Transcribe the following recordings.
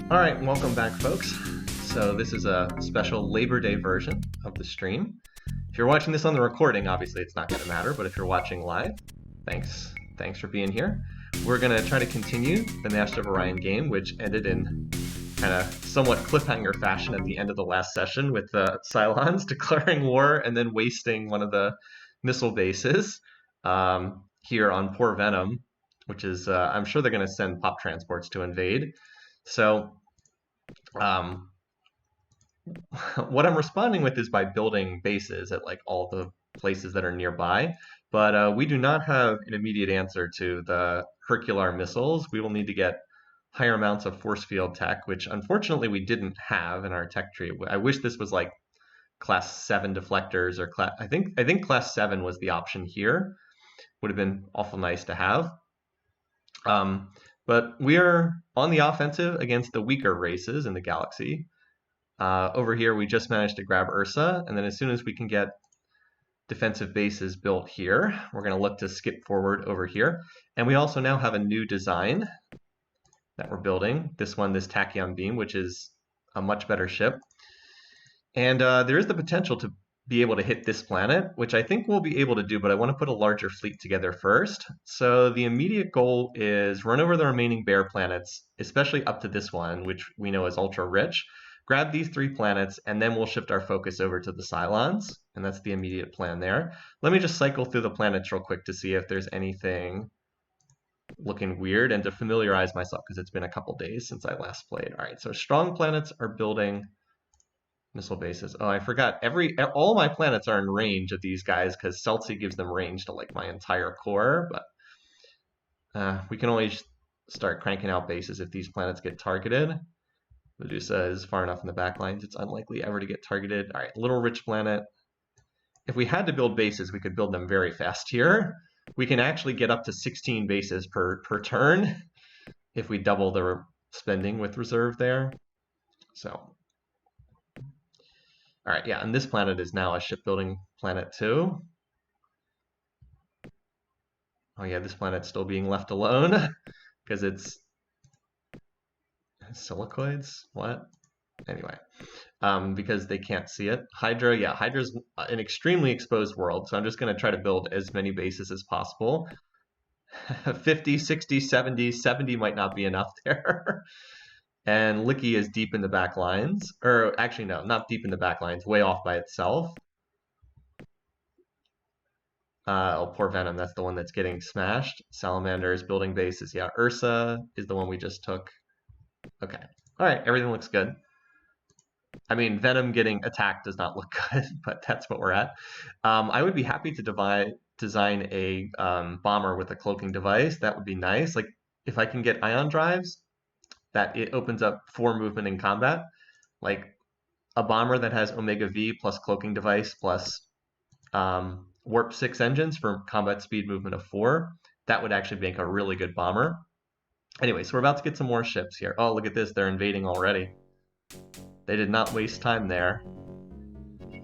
All right, welcome back, folks. So this is a special Labor Day version of the stream. If you're watching this on the recording, obviously it's not going to matter, but if you're watching live, thanks for being here. We're going to try to continue the Master of Orion game, which ended in kind of somewhat cliffhanger fashion at the end of the last session with the Cylons declaring war and then wasting one of the missile bases here on Poor Venom, which is, I'm sure they're going to send pop transports to invade. So what I'm responding with is by building bases at like all the places that are nearby, but we do not have an immediate answer to the Hercular missiles. We will need to get higher amounts of force field tech, which unfortunately we didn't have in our tech tree. I wish this was like class 7 deflectors or I think class 7 was the option here. Would have been awful nice to have. But we are on the offensive against the weaker races in the galaxy. Over here, we just managed to grab Ursa, and then as soon as we can get defensive bases built here, we're going to look to skip forward over here. And we also now have a new design that we're building. This Tachyon Beam, which is a much better ship. And there is the potential to be able to hit this planet, which I think we'll be able to do, but I want to put a larger fleet together first. So the immediate goal is run over the remaining bare planets, especially up to this one, which we know is ultra rich. Grab these 3 planets, and then we'll shift our focus over to the Cylons, and that's the immediate plan there. Let me just cycle through the planets real quick to see if there's anything looking weird and to familiarize myself, because it's been a couple days since I last played. All right, so strong planets are building missile bases. Oh, I forgot. All my planets are in range of these guys because Celsi gives them range to like my entire core, but we can always start cranking out bases if these planets get targeted. Medusa is far enough in the back lines, it's unlikely ever to get targeted. All right, little rich planet. If we had to build bases, we could build them very fast here. We can actually get up to 16 bases per turn if we double the spending with reserve there. So, all right, yeah, and this planet is now a shipbuilding planet too. Oh yeah, this planet's still being left alone because it's silicoids. What? Anyway, because they can't see it. Hydra, yeah, Hydra's an extremely exposed world, so I'm just going to try to build as many bases as possible. 50, 60, 70, 70 might not be enough there. And Licky is deep in the back lines. Or actually, no, not deep in the back lines, way off by itself. Oh, poor Venom, that's the one that's getting smashed. Salamander is building bases. Yeah, Ursa is the one we just took. Okay. All right, everything looks good. I mean, Venom getting attacked does not look good, but that's what we're at. I would be happy to design a bomber with a cloaking device. That would be nice. Like, if I can get ion drives, that it opens up 4 movement in combat. Like, a bomber that has Omega V plus cloaking device plus warp 6 engines for combat speed movement of 4. That would actually make a really good bomber. Anyway, so we're about to get some more ships here. Oh, look at this. They're invading already. They did not waste time there.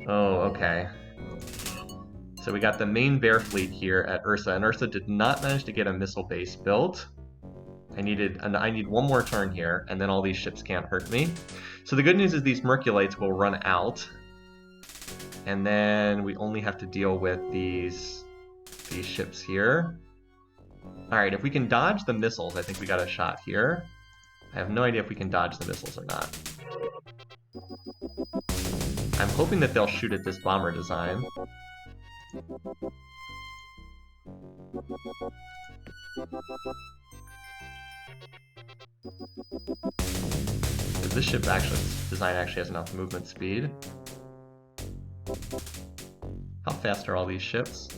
Oh, okay. So we got the main bear fleet here at Ursa, and Ursa did not manage to get a missile base built. I need one more turn here, and then all these ships can't hurt me. So the good news is these Merculites will run out, and then we only have to deal with these ships here. All right, if we can dodge the missiles, I think we got a shot here. I have no idea if we can dodge the missiles or not. I'm hoping that they'll shoot at this bomber design. This ship design actually has enough movement speed. How fast are all these ships?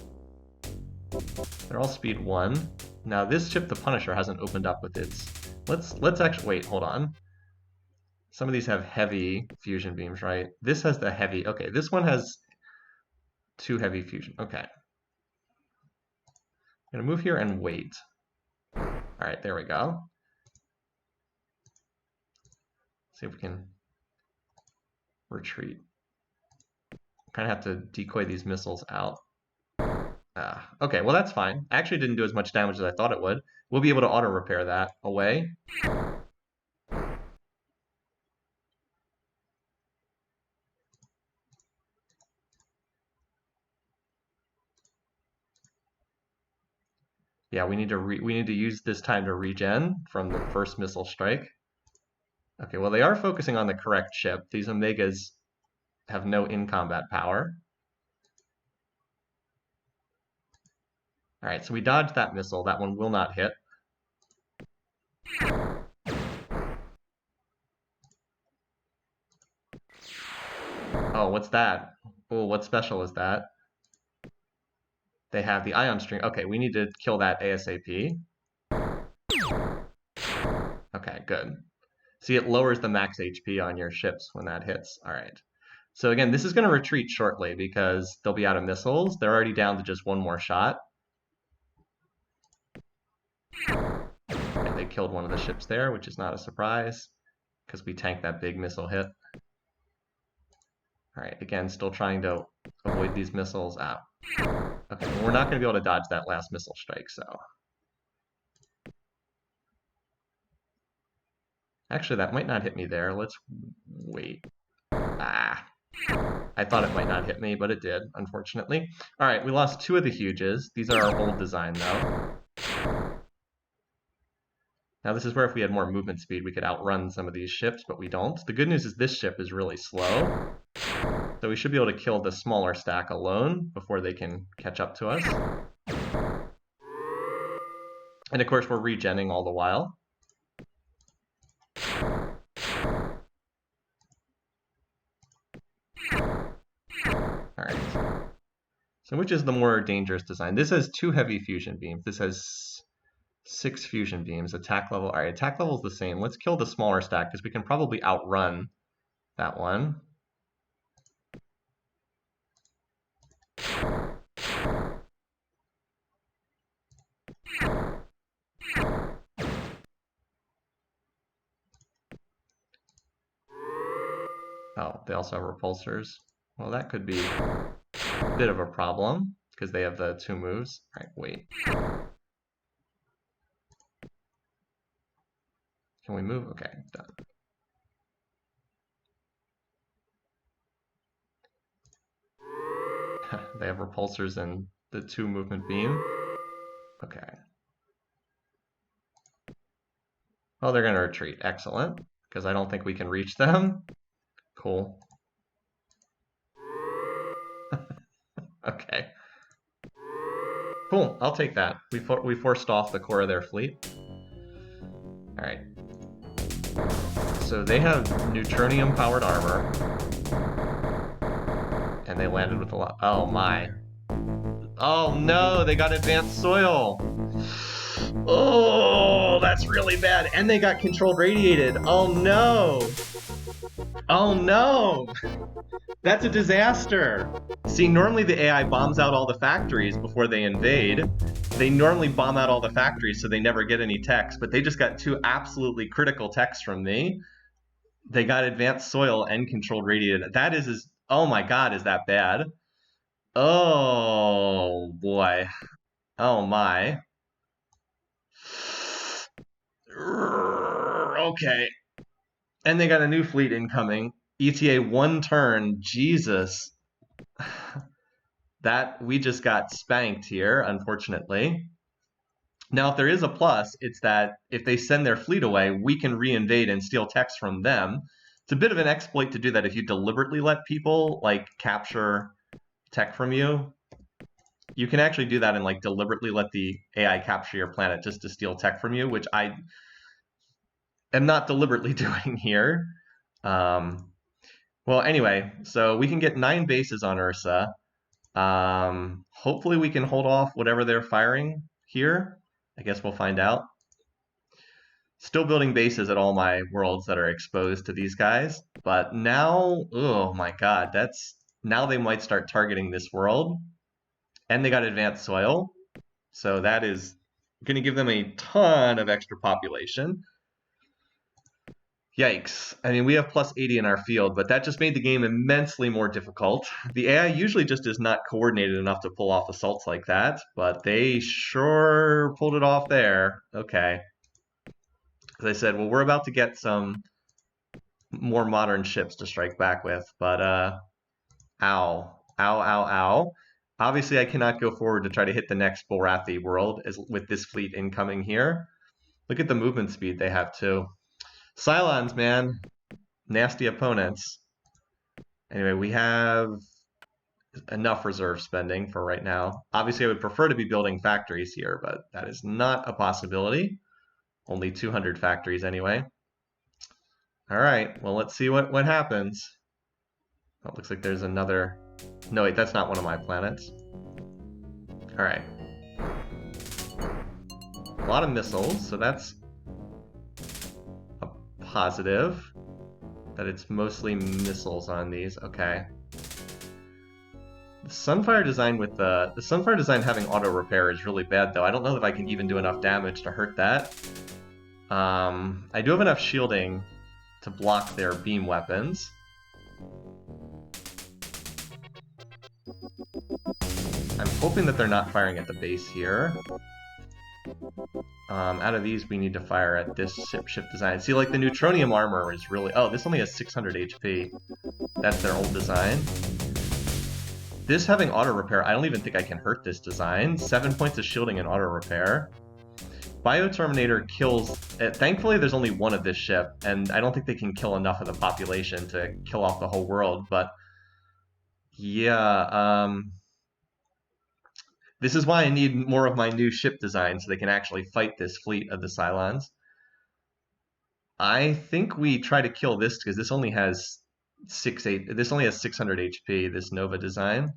They're all speed 1. Now this ship, the Punisher, hasn't opened up with its... Let's actually... Wait, hold on. Some of these have heavy fusion beams, right? This has the heavy... Okay, this one has 2 heavy fusion. Okay. I'm going to move here and wait. All right, there we go. See if we can retreat. Kind of have to decoy these missiles out. Okay, well that's fine. Actually didn't do as much damage as I thought it would. We'll be able to auto-repair that away. Yeah, we need to use this time to regen from the first missile strike. Okay, well they are focusing on the correct ship. These Omegas have no in-combat power. All right, so we dodged that missile. That one will not hit. Oh, what's that? Oh, what special is that? They have the ion stream. Okay, we need to kill that ASAP. Okay, good. See, it lowers the max HP on your ships when that hits. All right. So again, this is going to retreat shortly because they'll be out of missiles. They're already down to just one more shot. And they killed one of the ships there, which is not a surprise because we tanked that big missile hit. All right, again, still trying to avoid these missiles. Ah. Okay, well, we're not going to be able to dodge that last missile strike, so. Actually, that might not hit me there. Let's wait. Ah. I thought it might not hit me, but it did, unfortunately. All right, we lost 2 of the huges. These are our old design, though. Now, this is where if we had more movement speed, we could outrun some of these ships, but we don't. The good news is this ship is really slow. So we should be able to kill the smaller stack alone before they can catch up to us. And of course, we're regenning all the while. Alright. So which is the more dangerous design? This has 2 heavy fusion beams. This has 6 fusion beams. Attack level. Alright, attack level is the same. Let's kill the smaller stack because we can probably outrun that one. Oh, they also have repulsors. Well, that could be a bit of a problem because they have the 2 moves. All right, wait. Can we move? Okay, done. They have repulsors and the 2 movement beam. Okay. Oh, they're going to retreat. Excellent. Because I don't think we can reach them. Cool. Okay. Cool. I'll take that. We forced off the core of their fleet. All right. So they have neutronium-powered armor. And they landed with a lot. Oh, my. Oh, no. They got advanced soil. Oh, that's really bad. And they got controlled radiated. Oh, no. Oh, no. That's a disaster. See, normally the AI bombs out all the factories before they invade. They normally bomb out all the factories so they never get any techs, but they just got 2 absolutely critical techs from me. They got advanced soil and controlled radiated. That is, oh my god, is that bad? Oh boy. Oh my. Okay. And they got a new fleet incoming. ETA 1 turn. Jesus. That we just got spanked here, unfortunately. Now, if there is a plus, it's that if they send their fleet away, we can reinvade and steal techs from them. It's a bit of an exploit to do that if you deliberately let people like capture tech from you. You can actually do that and like deliberately let the AI capture your planet just to steal tech from you, which I am not deliberately doing here. Well, anyway, so we can get 9 bases on Ursa. Hopefully we can hold off whatever they're firing here. I guess we'll find out. Still building bases at all my worlds that are exposed to these guys. But now, oh my god, now they might start targeting this world. And they got advanced soil. So that is going to give them a ton of extra population. Yikes. I mean, we have plus 80 in our field, but that just made the game immensely more difficult. The AI usually just is not coordinated enough to pull off assaults like that, but they sure pulled it off there. Okay. As I said, well, we're about to get some more modern ships to strike back with, but ow. Ow, ow, ow. Obviously, I cannot go forward to try to hit the next Bulrathi world with this fleet incoming here. Look at the movement speed they have, too. Cylons, man. Nasty opponents. Anyway, we have enough reserve spending for right now. Obviously, I would prefer to be building factories here, but that is not a possibility. Only 200 factories anyway. All right, well, let's see what happens. Oh, it looks like there's another... No, wait, that's not one of my planets. All right. A lot of missiles, so that's a positive. That it's mostly missiles on these. Okay. The Sunfire design with the Sunfire design having auto repair is really bad, though. I don't know if I can even do enough damage to hurt that. I do have enough shielding to block their beam weapons. I'm hoping that they're not firing at the base here. Out of these, we need to fire at this ship design. See, like, the neutronium armor is really... Oh, this only has 600 HP. That's their old design. This having auto repair, I don't even think I can hurt this design. 7 points of shielding and auto repair. Bioterminator kills... Thankfully, there's only one of this ship, and I don't think they can kill enough of the population to kill off the whole world, but... Yeah, this is why I need more of my new ship design so they can actually fight this fleet of the Cylons. I think we try to kill this because this only has 600 HP, this Nova design.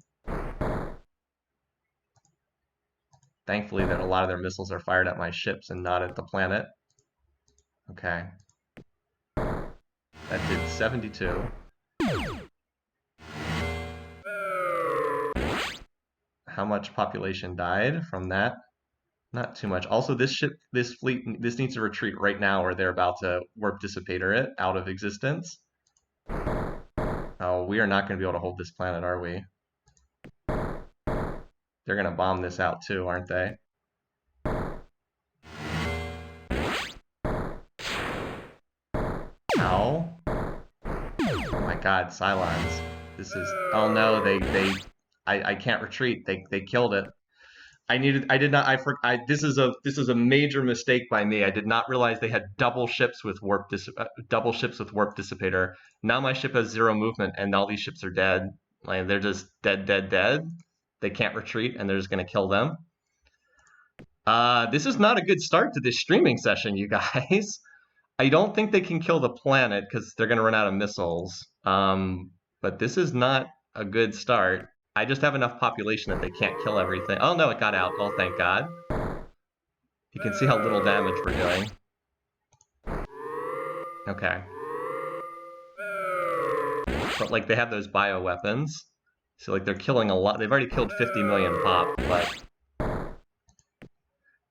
Thankfully that a lot of their missiles are fired at my ships and not at the planet. Okay. That did 72. How much population died from that? Not too much. Also, this fleet, this needs to retreat right now or they're about to warp dissipator it out of existence. Oh, we are not going to be able to hold this planet, are we? They're going to bomb this out too, aren't they? Ow. Oh my god, Cylons. This is... Oh no, I can't retreat. They killed it. This is a major mistake by me. I did not realize they had double ships with warp dissipator. Now my ship has 0 movement, and all these ships are dead. Like, they're just dead. They can't retreat, and they're just gonna kill them. This is not a good start to this streaming session, you guys. I don't think they can kill the planet because they're gonna run out of missiles. But this is not a good start. I just have enough population that they can't kill everything. Oh no, it got out. Oh, thank God. You can see how little damage we're doing. Okay. But, like, they have those bioweapons. So, like, they're killing a lot. They've already killed 50 million pop, but...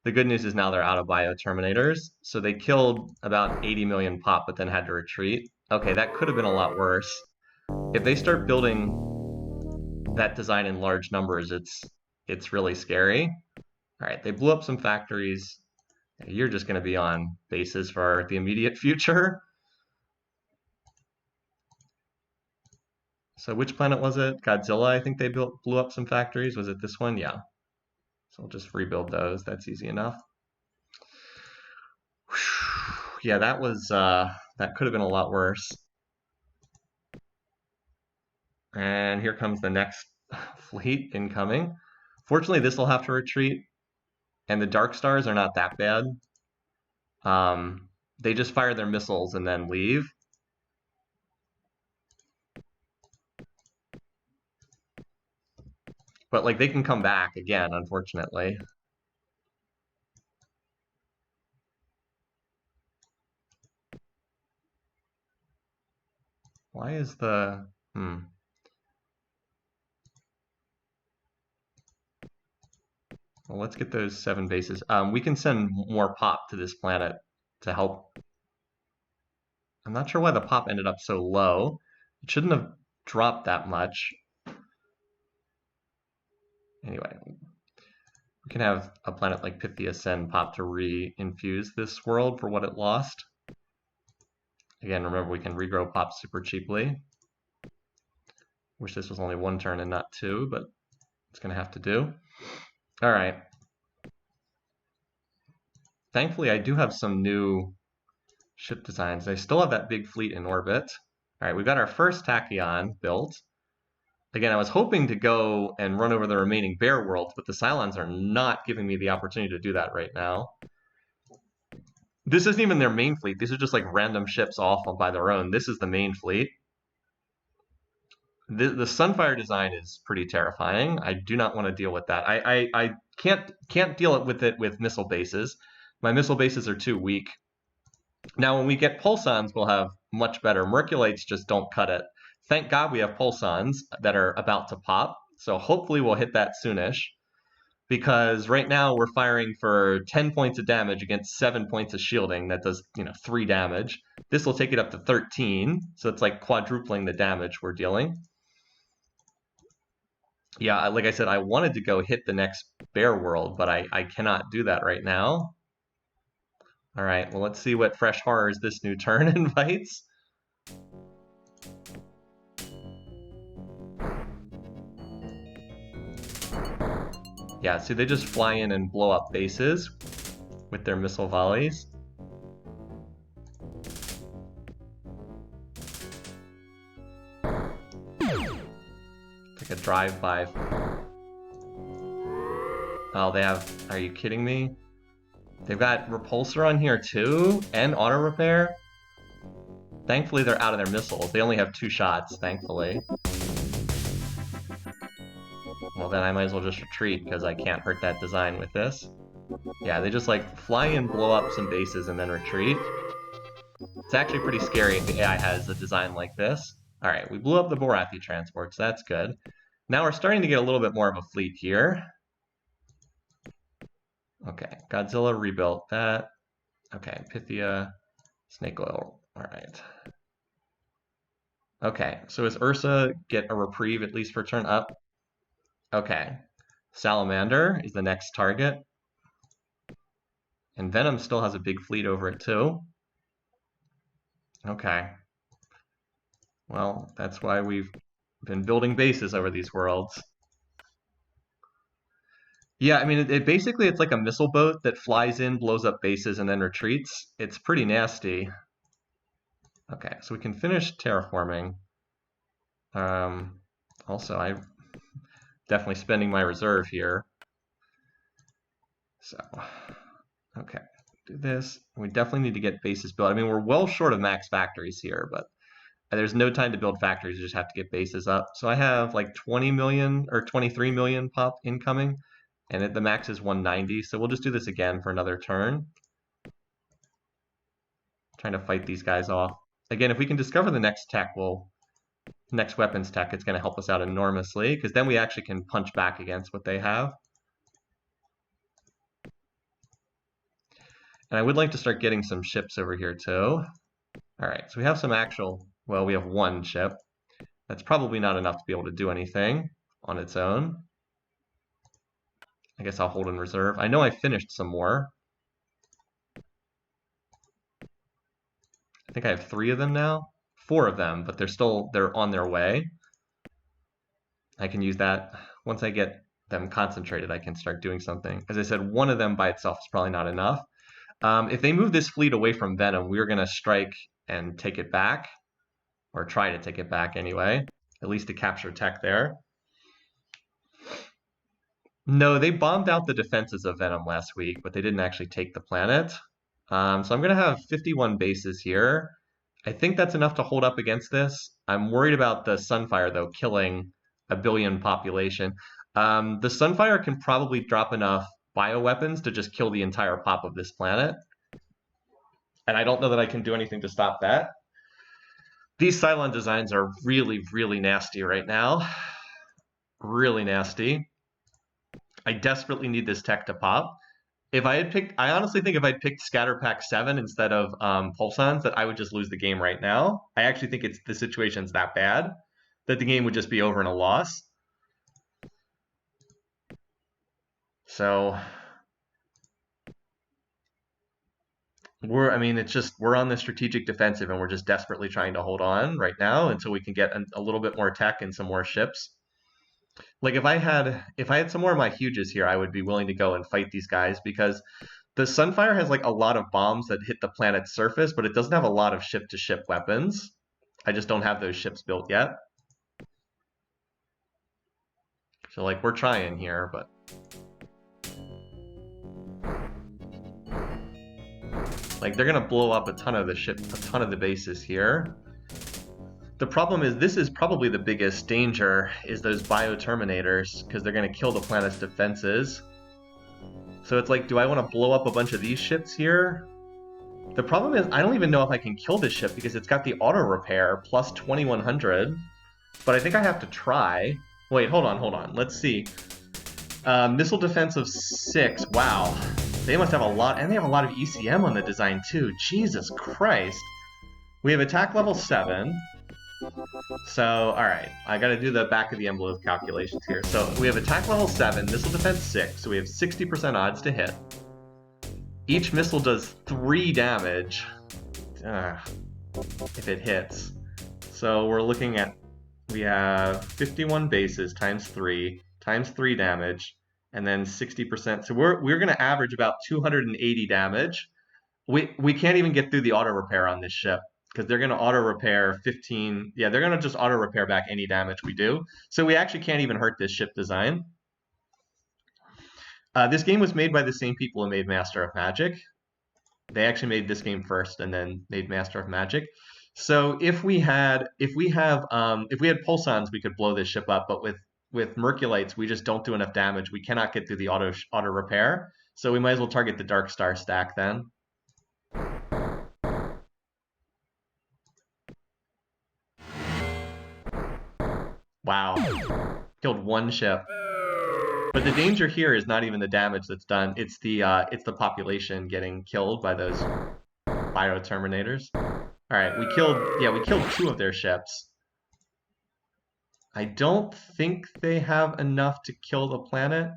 The good news is now they're out of bioterminators. So they killed about 80 million pop, but then had to retreat. Okay, that could have been a lot worse. If they start building that design in large numbers, it's really scary. All right, they blew up some factories. You're just going to be on bases for the immediate future. So which planet was it? Godzilla, I think they blew up some factories. Was it this one? Yeah. So I'll just rebuild those. That's easy enough. Yeah, that was that could have been a lot worse. And here comes the next fleet incoming. Fortunately, this will have to retreat. And the Dark Stars are not that bad. They just fire their missiles and then leave. But, like, they can come back again, unfortunately. Why is the... Well, let's get those 7 bases. We can send more pop to this planet to help. I'm not sure why the pop ended up so low. It shouldn't have dropped that much. Anyway, we can have a planet like Pythia send pop to re-infuse this world for what it lost. Again, remember, we can regrow pop super cheaply. Wish this was only 1 turn and not 2, but it's going to have to do. All right. Thankfully, I do have some new ship designs. I still have that big fleet in orbit. All right, we've got our first tachyon built. Again, I was hoping to go and run over the remaining bare worlds, but the Cylons are not giving me the opportunity to do that right now. This isn't even their main fleet. These are just like random ships off by their own. This is the main fleet. The Sunfire design is pretty terrifying. I do not want to deal with that. I can't deal with it with missile bases. My missile bases are too weak. Now, when we get pulsons, we'll have much better. Merculites just don't cut it. Thank God we have pulsons that are about to pop. So hopefully we'll hit that soonish. Because right now we're firing for 10 points of damage against 7 points of shielding. That does, 3 damage. This will take it up to 13. So it's like quadrupling the damage we're dealing. Yeah, like I said, I wanted to go hit the next bare world, but I cannot do that right now. All right, well, let's see what fresh horrors this new turn invites. Yeah, see, they just fly in and blow up bases with their missile volleys. It's like a drive-by. Oh, they have... Are you kidding me? They've got repulsor on here too, and auto repair. Thankfully, they're out of their missiles. They only have 2 shots, thankfully. Well, then I might as well just retreat, because I can't hurt that design with this. Yeah, they just, like, fly in, blow up some bases, and then retreat. It's actually pretty scary if the AI has a design like this. Alright, we blew up the Borathi transports, that's good. Now we're starting to get a little bit more of a fleet here. Okay, Godzilla rebuilt that. Okay, Pythia, Snake Oil, alright. Okay, so does Ursa get a reprieve at least for turn up? Okay, Salamander is the next target. And Venom still has a big fleet over it too. Okay. Well, that's why we've been building bases over these worlds. Yeah, I mean, basically it's like a missile boat that flies in, blows up bases, and then retreats. It's pretty nasty. Okay, so we can finish terraforming. Also, I'm definitely spending my reserve here. So, okay, do this. We definitely need to get bases built. I mean, we're well short of max factories here, but there's no time to build factories. You just have to get bases up. So I have like 20 million or 23 million pop incoming, and the max is 190. So we'll just do this again for another turn. Trying to fight these guys off. Again, if we can discover the next tech, next weapons tech, it's going to help us out enormously, because then we actually can punch back against what they have. And I would like to start getting some ships over here too. All right, so we have some actual, well, we have 1 ship. That's probably not enough to be able to do anything on its own. I guess I'll hold in reserve. I know I finished some more. I think I have 3 of them now. 4 of them, but they're on their way. I can use that. Once I get them concentrated, I can start doing something. As I said, 1 of them by itself is probably not enough. If they move this fleet away from Venom, we're going to strike and take it back. Or try to take it back anyway. At least to capture tech there. No, they bombed out the defenses of Venom last week, but they didn't actually take the planet. So I'm going to have 51 bases here. I think that's enough to hold up against this. I'm worried about the Sunfire, though, killing a billion population. The Sunfire can probably drop enough bioweapons to just kill the entire pop of this planet. And I don't know that I can do anything to stop that. These Cylon designs are really, really nasty right now. Really nasty. I desperately need this tech to pop. If I had picked, I honestly think if I'd picked Scatter Pack 7 instead of Pulsons, that I would just lose the game right now. I actually think the situation's that bad that the game would just be over in a loss. So we're on the strategic defensive, and we're just desperately trying to hold on right now until we can get a little bit more tech and some more ships. Like if I had some more of my huges here, I would be willing to go and fight these guys because the Sunfire has like a lot of bombs that hit the planet's surface, but it doesn't have a lot of ship-to-ship weapons. I just don't have those ships built yet. So like we're trying here, but like they're gonna blow up a ton of the bases here. The problem is this is probably the biggest danger is those bioterminators because they're gonna kill the planet's defenses. So it's like, do I want to blow up a bunch of these ships here? The problem is I don't even know if I can kill this ship because it's got the auto repair plus 2100. But I think I have to try. Wait, hold on. Let's see. Missile defense of 6. Wow. They must have a lot, and they have a lot of ECM on the design too. Jesus Christ. We have attack level 7. So, alright, I gotta do the back of the envelope calculations here. So, we have attack level 7, missile defense 6, so we have 60% odds to hit. Each missile does 3 damage if it hits. So, we're looking at, we have 51 bases times 3 damage, and then 60%. So, we're gonna average about 280 damage. We can't even get through the auto repair on this ship. Because they're going to auto repair 15. Yeah, they're going to just auto repair back any damage we do. So we actually can't even hurt this ship design. This game was made by the same people who made Master of Magic. They actually made this game first and then made Master of Magic. So if we had pulsons, we could blow this ship up. But with Merculites, we just don't do enough damage. We cannot get through the auto repair. So we might as well target the Dark Star stack then. Wow. Killed one ship. But the danger here is not even the damage that's done. It's the population getting killed by those bioterminators. Alright, we killed 2 of their ships. I don't think they have enough to kill the planet.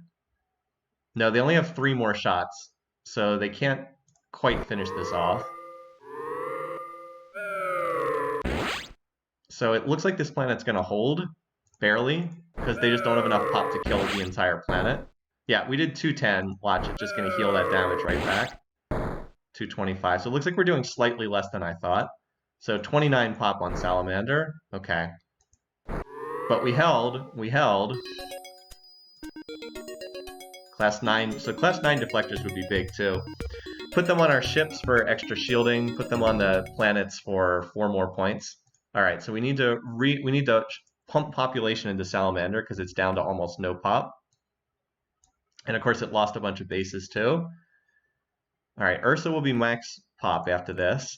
No, they only have 3 more shots. So they can't quite finish this off. So it looks like this planet's gonna hold. Barely, because they just don't have enough pop to kill the entire planet. Yeah, we did 210. Watch, it's just going to heal that damage right back. 225. So it looks like we're doing slightly less than I thought. So 29 pop on Salamander. Okay. But we held. Class 9. So Class 9 deflectors would be big too. Put them on our ships for extra shielding. Put them on the planets for 4 more points. Alright, so we need to pump population into Salamander because it's down to almost no pop. And of course it lost a bunch of bases too. Alright, Ursa will be max pop after this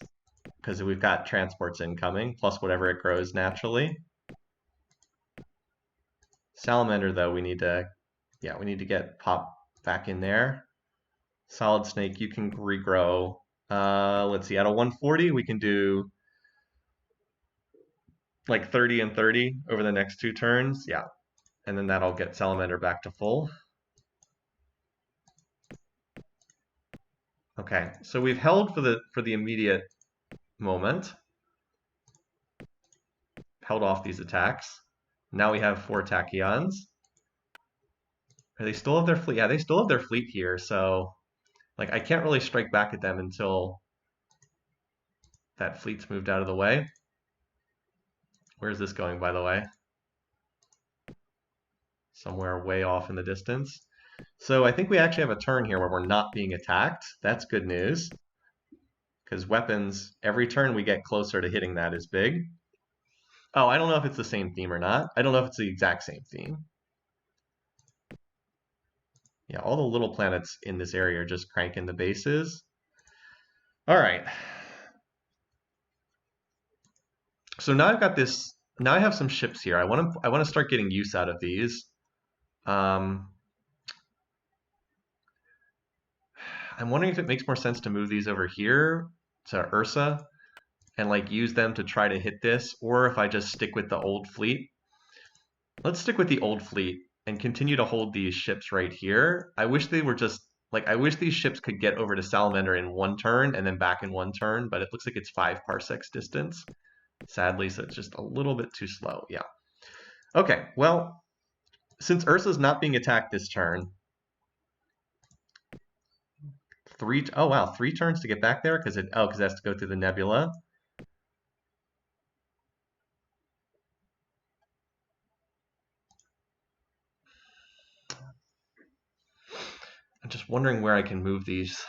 because we've got transports incoming plus whatever it grows naturally. Salamander though, we need to get pop back in there. Solid Snake, you can regrow. Let's see, out of 140 we can do like 30 and 30 over the next 2 turns. Yeah. And then that'll get Salamander back to full. Okay, so we've held for the immediate moment. Held off these attacks. Now we have 4 tachyons. They still have their fleet. Yeah, they still have their fleet here, so like I can't really strike back at them until that fleet's moved out of the way. Where's this going, by the way? Somewhere way off in the distance. So I think we actually have a turn here where we're not being attacked. That's good news. Because weapons, every turn we get closer to hitting that is big. Oh, I don't know if it's the same theme or not. I don't know if it's the exact same theme. Yeah, all the little planets in this area are just cranking the bases. All right. So now I've got this. Now I have some ships here. I want to start getting use out of these. I'm wondering if it makes more sense to move these over here to Ursa and like use them to try to hit this, or if I just stick with the old fleet. Let's stick with the old fleet and continue to hold these ships right here. I wish they were just like, I wish these ships could get over to Salamander in 1 turn and then back in 1 turn, but it looks like it's 5 parsecs distance. Sadly, so it's just a little bit too slow. Yeah. Okay, well, since Ursa's not being attacked this turn, oh wow, 3 turns to get back there because it has to go through the nebula. I'm just wondering where I can move these.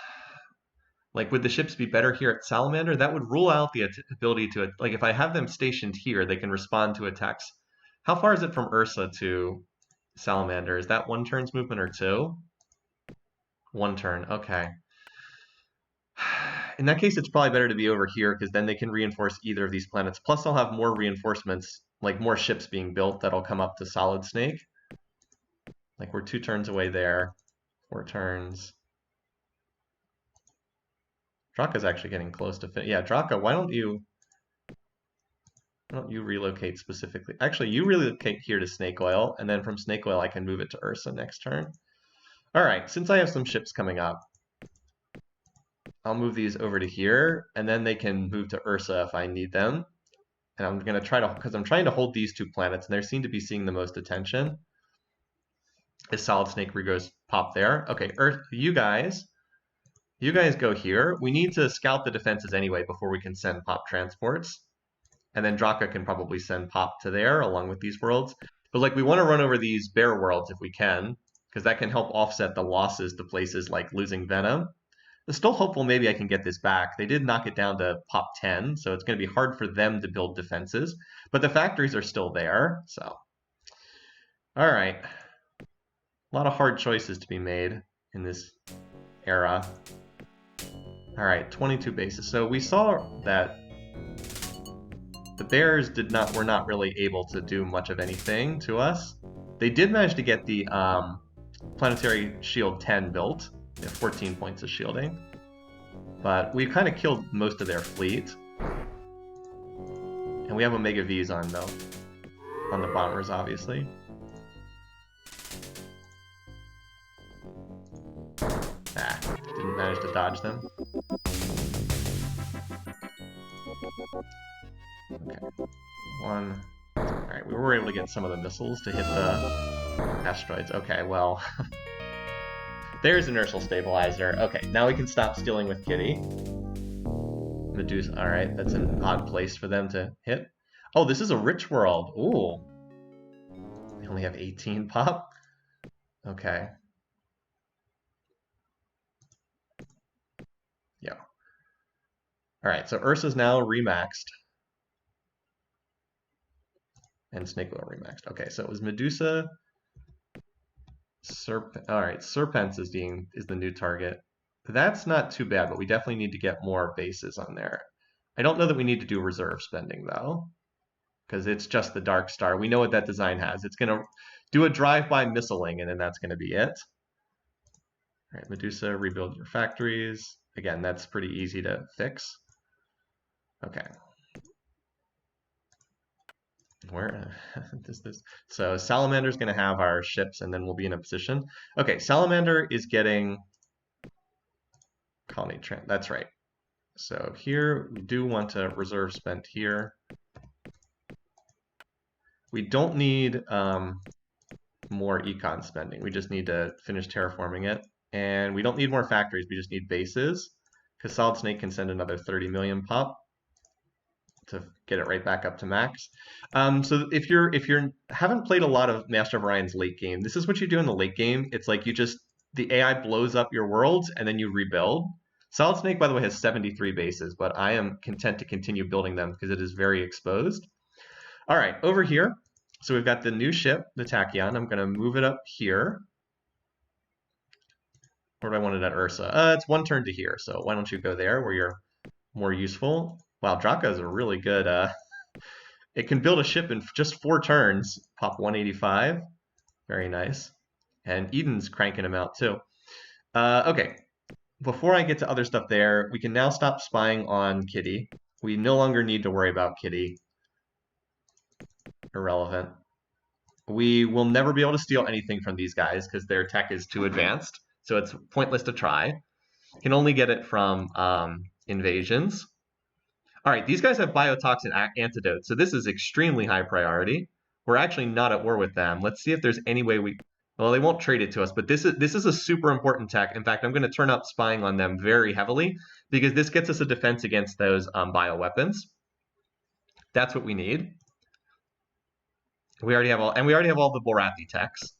Like, would the ships be better here at Salamander? That would rule out the ability to, like, if I have them stationed here, they can respond to attacks. How far is it from Ursa to Salamander? Is that 1 turn's movement or 2? 1 turn, okay. In that case, it's probably better to be over here because then they can reinforce either of these planets. Plus, I'll have more reinforcements, like more ships being built that'll come up to Solid Snake. Like, we're 2 turns away there. 4 turns. Draka's actually getting close to yeah, Draka, why don't you relocate specifically? Actually, you relocate here to Snake Oil, and then from Snake Oil I can move it to Ursa next turn. All right, since I have some ships coming up, I'll move these over to here, and then they can move to Ursa if I need them. And I'm going to try to, because I'm trying to hold these 2 planets, and they seem to be seeing the most attention. Is Solid Snake Regos pop there? Okay, Earth, you guys go here. We need to scout the defenses anyway before we can send pop transports. And then Draka can probably send pop to there along with these worlds. But like, we want to run over these bear worlds if we can, because that can help offset the losses to places like losing Venom. I'm still hopeful maybe I can get this back. They did knock it down to pop 10, so it's going to be hard for them to build defenses. But the factories are still there, so. All right. A lot of hard choices to be made in this era. All right, 22 bases. So we saw that the Bears were not really able to do much of anything to us. They did manage to get the Planetary Shield 10 built. They have 14 points of shielding. But we kind of killed most of their fleet. And we have Omega Vs on, though. On the bombers, obviously. Didn't manage to dodge them. Okay. 1. Alright, we were able to get some of the missiles to hit the asteroids. Okay, well... There's inertial stabilizer. Okay, now we can stop stealing with Kitty. Medusa. Alright, that's an odd place for them to hit. Oh, this is a rich world. Ooh. They only have 18 pop? Okay. Yeah. Alright, so Ursa's now remaxed. And Snake Oil remaxed. Okay, so it was Medusa. Alright, Serpents is the new target. That's not too bad, but we definitely need to get more bases on there. I don't know that we need to do reserve spending, though, because it's just the Dark Star. We know what that design has. It's going to do a drive-by missiling, and then that's going to be it. All right, Medusa, rebuild your factories. Again, that's pretty easy to fix. Okay. Where is this? So Salamander's going to have our ships, and then we'll be in a position. Okay, Salamander is getting colony trend. That's right. So here we do want to reserve spent here. We don't need more econ spending. We just need to finish terraforming it. And we don't need more factories. We just need bases, because Solid Snake can send another 30 million pop to get it right back up to max. So if you haven't played a lot of Master of Orion's late game, this is what you do in the late game. It's like the AI blows up your worlds and then you rebuild. Solid Snake, by the way, has 73 bases, but I am content to continue building them because it is very exposed. All right, over here, so we've got the new ship, the Tachyon. I'm going to move it up here. Where do I want it at Ursa? It's 1 turn to here, so why don't you go there where you're more useful? Wow, Draka is a really good... it can build a ship in just 4 turns, pop 185. Very nice. And Eden's cranking him out, too. Okay, before I get to other stuff there, we can now stop spying on Kitty. We no longer need to worry about Kitty. Irrelevant. We will never be able to steal anything from these guys because their tech is too advanced, so it's pointless to try. Can only get it from invasions. All right, these guys have biotoxin antidote, so this is extremely high priority. we're actually not at war with them. Let's see if there's any way we... Well, they won't trade it to us, but this is a super important tech. In fact, I'm going to turn up spying on them very heavily because this gets us a defense against those bioweapons. That's what we need. We already have all the Borathi techs.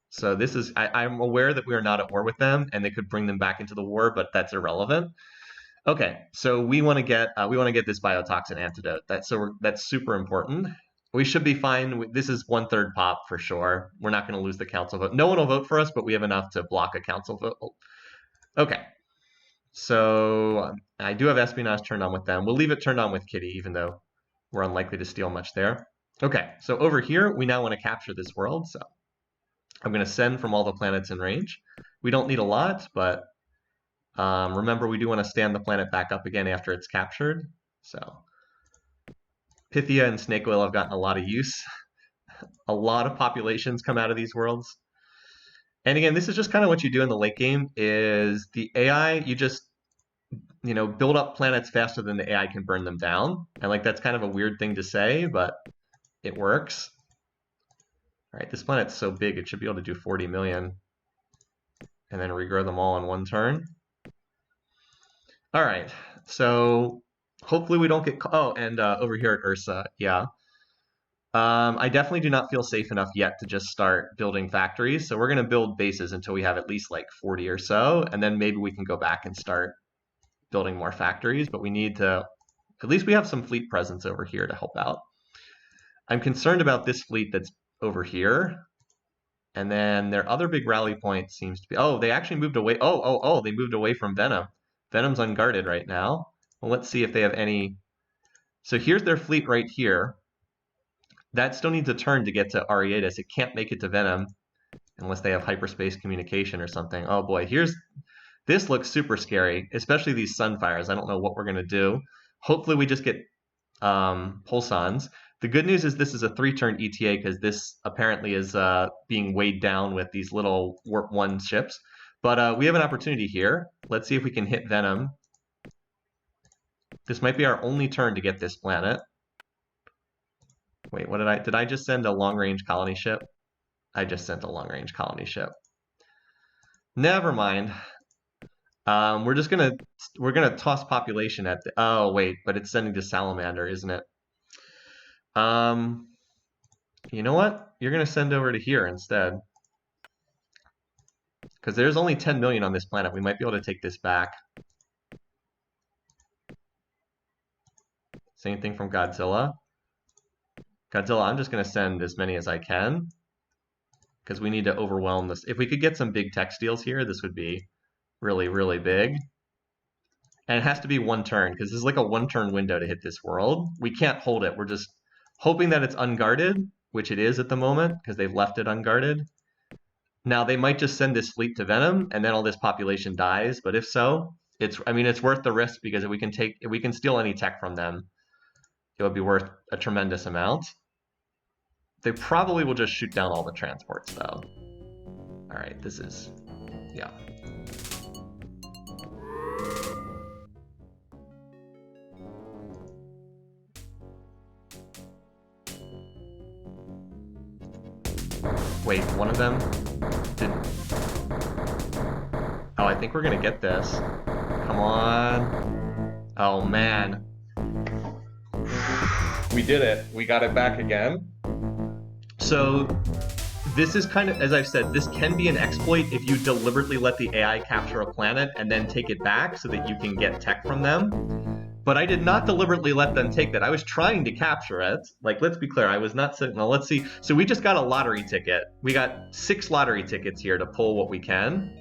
So this is, I'm aware that we are not at war with them, and they could bring them back into the war, but that's irrelevant. Okay, so we want to get this biotoxin antidote. That's super important. We should be fine. This is 1/3 pop for sure. We're not going to lose the council vote. No one will vote for us, but we have enough to block a council vote. Okay, so I do have espionage turned on with them. We'll leave it turned on with Kitty, even though we're unlikely to steal much there. Okay, so over here, we now want to capture this world. So I'm going to send from all the planets in range. We don't need a lot, but remember, we do want to stand the planet back up again after it's captured. So Pythia and snake oil have gotten a lot of use. A lot of populations come out of these worlds. And again, this is just kind of what you do in the late game, is the AI, you just, build up planets faster than the AI can burn them down. And like, that's kind of a weird thing to say, but it works. All right, this planet's so big, it should be able to do 40 million. And then regrow them all in one turn. All right, so hopefully we don't get... Oh, and over here at Ursa, yeah. I definitely do not feel safe enough yet to just start building factories. So we're going to build bases until we have at least like 40 or so. And then maybe we can go back and start building more factories. But we need to... At least we have some fleet presence over here to help out. I'm concerned about this fleet that's over here. And then their other big rally point seems to be... Oh, they actually moved away. Oh, they moved away from Venom. Venom's unguarded right now. Well, let's see if they have any... So here's their fleet right here. That still needs a turn to get to Ariatis. It can't make it to Venom unless they have hyperspace communication or something. Oh boy, this looks super scary, especially these Sunfires. I don't know what we're going to do. Hopefully we just get Pulsons. The good news is this is a 3-turn ETA because this apparently is being weighed down with these little Warp 1 ships. But we have an opportunity here. Let's see if we can hit Venom. This might be our only turn to get this planet. Wait, what did I just send a long-range colony ship? I just sent a long-range colony ship. Never mind. We're gonna toss population at the... Oh wait, but it's sending to Salamander, isn't it? You know what? You're gonna send over to here instead. Because there's only 10 million on this planet. We might be able to take this back. Same thing from Godzilla. Godzilla, I'm just going to send as many as I can. Because we need to overwhelm this. If we could get some big tech steals here, this would be really, really big. And it has to be 1 turn, because this is like a 1-turn window to hit this world. We can't hold it. We're just hoping that it's unguarded, which it is at the moment, because they've left it unguarded. Now, they might just send this fleet to Venom, and then all this population dies. But if so, it's worth the risk, because if we can steal any tech from them, it would be worth a tremendous amount. They probably will just shoot down all the transports, though. All right, this is... Yeah. Wait, one of them did... Oh, I think we're gonna get this. Come on. Oh, man. We did it. We got it back again. So this is kind of, as I've said, this can be an exploit if you deliberately let the AI capture a planet and then take it back so that you can get tech from them. But I did not deliberately let them take that. I was trying to capture it. Like, let's be clear, I was not sitting... Now, let's see. So we just got a lottery ticket. We got 6 lottery tickets here to pull what we can.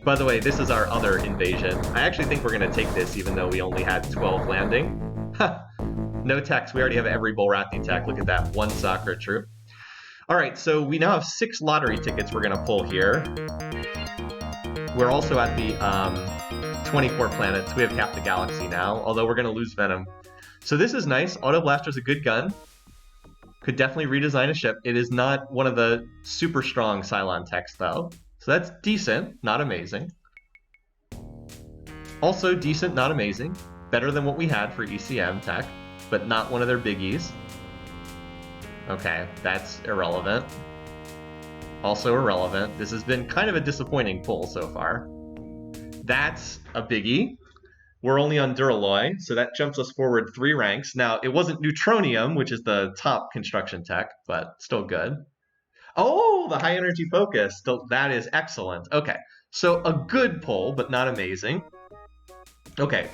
By the way, this is our other invasion. I actually think we're going to take this, even though we only had 12 landing. No techs. We already have every Borathi tech. Look at that. 1 soccer troop. All right, so we now have 6 lottery tickets we're going to pull here. We're also at the 24 planets. We have capped the galaxy now, although we're going to lose Venom. So this is nice. Auto Blaster's a good gun. Could definitely redesign a ship. It is not one of the super strong Cylon techs, though. So that's decent, not amazing. Also decent, not amazing. Better than what we had for ECM tech, but not one of their biggies. Okay, that's irrelevant. Also irrelevant. This has been kind of a disappointing pull so far. That's a biggie. We're only on Duralloy, so that jumps us forward 3 ranks. Now, it wasn't Neutronium, which is the top construction tech, but still good. Oh, the high energy focus. Still, that is excellent. Okay, so a good pull, but not amazing. Okay,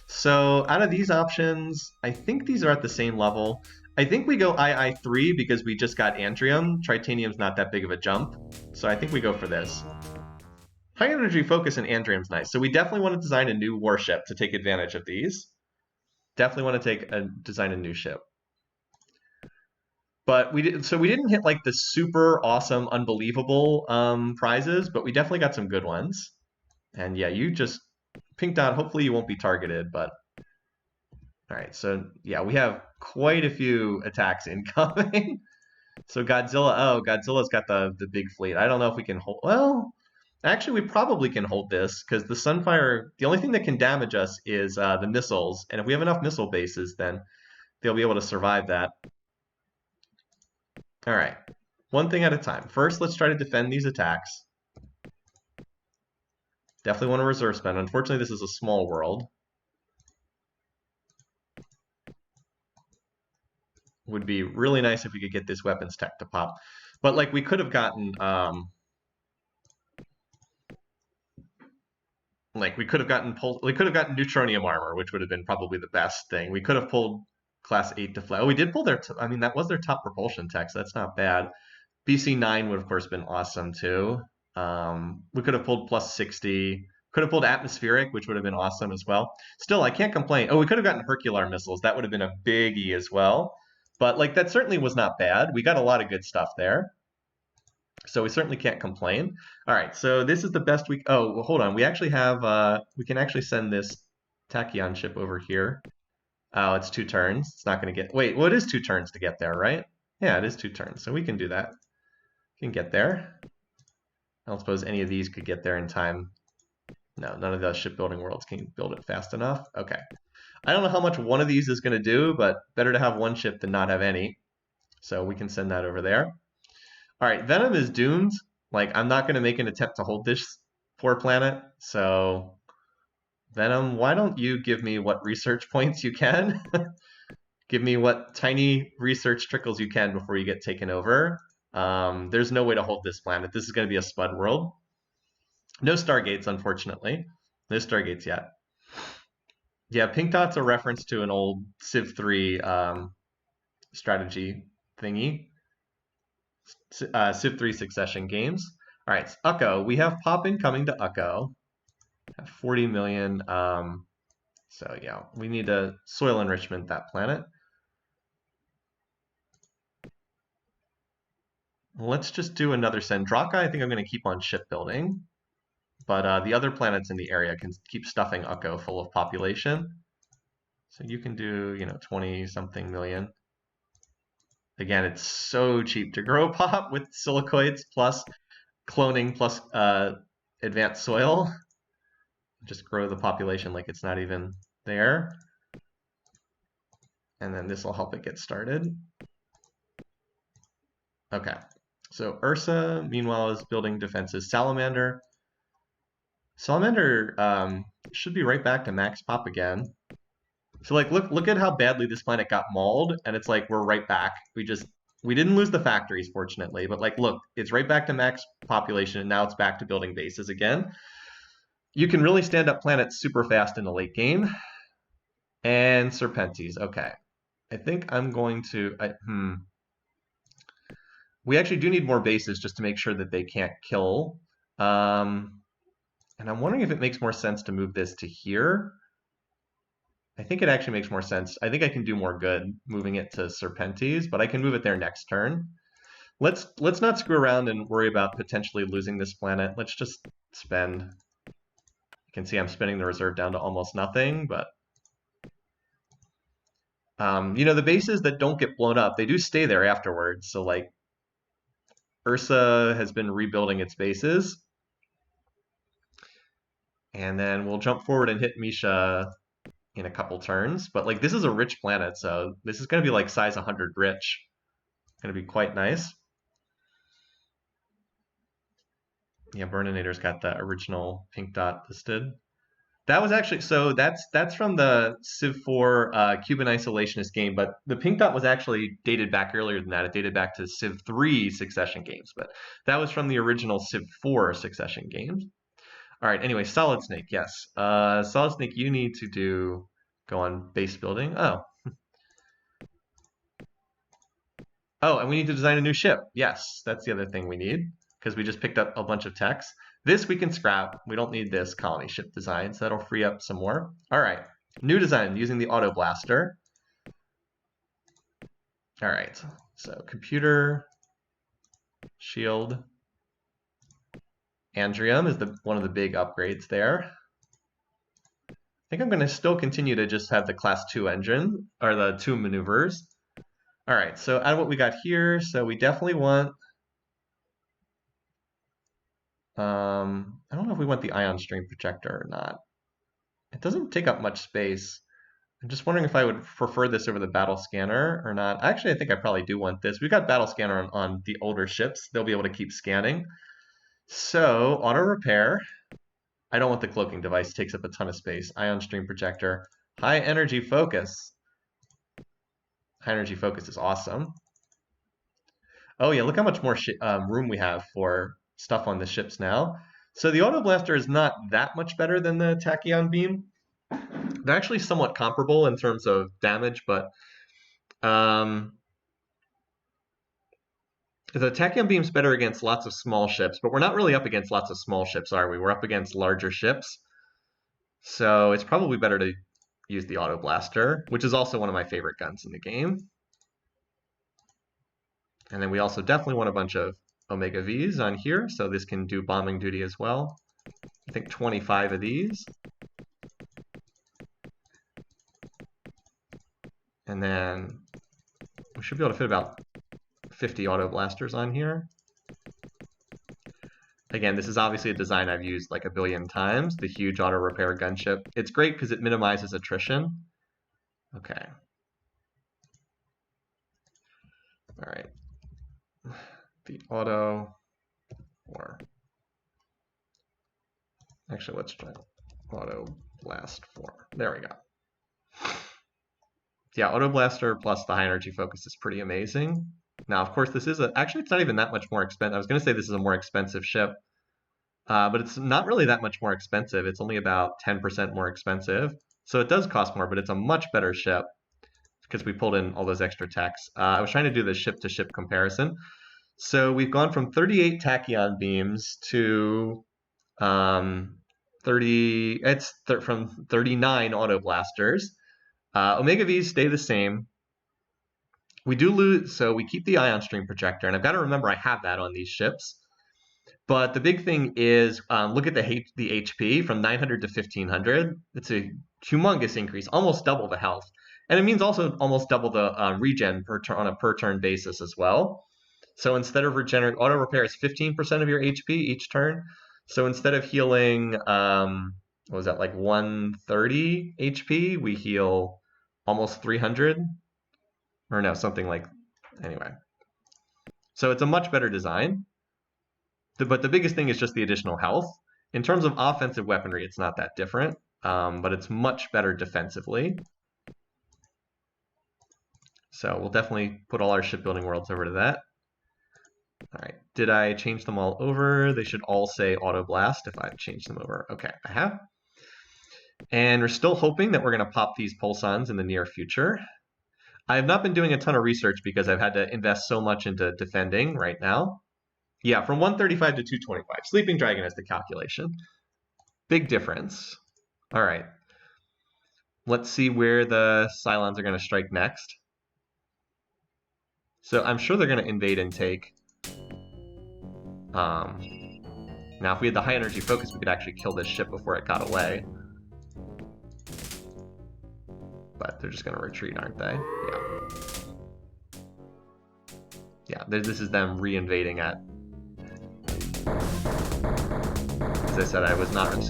so out of these options, I think these are at the same level. I think we go II3 because we just got Andrium. Tritanium's not that big of a jump, so I think we go for this. High energy focus and Andrium's nice. So we definitely want to design a new warship to take advantage of these. Definitely want to design a new ship. But we didn't hit like the super awesome, unbelievable prizes, but we definitely got some good ones. And yeah, you just Pink Dot. Hopefully you won't be targeted, but all right. So yeah, we have quite a few attacks incoming. So Godzilla. Oh, Godzilla's got the big fleet. I don't know if we can hold. Well, actually, we probably can hold this because the Sunfire. The only thing that can damage us is the missiles, and if we have enough missile bases, then they'll be able to survive that. All right, one thing at a time. First, let's try to defend these attacks. Definitely want to reserve spend. Unfortunately, this is a small world. Would be really nice if we could get this weapons tech to pop. But like we could have gotten we could have gotten neutronium armor, which would have been probably the best thing. We could have pulled class 8 to fly. Oh, we did pull their I mean that was their top propulsion tech, so that's not bad. BC9 would of course been awesome too. We could have pulled plus 60. Could have pulled atmospheric, which would have been awesome as well. Still, I can't complain. Oh, we could have gotten Hercular missiles. That would have been a biggie as well. But like that certainly was not bad. We got a lot of good stuff there. So we certainly can't complain. All right, so this is the best we. Oh, well, hold on. We actually have. We can actually send this Tachyon ship over here. Oh, it's 2 turns. It's not going to get. Wait, well, it is 2 turns to get there, right? Yeah, it is 2 turns, so we can do that. We can get there. I don't suppose any of these could get there in time. No, none of the shipbuilding worlds can build it fast enough. Okay. I don't know how much one of these is going to do, but better to have one ship than not have any. So we can send that over there. All right, Venom is doomed. Like, I'm not going to make an attempt to hold this poor planet. So, Venom, why don't you give me what research points you can? Give me what tiny research trickles you can before you get taken over. There's no way to hold this planet. This is going to be a Spud world. No Stargates, unfortunately. No Stargates yet. Yeah, Pink Dot's a reference to an old Civ 3 strategy thingy. Civ 3 succession games. All right, Ukko. We have Poppin coming to Ukko. 40 million. So yeah, we need to soil enrichment that planet. Let's just do another Sendraka. I think I'm going to keep on shipbuilding. But the other planets in the area can keep stuffing Ukko full of population. So you can do, 20-something million. Again, it's so cheap to grow pop with silicoids plus cloning plus advanced soil. Just grow the population like it's not even there. And then this will help it get started. Okay, so Ursa, meanwhile, is building defenses. Salamander should be right back to max pop again. So like, look at how badly this planet got mauled, and it's like we're right back. We didn't lose the factories, fortunately, but like, look, it's right back to max population, and now it's back to building bases again. You can really stand up planets super fast in the late game. And Serpentes, okay. I think I'm going to, We actually do need more bases just to make sure that they can't kill. And I'm wondering if it makes more sense to move this to here. I think it actually makes more sense. I think I can do more good moving it to Serpentes, but I can move it there next turn. Let's not screw around and worry about potentially losing this planet. Let's just spend. You can see I'm spending the reserve down to almost nothing, but the bases that don't get blown up, they do stay there afterwards. So like Ursa has been rebuilding its bases. And then we'll jump forward and hit Misha in a couple turns. But like this is a rich planet, so this is going to be like size 100 rich. Going to be quite nice. Yeah, Burninator's got the original pink dot listed. That was actually, so that's from the Civ 4 Cuban Isolationist game, but the pink dot was actually dated back earlier than that. It dated back to Civ 3 Succession games, but that was from the original Civ 4 Succession games. All right, anyway, Solid Snake, yes. Solid Snake, you need to go on base building. Oh. Oh, and we need to design a new ship. Yes, that's the other thing we need, because we just picked up a bunch of techs. This we can scrap. We don't need this colony ship design, so that'll free up some more. All right, new design using the Auto Blaster. All right, so computer, shield, Andrium is one of the big upgrades there. I think I'm going to still continue to just have the class 2 engine, or the 2 maneuvers. All right, so out of what we got here, so we definitely want... I don't know if we want the ion stream projector or not. It doesn't take up much space. I'm just wondering if I would prefer this over the battle scanner or not. Actually, I think I probably do want this. We've got battle scanner on the older ships. They'll be able to keep scanning. So, auto repair. I don't want the cloaking device. It takes up a ton of space. Ion stream projector. High energy focus. High energy focus is awesome. Oh yeah, look how much more room we have for stuff on the ships now. So the Auto Blaster is not that much better than the Tachyon Beam. They're actually somewhat comparable in terms of damage, but the Tachyon Beam's better against lots of small ships, but we're not really up against lots of small ships, are we? We're up against larger ships. So it's probably better to use the Auto Blaster, which is also one of my favorite guns in the game. And then we also definitely want a bunch of Omega Vs on here, so this can do bombing duty as well. I think 25 of these. And then we should be able to fit about 50 Auto Blasters on here. Again, this is obviously a design I've used like a billion times, the huge auto repair gunship. It's great because it minimizes attrition. Okay. All right. The auto, or actually, let's try Auto Blast 4. There we go. Yeah, Auto Blaster plus the high energy focus is pretty amazing. Now, of course, this is actually, it's not even that much more expensive. I was going to say this is a more expensive ship, but it's not really that much more expensive. It's only about 10% more expensive. So it does cost more, but it's a much better ship because we pulled in all those extra techs. I was trying to do the ship-to-ship comparison. So we've gone from 38 tachyon beams to from 39 auto blasters. Omega V's stay the same. We do lose, so we keep the ion stream projector, and I've got to remember I have that on these ships. But the big thing is, look at the HP from 900 to 1500. It's a humongous increase, almost double the health. And it means also almost double the regen on a per-turn basis as well. So instead of auto repair is 15% of your HP each turn. So instead of healing, what was that, like 130 HP, we heal almost 300. Or no, something like, anyway. So it's a much better design. But the biggest thing is just the additional health. In terms of offensive weaponry, it's not that different, but it's much better defensively. So we'll definitely put all our shipbuilding worlds over to that. All right, did I change them all over? They should all say Auto Blast if I've changed them over. Okay, I have. And we're still hoping that we're going to pop these Psilons in the near future. I have not been doing a ton of research because I've had to invest so much into defending right now. Yeah, from 135 to 225. Sleeping Dragon is the calculation. Big difference. All right. Let's see where the Cylons are going to strike next. So I'm sure they're going to invade and take. Now, if we had the high energy focus, we could actually kill this ship before it got away. But they're just going to retreat, aren't they? Yeah. Yeah, this is them re-invading at... As I said, I was not...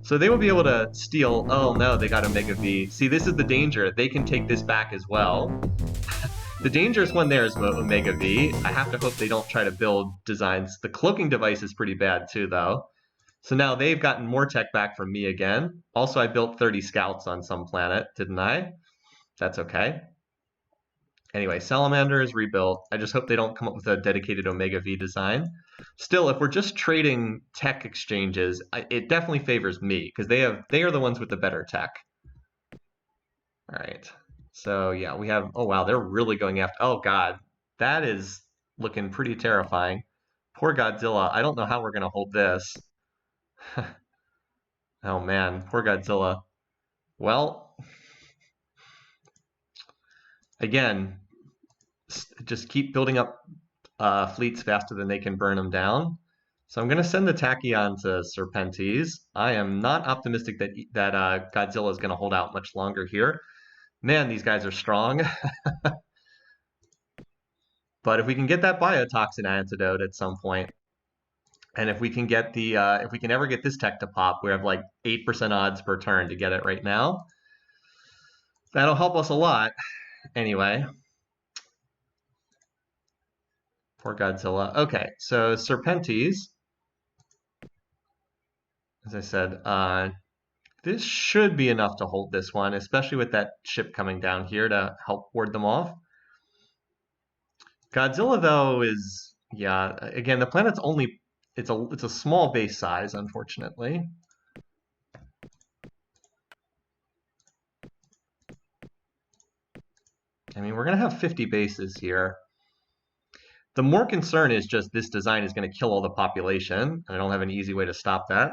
So they will be able to steal... Oh no, they got Omega V. See, this is the danger. They can take this back as well. The dangerous one there is Omega V. I have to hope they don't try to build designs. The cloaking device is pretty bad too, though. So now they've gotten more tech back from me again. Also, I built 30 scouts on some planet, didn't I? That's okay. Anyway, Salamander is rebuilt. I just hope they don't come up with a dedicated Omega V design. Still, if we're just trading tech exchanges, it definitely favors me because they are the ones with the better tech. All right. So yeah, we have, oh wow, they're really going after, oh god, that is looking pretty terrifying. Poor Godzilla, I don't know how we're going to hold this. Oh man, poor Godzilla. Well, again, just keep building up fleets faster than they can burn them down. So I'm going to send the Tachyon to Serpentes. I am not optimistic that Godzilla is going to hold out much longer here. Man, these guys are strong. But if we can get that biotoxin antidote at some point, and if we can get the if we can ever get this tech to pop, we have like 8% odds per turn to get it right now. That'll help us a lot. Anyway. Poor Godzilla. Okay, so Serpentes, as I said, this should be enough to hold this one, especially with that ship coming down here to help ward them off. Godzilla, though, is, yeah, again, the planet's only, it's a small base size, unfortunately. I mean, we're going to have 50 bases here. The more concern is just this design is going to kill all the population, and I don't have an easy way to stop that.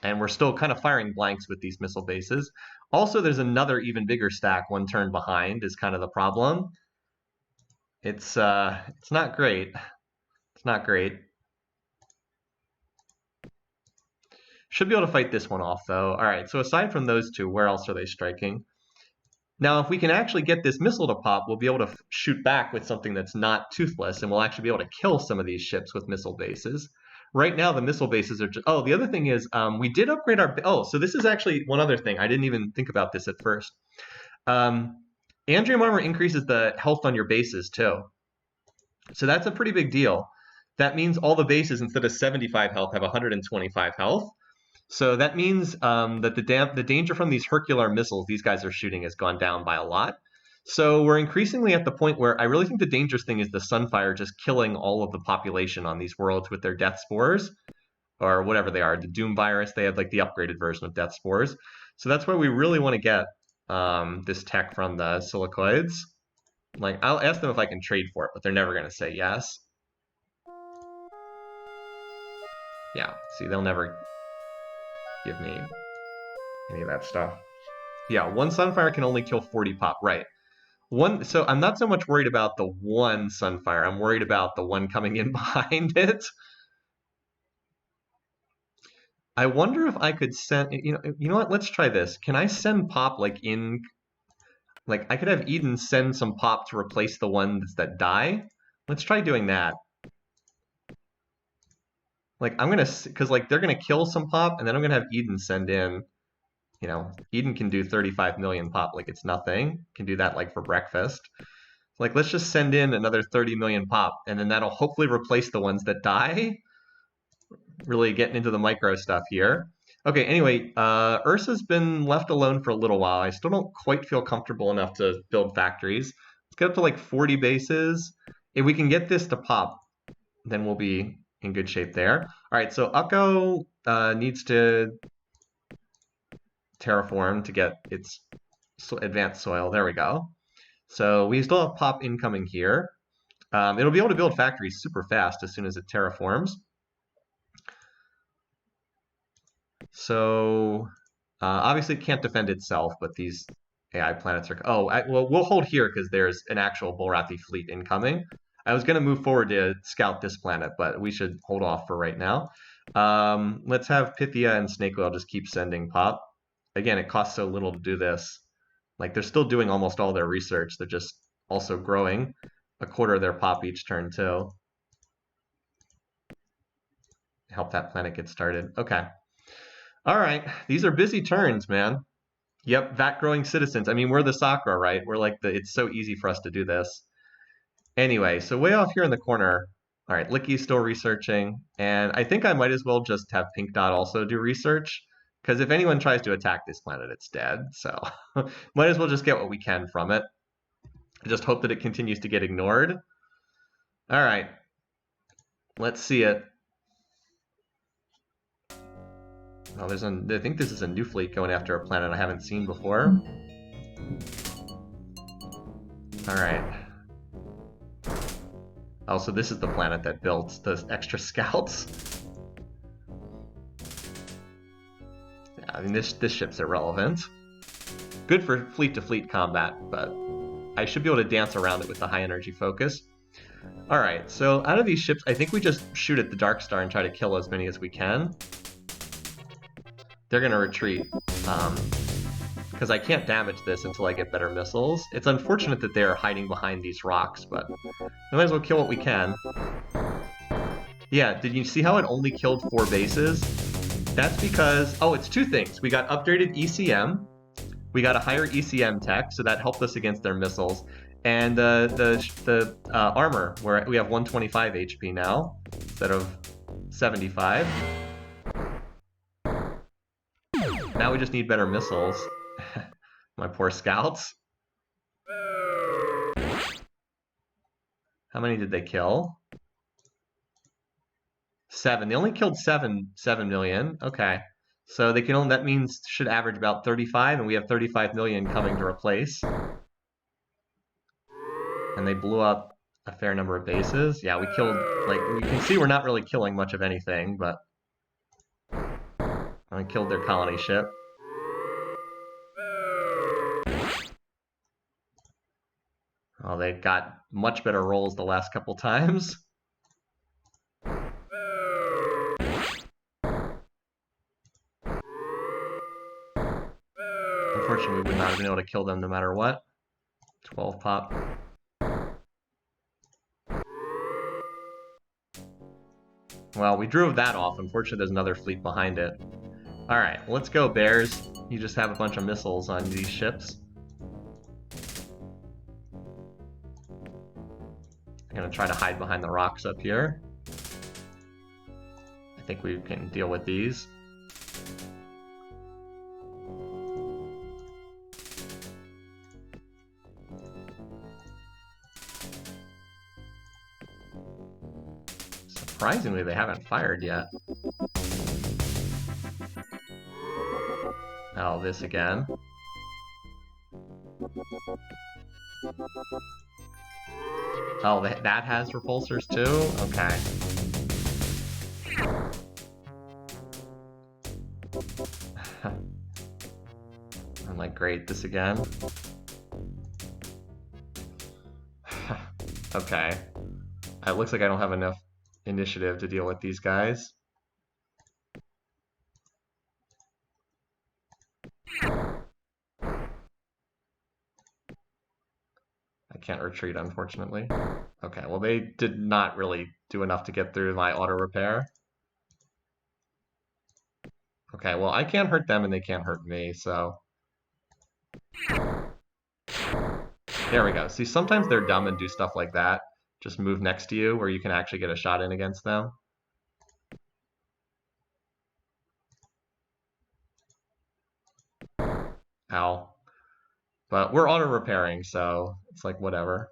And we're still kind of firing blanks with these missile bases. Also, there's another even bigger stack one turn behind is kind of the problem. It's not great. It's not great. Should be able to fight this one off, though. All right, so aside from those two, where else are they striking? Now, if we can actually get this missile to pop, we'll be able to shoot back with something that's not toothless, and we'll actually be able to kill some of these ships with missile bases. Right now, the missile bases are just... Oh, the other thing is, we did upgrade our... Oh, so this is actually one other thing. I didn't even think about this at first. Andrium armor increases the health on your bases, too. So that's a pretty big deal. That means all the bases, instead of 75 health, have 125 health. So that means that the danger from these Hercular missiles these guys are shooting has gone down by a lot. So we're increasingly at the point where I really think the dangerous thing is the Sunfire just killing all of the population on these worlds with their death spores, or whatever they are. The Doom virus, they have like the upgraded version of death spores. So that's why we really want to get this tech from the Silicoids. Like, I'll ask them if I can trade for it, but they're never going to say yes. Yeah, see, they'll never give me any of that stuff. Yeah, one Sunfire can only kill 40 pop, right. So I'm not so much worried about the one Sunfire, I'm worried about the one coming in behind it. I wonder if I could send, you know what, let's try this. Can I send pop like in, like I could have Eden send some pop to replace the ones that die? Let's try doing that. Like I'm gonna, cause like they're gonna kill some pop and then I'm gonna have Eden send in, you know, Eden can do 35 million pop like it's nothing. Can do that like for breakfast. Like let's just send in another 30 million pop and then that'll hopefully replace the ones that die. Really getting into the micro stuff here. Okay, anyway, Ursa's been left alone for a little while. I still don't quite feel comfortable enough to build factories. Let's get up to like 40 bases. If we can get this to pop, then we'll be in good shape there. All right, so Ukko needs to terraform to get its advanced soil. There we go. So we still have pop incoming here. It'll be able to build factories super fast as soon as it terraforms. So obviously it can't defend itself, but these AI planets are... Oh, well, we'll hold here because there's an actual Bulrathi fleet incoming. I was going to move forward to scout this planet, but we should hold off for right now. Let's have Pythia and Snake Oil just keep sending pop. Again, it costs so little to do this. Like, they're still doing almost all their research. They're just also growing a quarter of their pop each turn, too. Help that planet get started. Okay. All right. These are busy turns, man. Yep, vat-growing citizens. I mean, we're the Sakura, right? We're like it's so easy for us to do this. Anyway, so way off here in the corner, all right, Licky's still researching, and I think I might as well just have Pink Dot also do research, because if anyone tries to attack this planet, it's dead, so might as well just get what we can from it. I just hope that it continues to get ignored. All right, let's see it. Oh, I think this is a new fleet going after a planet I haven't seen before. All right. Oh, so this is the planet that built the extra scouts. Yeah, I mean, this ship's irrelevant. Good for fleet-to-fleet combat, but I should be able to dance around it with the high-energy focus. All right, so out of these ships, I think we just shoot at the Dark Star and try to kill as many as we can. They're going to retreat, because I can't damage this until I get better missiles. It's unfortunate that they're hiding behind these rocks, but we might as well kill what we can. Yeah, did you see how it only killed 4 bases? That's because, oh, it's 2 things. We got upgraded ECM, we got a higher ECM tech, so that helped us against their missiles, and the armor, where we have 125 HP now, instead of 75. Now we just need better missiles. My poor scouts. How many did they kill? 7. They only killed 7 million. Okay. So they can only, that means should average about 35, and we have 35 million coming to replace. And they blew up a fair number of bases. Yeah, we killed, like, we can see we're not really killing much of anything, but I killed their colony ship. Oh, they got much better rolls the last couple times. Unfortunately, we would not have been able to kill them no matter what. 12 pop. Well, we drove that off. Unfortunately, there's another fleet behind it. Alright, let's go, Bears. You just have a bunch of missiles on these ships. I'm going to try to hide behind the rocks up here. I think we can deal with these. Surprisingly, they haven't fired yet. Oh, this again. Oh, that has repulsors too? Okay. I'm like, great, this again? Okay. It looks like I don't have enough initiative to deal with these guys. I can't retreat, unfortunately. Okay, well, they did not really do enough to get through my auto repair. Okay, well, I can't hurt them and they can't hurt me, so... There we go. See, sometimes they're dumb and do stuff like that. Just move next to you where you can actually get a shot in against them. Ow. But we're auto-repairing, so it's like, whatever.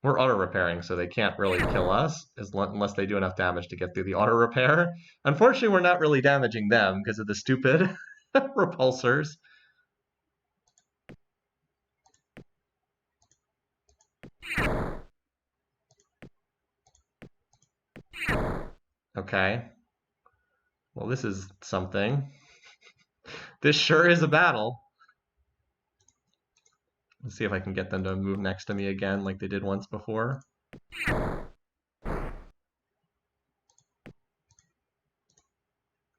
We're auto-repairing, so they can't really kill us unless they do enough damage to get through the auto-repair. Unfortunately, we're not really damaging them because of the stupid repulsors. Okay. Well, this is something. This sure is a battle. Let's see if I can get them to move next to me again like they did once before.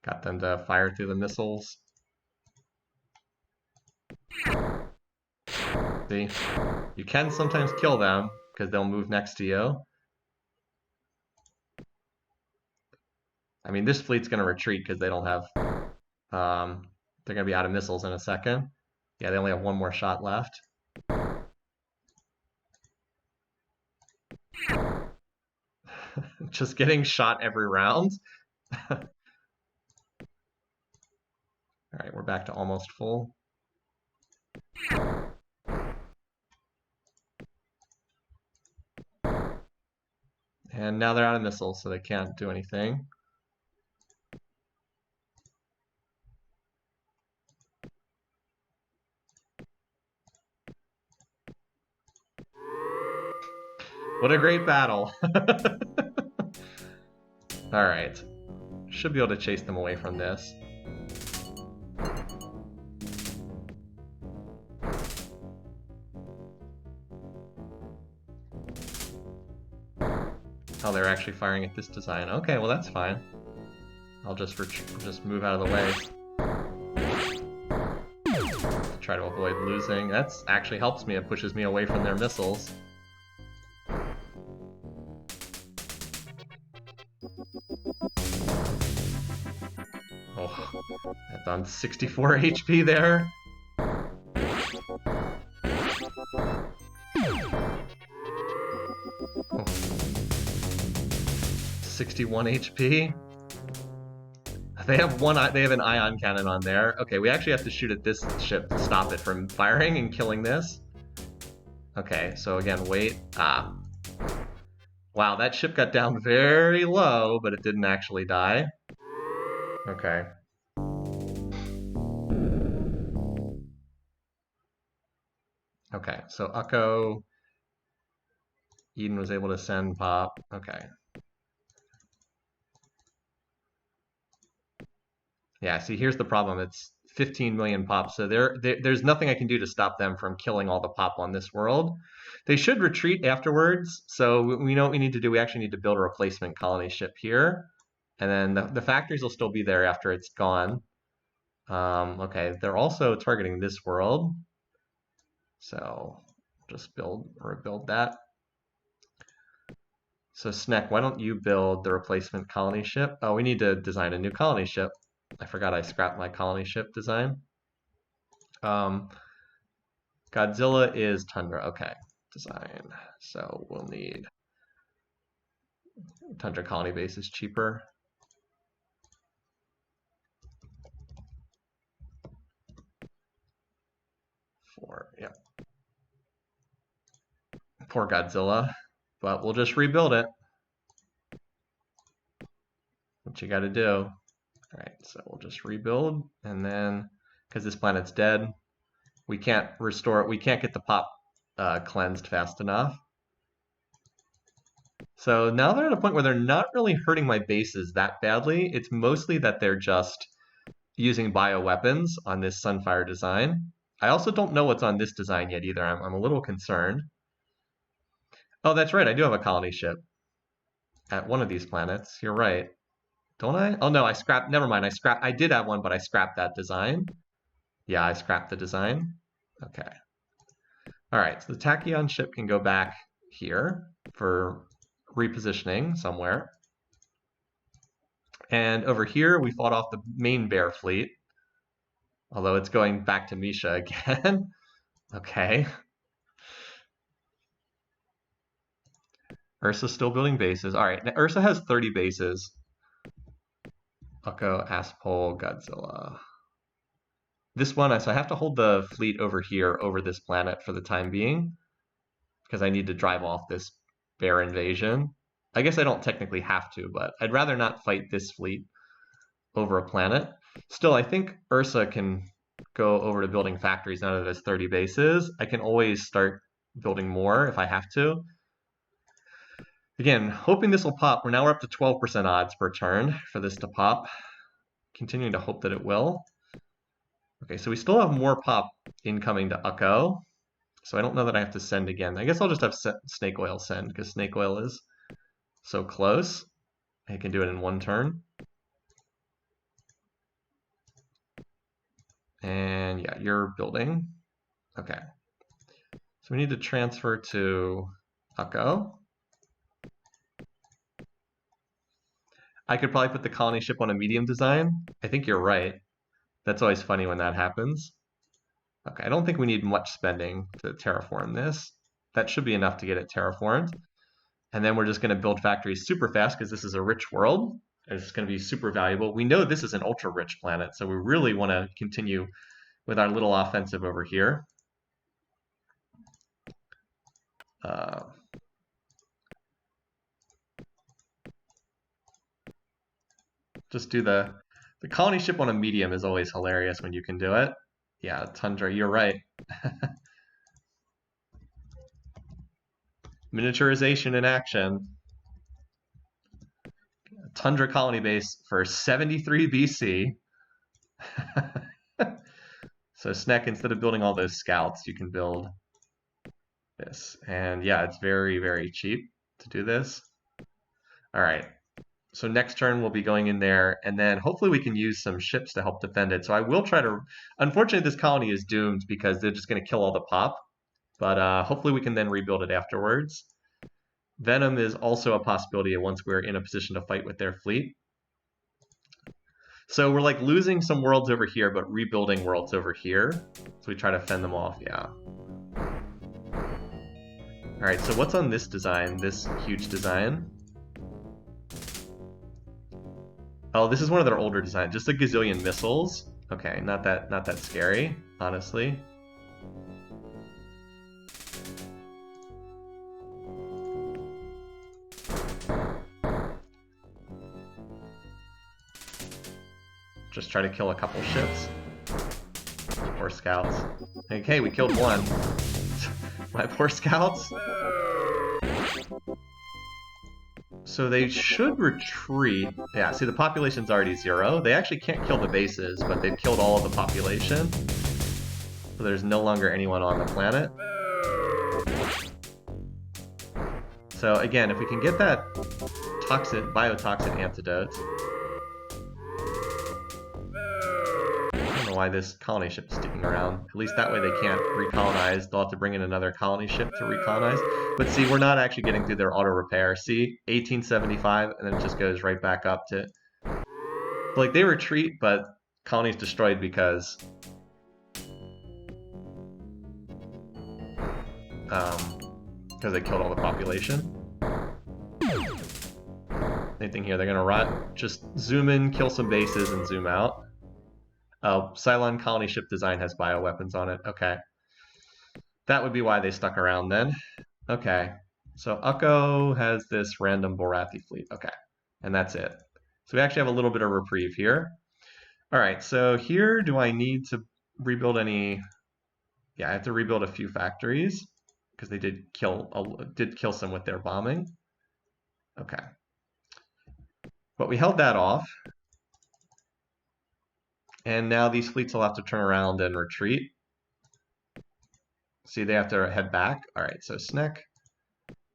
Got them to fire through the missiles. See? You can sometimes kill them because they'll move next to you. I mean, this fleet's going to retreat because they don't have, they're going to be out of missiles in a second. Yeah, they only have one more shot left. Just getting shot every round. All right, we're back to almost full. And now they're out of missiles, so they can't do anything. What a great battle. All right. Should be able to chase them away from this. Oh, they're actually firing at this design. Okay, well that's fine. I'll just move out of the way. Try to avoid losing. That's actually helps me. It pushes me away from their missiles. Oh, that's on 64 HP there. Oh. 61 HP. They have an ion cannon on there. Okay, we actually have to shoot at this ship to stop it from firing and killing this. Okay, so again, wait. Wow, that ship got down very low, but it didn't actually die. Okay. Okay, so Ukko, Eden was able to send Pop. Okay. Yeah, see, here's the problem. It's 15 million Pop, so there's nothing I can do to stop them from killing all the Pop on this world. They should retreat afterwards, so we know what we need to do. We actually need to build a replacement colony ship here, and then the factories will still be there after it's gone. Okay, they're also targeting this world, so just rebuild that. So Sneck, why don't you build the replacement colony ship? Oh, we need to design a new colony ship. I forgot I scrapped my colony ship design. Godzilla is Tundra. Okay, design. So we'll need Tundra colony base is cheaper. Yeah. Poor Godzilla, but we'll just rebuild it. What you got to do. All right, so we'll just rebuild, and then because this planet's dead, we can't restore it. We can't get the Pop cleansed fast enough. So now they're at a point where they're not really hurting my bases that badly. It's mostly that they're just using bioweapons on this Sunfire design. I also don't know what's on this design yet either. I'm a little concerned. Oh, that's right. I do have a colony ship at one of these planets. You're right. Don't I? Oh, no, I scrapped. Never mind. I did have one, but I scrapped that design. Yeah, I scrapped the design. Okay. All right. So the Tachyon ship can go back here for repositioning somewhere. And over here, we fought off the main Bear fleet. Although it's going back to Misha again. Okay. Ursa's still building bases. All right, now Ursa has 30 bases. Ukko, Aspol, Godzilla. This one, so I have to hold the fleet over here, over this planet for the time being, because I need to drive off this bear invasion. I guess I don't technically have to, but I'd rather not fight this fleet over a planet. Still, I think Ursa can go over to building factories now that it has 30 bases. I can always start building more if I have to. Again, hoping this will pop. We're up to 12% odds per turn for this to pop. Continuing to hope that it will. Okay, so we still have more pop incoming to Ukko. So I don't know that I have to send again. I guess I'll just have Snake Oil send, because Snake Oil is so close. I can do it in one turn. And yeah, you're building. Okay. So we need to transfer to Ukko. I could probably put the colony ship on a medium design. I think you're right. That's always funny when that happens. Okay, I don't think we need much spending to terraform this. That should be enough to get it terraformed. And then we're just going to build factories super fast because this is a rich world. It's going to be super valuable. We know this is an ultra-rich planet, so we really want to continue with our little offensive over here. Just do the colony ship on a medium is always hilarious when you can do it. Yeah, Tundra, you're right. Miniaturization in action. Tundra colony base for 73 BC. So Snek, instead of building all those scouts, you can build this. And yeah, it's very, very cheap to do this. All right. So next turn we'll be going in there, and then hopefully we can use some ships to help defend it. So I will try to... Unfortunately, this colony is doomed because they're just going to kill all the pop. But hopefully we can then rebuild it afterwards. Venom is also a possibility once we're in a position to fight with their fleet. So we're like losing some worlds over here, but rebuilding worlds over here. So we try to fend them off, yeah. All right, so what's on this design, this huge design? Oh, this is one of their older designs, just a gazillion missiles. Okay, not that scary, honestly. Just try to kill a couple ships. Poor scouts. Okay, we killed one. My poor scouts. So they should retreat. Yeah, see, the population's already 0. They actually can't kill the bases, but they've killed all of the population. So there's no longer anyone on the planet. So again, if we can get that biotoxin antidote. I don't know why this colony ship is sticking around. At least that way they can't recolonize. They'll have to bring in another colony ship to recolonize. But see, we're not actually getting through their auto repair. See, 1875, and then it just goes right back up to... Like, they retreat, but colony's destroyed because... they killed all the population. Anything here, they're gonna just zoom in, kill some bases, and zoom out. Oh, Cylon colony ship design has bioweapons on it. Okay. That would be why they stuck around then. Okay. So Ukko has this random Borathi fleet. Okay. And that's it. So we actually have a little bit of reprieve here. All right. So here, do I need to rebuild any... Yeah, I have to rebuild a few factories because they did kill some with their bombing. Okay. But we held that off. And now these fleets will have to turn around and retreat. See, they have to head back. All right, so Snek,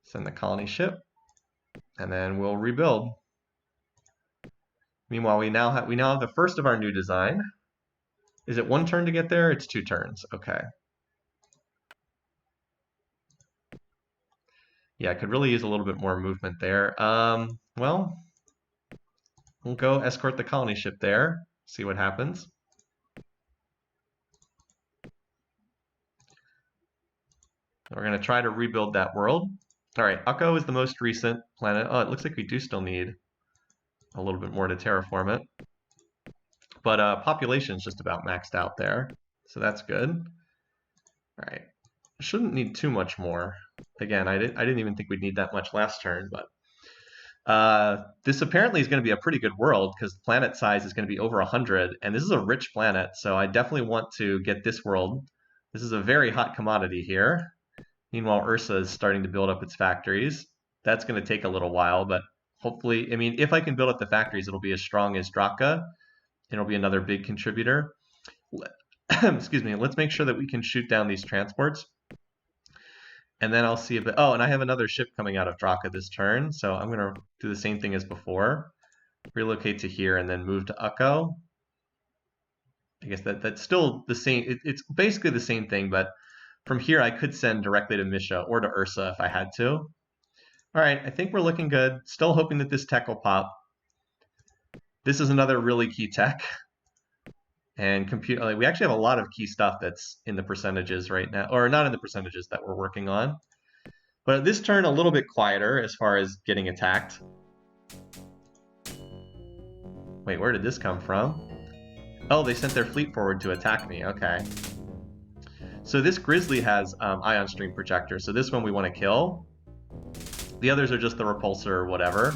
send the colony ship, and then we'll rebuild. Meanwhile, we now have the first of our new design. Is it 1 turn to get there? It's 2 turns. Okay. Yeah, I could really use a little bit more movement there. Well, we'll go escort the colony ship there. See what happens. We're going to try to rebuild that world. All right, Ukko is the most recent planet. Oh, it looks like we do still need a little bit more to terraform it. But population is just about maxed out there, so that's good. All right, shouldn't need too much more. Again, I didn't even think we'd need that much last turn, but this apparently is going to be a pretty good world because the planet size is going to be over 100, and this is a rich planet, so I definitely want to get this world. This is a very hot commodity here. Meanwhile, Ursa is starting to build up its factories. That's going to take a little while, but hopefully, I mean, if I can build up the factories, it'll be as strong as Draka. It'll be another big contributor. Excuse me. Let's make sure that we can shoot down these transports. And then I'll see if... Oh, and I have another ship coming out of Draka this turn, so I'm going to do the same thing as before. Relocate to here and then move to Ukko. I guess that's still the same. It's basically the same thing, but from here I could send directly to Misha or to Ursa if I had to. All right, I think we're looking good. Still hoping that this tech will pop. This is another really key tech. And compute, we actually have a lot of key stuff that's in the percentages right now, or not in the percentages that we're working on. But this turn a little bit quieter as far as getting attacked. Wait, where did this come from? Oh, they sent their fleet forward to attack me. Okay. So this Grizzly has ion stream projector. So this one we want to kill. The others are just the repulsor or whatever.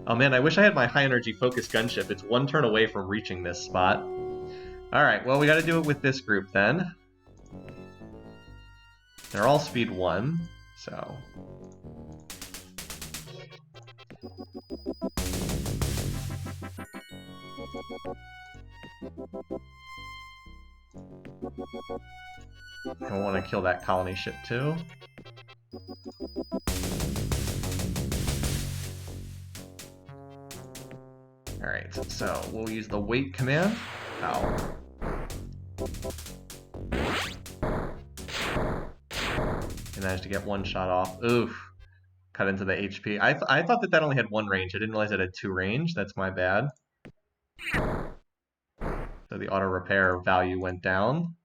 Oh man, I wish I had my high energy focus gunship. It's one turn away from reaching this spot. All right, well, we got to do it with this group then. They're all speed 1, so... I want to kill that colony ship too. Alright, so we'll use the wait command. Ow. And managed to get one shot off. Oof. Cut into the HP. I thought that only had 1 range. I didn't realize it had 2 range. That's my bad. So the auto repair value went down.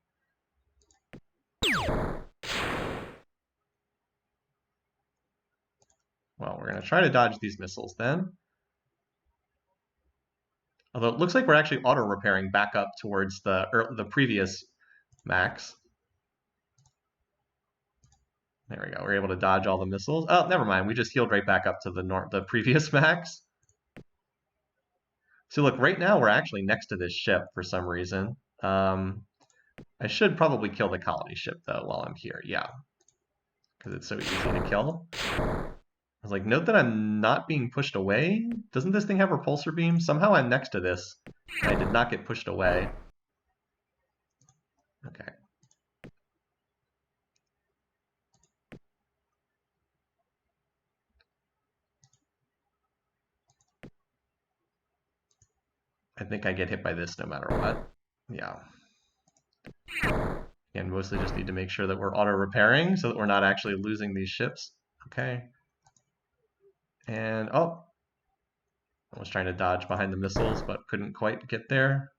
Well, we're going to try to dodge these missiles then. Although it looks like we're actually auto-repairing back up towards the previous max. There we go. We're able to dodge all the missiles. Oh, never mind. We just healed right back up to the previous max. So look, right now we're actually next to this ship for some reason. I should probably kill the colony ship, though, while I'm here. Yeah. Because it's so easy to kill. I was like, note that I'm not being pushed away. Doesn't this thing have repulsor beam? Somehow I'm next to this. I did not get pushed away. Okay. I think I get hit by this no matter what. Yeah. And mostly just need to make sure that we're auto-repairing so that we're not actually losing these ships. Okay. And, oh. I was trying to dodge behind the missiles, but couldn't quite get there.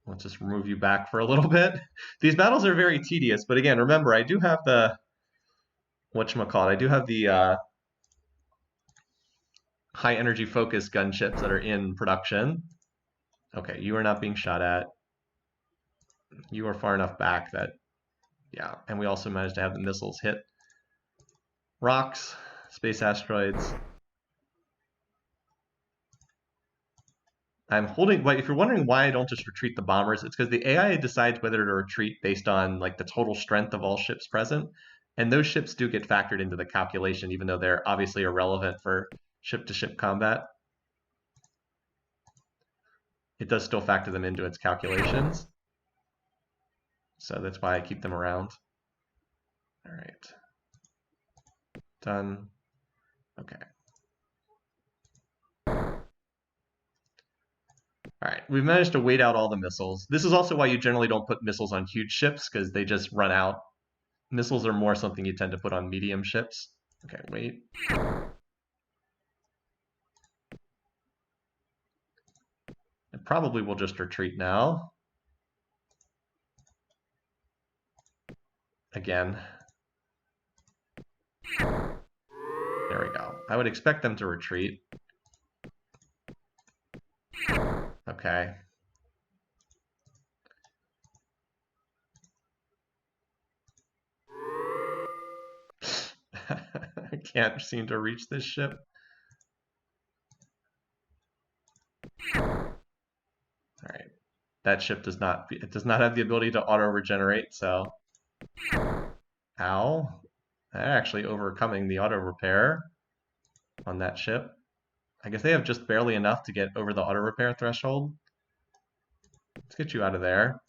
Let's just remove you back for a little bit. These battles are very tedious, but again, remember, I do have the... whatchamacallit, I do have the high energy focus gunships that are in production. Okay, you are not being shot at. You are far enough back that, yeah, and we also managed to have the missiles hit rocks, space asteroids. I'm holding, but if you're wondering why I don't just retreat the bombers, it's because the AI decides whether to retreat based on like the total strength of all ships present. And those ships do get factored into the calculation, even though they're obviously irrelevant for ship-to-ship combat. It does still factor them into its calculations. So that's why I keep them around. All right. Done. Okay. All right, we've managed to wait out all the missiles. This is also why you generally don't put missiles on huge ships, because they just run out. Missiles are more something you tend to put on medium ships. Okay, wait. I probably will just retreat now. Again. There we go. I would expect them to retreat. Okay. I can't seem to reach this ship. All right. That ship does not have the ability to auto regenerate, so ow. They're actually overcoming the auto repair on that ship. I guess they have just barely enough to get over the auto repair threshold. Let's get you out of there.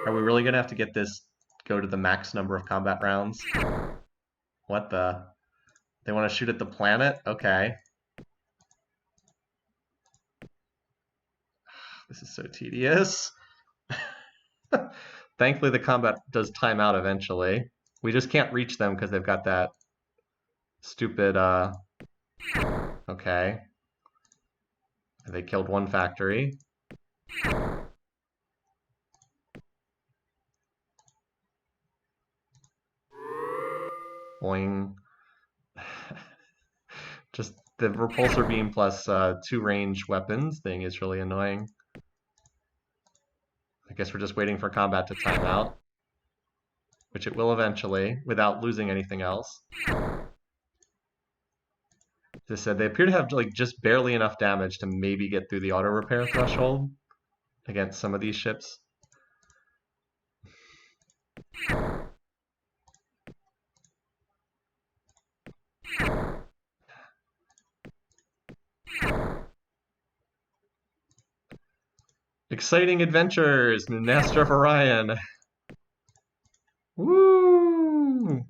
Are we really gonna have to get this go to the max number of combat rounds? What the? They want to shoot at the planet? Okay. This is so tedious. Thankfully, the combat does time out eventually. We just can't reach them because they've got that stupid, okay. They killed one factory. Boing. Just the repulsor beam plus 2 range weapons thing is really annoying. I guess we're just waiting for combat to time out, which it will eventually, without losing anything else. As I said, they appear to have like just barely enough damage to maybe get through the auto repair threshold against some of these ships. Exciting adventures, Master of Orion. Woo!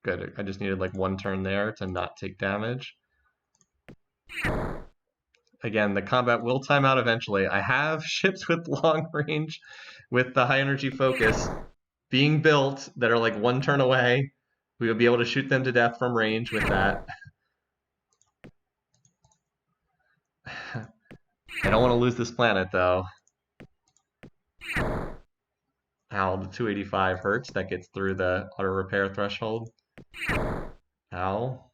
Good. I just needed like one turn there to not take damage. Again, the combat will time out eventually. I have ships with long range with the high energy focus being built that are like one turn away. We will be able to shoot them to death from range with that. I don't want to lose this planet though. Ow, the 285 hurts. That gets through the auto repair threshold. Ow.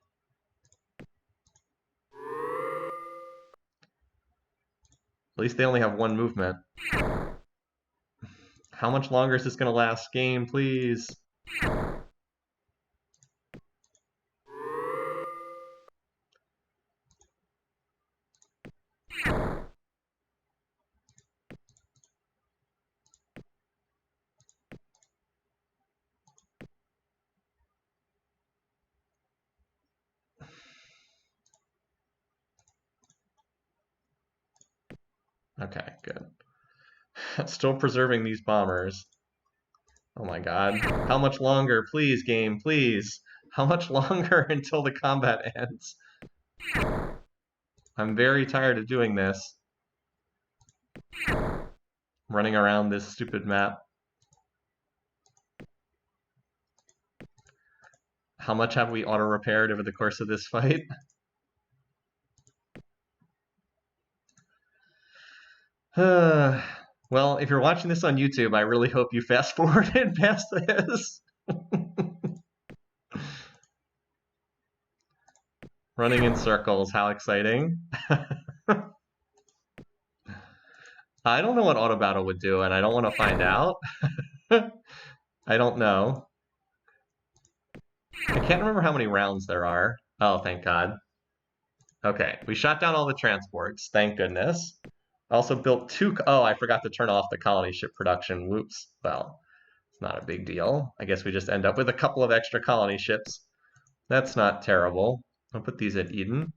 At least they only have one movement. How much longer is this going to last? Game, please. Okay, good. Still preserving these bombers. Oh my god. How much longer? Please, game, please. How much longer until the combat ends? I'm very tired of doing this. Running around this stupid map. How much have we auto-repaired over the course of this fight? Well, if you're watching this on YouTube, I really hope you fast-forwarded past this. Running in circles, how exciting. I don't know what auto battle would do, and I don't want to find out. I don't know. I can't remember how many rounds there are. Oh, thank God. Okay, we shot down all the transports, thank goodness. Also built 2... Oh, I forgot to turn off the colony ship production. Whoops. Well, it's not a big deal. I guess we just end up with a couple of extra colony ships. That's not terrible. I'll put these at Eden.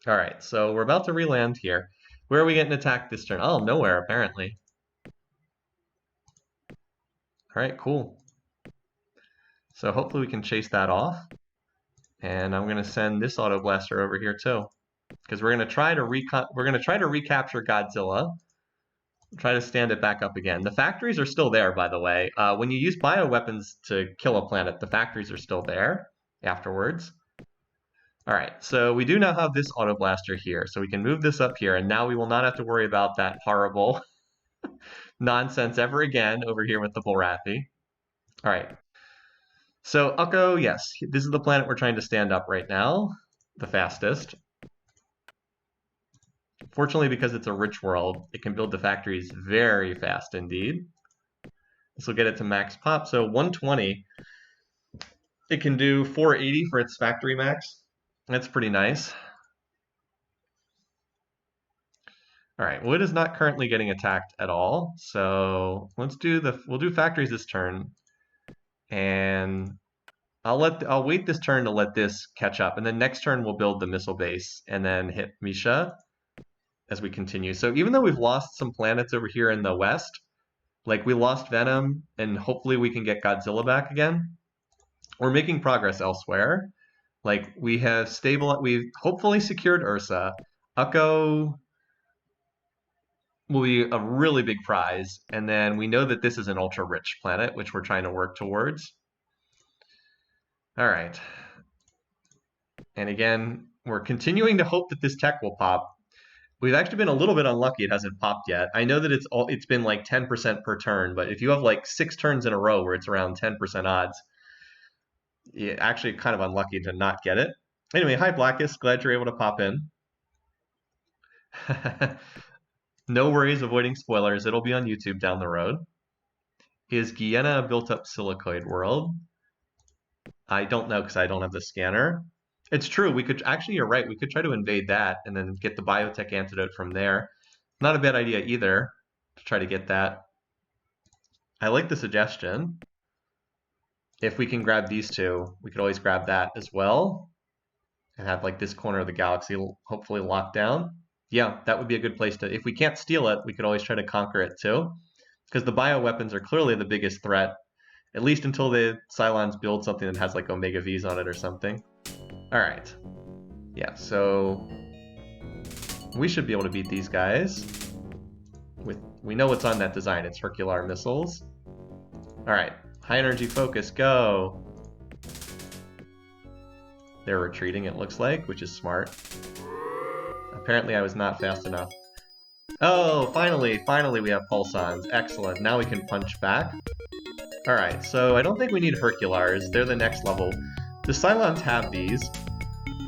All right, so we're about to re-land here. Where are we getting attacked this turn? Oh, nowhere, apparently. All right, cool. So hopefully we can chase that off. And I'm going to send this auto blaster over here too, because we're going to try to recapture Godzilla. Try to stand it back up again. The factories are still there, by the way. When you use bioweapons to kill a planet, the factories are still there afterwards. All right, so we do now have this auto blaster here, so we can move this up here, and now we will not have to worry about that horrible nonsense ever again over here with the Bulrathi. All right. So Ukko, yes, this is the planet we're trying to stand up right now, the fastest. Fortunately, because it's a rich world, it can build the factories very fast indeed. This will get it to max pop, so 120. It can do 480 for its factory max. That's pretty nice. All right, wood is not currently getting attacked at all, so we'll do factories this turn, and I'll wait this turn to let this catch up, and then next turn we'll build the missile base and then hit Misha as we continue. So even though we've lost some planets over here in the west, like we lost Venom, and hopefully we can get Godzilla back again, we're making progress elsewhere. Like we've hopefully secured Ursa. Ukko will be a really big prize, and then we know that this is an ultra-rich planet, which we're trying to work towards. All right. And again, we're continuing to hope that this tech will pop. We've actually been a little bit unlucky it hasn't popped yet. I know that it's been like 10% per turn, but if you have like 6 turns in a row where it's around 10% odds, you're actually kind of unlucky to not get it. Anyway, hi Blackest, glad you're able to pop in. No worries avoiding spoilers, it'll be on YouTube down the road. Is Guyana a built-up silicoid world? I don't know because I don't have the scanner. It's true, we could, actually you're right, we could try to invade that and then get the biotech antidote from there. Not a bad idea either, to try to get that. I like the suggestion. If we can grab these two, we could always grab that as well. And have like this corner of the galaxy hopefully locked down. Yeah, that would be a good place to, if we can't steal it, we could always try to conquer it too. Because the bioweapons are clearly the biggest threat, at least until the Cylons build something that has like Omega Vs on it or something. All right. Yeah, so we should be able to beat these guys. We know what's on that design. It's Hercular missiles. All right, high energy focus, go. They're retreating, it looks like, which is smart. Apparently I was not fast enough. Oh, finally we have pulsons. Excellent, now we can punch back. Alright, so I don't think we need Herculars. They're the next level. The Cylons have these,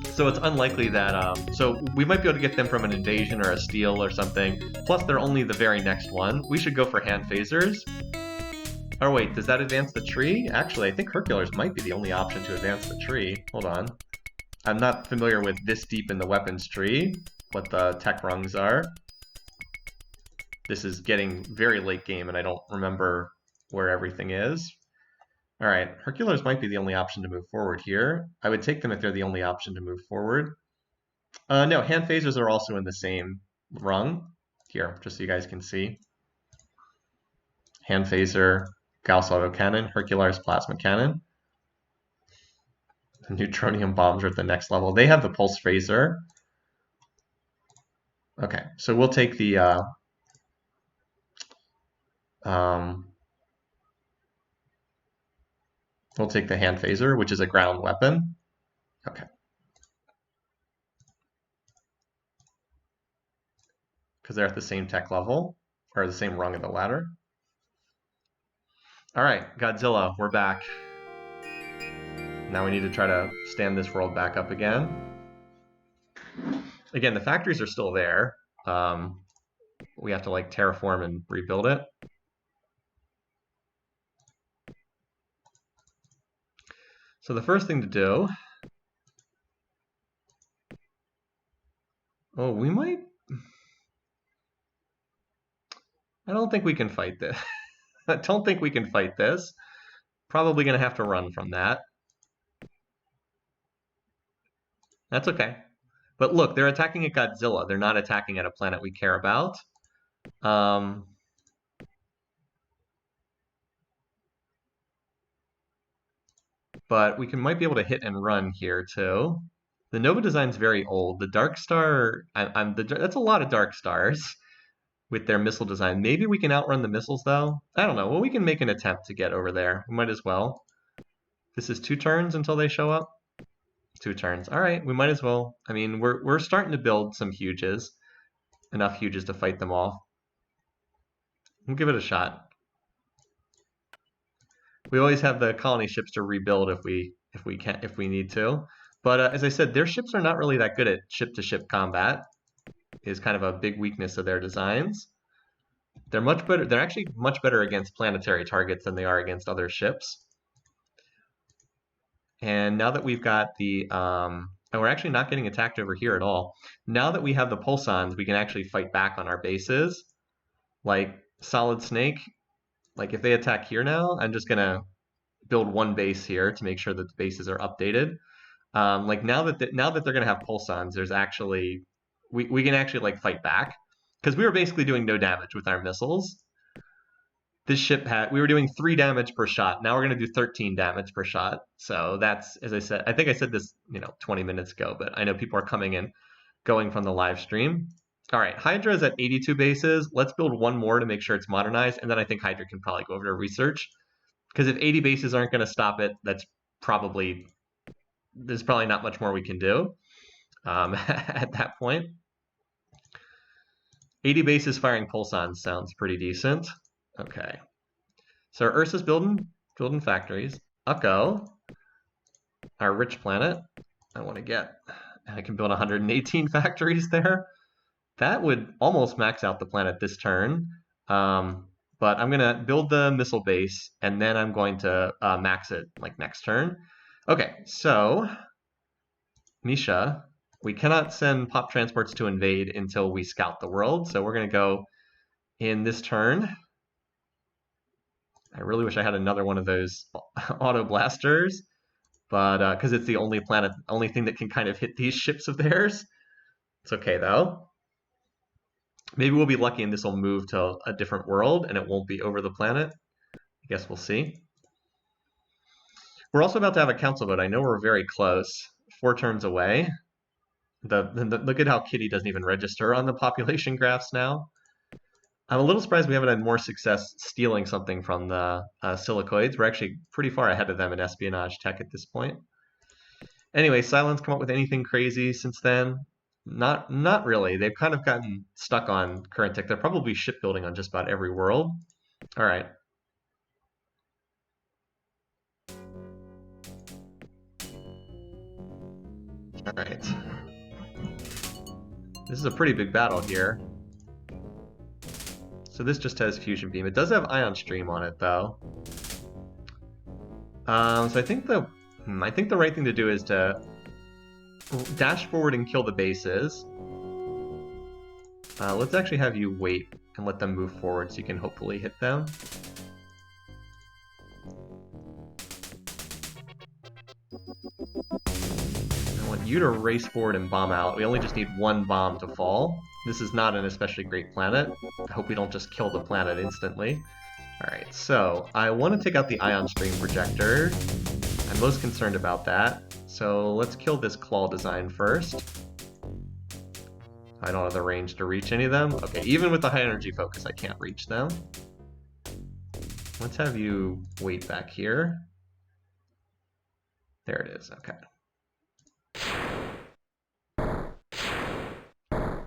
so it's unlikely that, so we might be able to get them from an invasion or a steal or something. Plus, they're only the very next one. We should go for hand phasers. Oh wait, does that advance the tree? Actually, I think Herculars might be the only option to advance the tree. Hold on. I'm not familiar with this deep in the weapons tree, what the tech rungs are. This is getting very late game and I don't remember where everything is. Alright, Herculars might be the only option to move forward here. I would take them if they're the only option to move forward. No, hand phasers are also in the same rung. Here, just so you guys can see. Hand phaser, Gauss autocannon, Herculars plasma cannon. The neutronium bombs are at the next level. They have the pulse phaser. Okay, so we'll take the we'll take the hand phaser, which is a ground weapon. Okay. Because they're at the same tech level, or the same rung of the ladder. All right, Godzilla, we're back. Now we need to try to stand this world back up again. Again, the factories are still there. We have to like terraform and rebuild it. So the first thing to do, oh, we might, I don't think we can fight this. I don't think we can fight this. Probably gonna have to run from that. That's okay. But look, they're attacking at Godzilla. They're not attacking at a planet we care about. But we might be able to hit and run here too. The Nova design's very old. The Dark Star, that's a lot of Dark Stars with their missile design. Maybe we can outrun the missiles though. I don't know. Well, we can make an attempt to get over there. We might as well. This is 2 turns until they show up. 2 turns. All right, we might as well. I mean, we're starting to build some huges, enough huges to fight them off. We'll give it a shot. We always have the colony ships to rebuild if we need to. But as I said, their ships are not really that good at ship-to-ship combat. Is kind of a big weakness of their designs. They're much better. They're actually much better against planetary targets than they are against other ships. And now that we've got the, and we're actually not getting attacked over here at all. Now that we have the pulsons, we can actually fight back on our bases. Like Solid Snake, like if they attack here now, I'm just gonna build 1 base here to make sure that the bases are updated. Like now that they're gonna have pulsons, there's actually we can actually like fight back because we were basically doing no damage with our missiles. This ship we were doing 3 damage per shot. Now we're going to do 13 damage per shot. So that's, as I said, I think I said this, 20 minutes ago, but I know people are coming in. going from the live stream. All right, Hydra is at 82 bases. Let's build one more to make sure it's modernized, and then I think Hydra can probably go over to research. Because if 80 bases aren't going to stop it, there's probably not much more we can do at that point. 80 bases firing pulsons sounds pretty decent. Okay. So Ursa's building factories. Ukko, our rich planet. I can build 118 factories there. That would almost max out the planet this turn. But I'm going to build the missile base, and then I'm going to max it like next turn. Okay, so Misha, we cannot send pop transports to invade until we scout the world, so we're going to go in this turn. I really wish I had another one of those auto blasters, but because it's the only thing that can kind of hit these ships of theirs. It's okay though. Maybe we'll be lucky and this will move to a different world and it won't be over the planet. I guess we'll see. We're also about to have a council vote. I know we're very close, 4 turns away. Look at how Kitty doesn't even register on the population graphs now. I'm a little surprised we haven't had more success stealing something from the silicoids. We're actually pretty far ahead of them in espionage tech at this point. Anyway, Cylon's come up with anything crazy since then? Not really. They've kind of gotten stuck on current tech. They're probably shipbuilding on just about every world. All right. All right. This is a pretty big battle here. So this just has fusion beam. It does have ion stream on it though. So I think the right thing to do is to dash forward and kill the bases. Let's actually have you wait and let them move forward so you can hopefully hit them. I want you to race forward and bomb out. We only just need 1 bomb to fall. This is not an especially great planet. I hope we don't just kill the planet instantly. Alright, so I want to take out the ion stream projector. I'm most concerned about that. So let's kill this claw design first. I don't have the range to reach any of them. Okay, even with the high energy focus, I can't reach them. Let's have you wait back here. There it is, okay.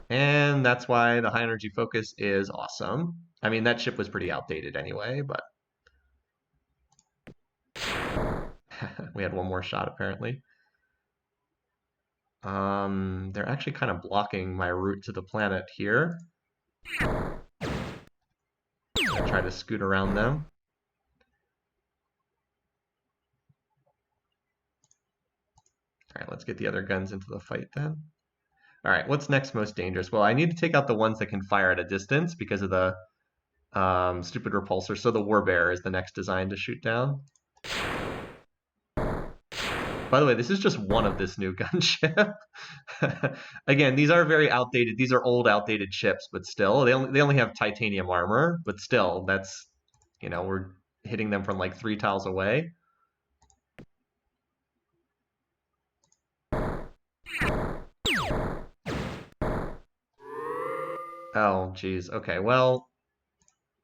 And that's why the high energy focus is awesome. I mean, that ship was pretty outdated anyway, but we had one more shot apparently. They're actually kind of blocking my route to the planet here. I try to scoot around them. All right, let's get the other guns into the fight then. All right, what's next most dangerous? Well, I need to take out the ones that can fire at a distance because of the stupid repulsor. So the Warbearer is the next design to shoot down. By the way, this is just one of this new gunship. Again, these are very outdated. These are old, outdated ships, but still, they only have titanium armor. But still, that's, you know, we're hitting them from like 3 tiles away. Oh, geez. Okay, well,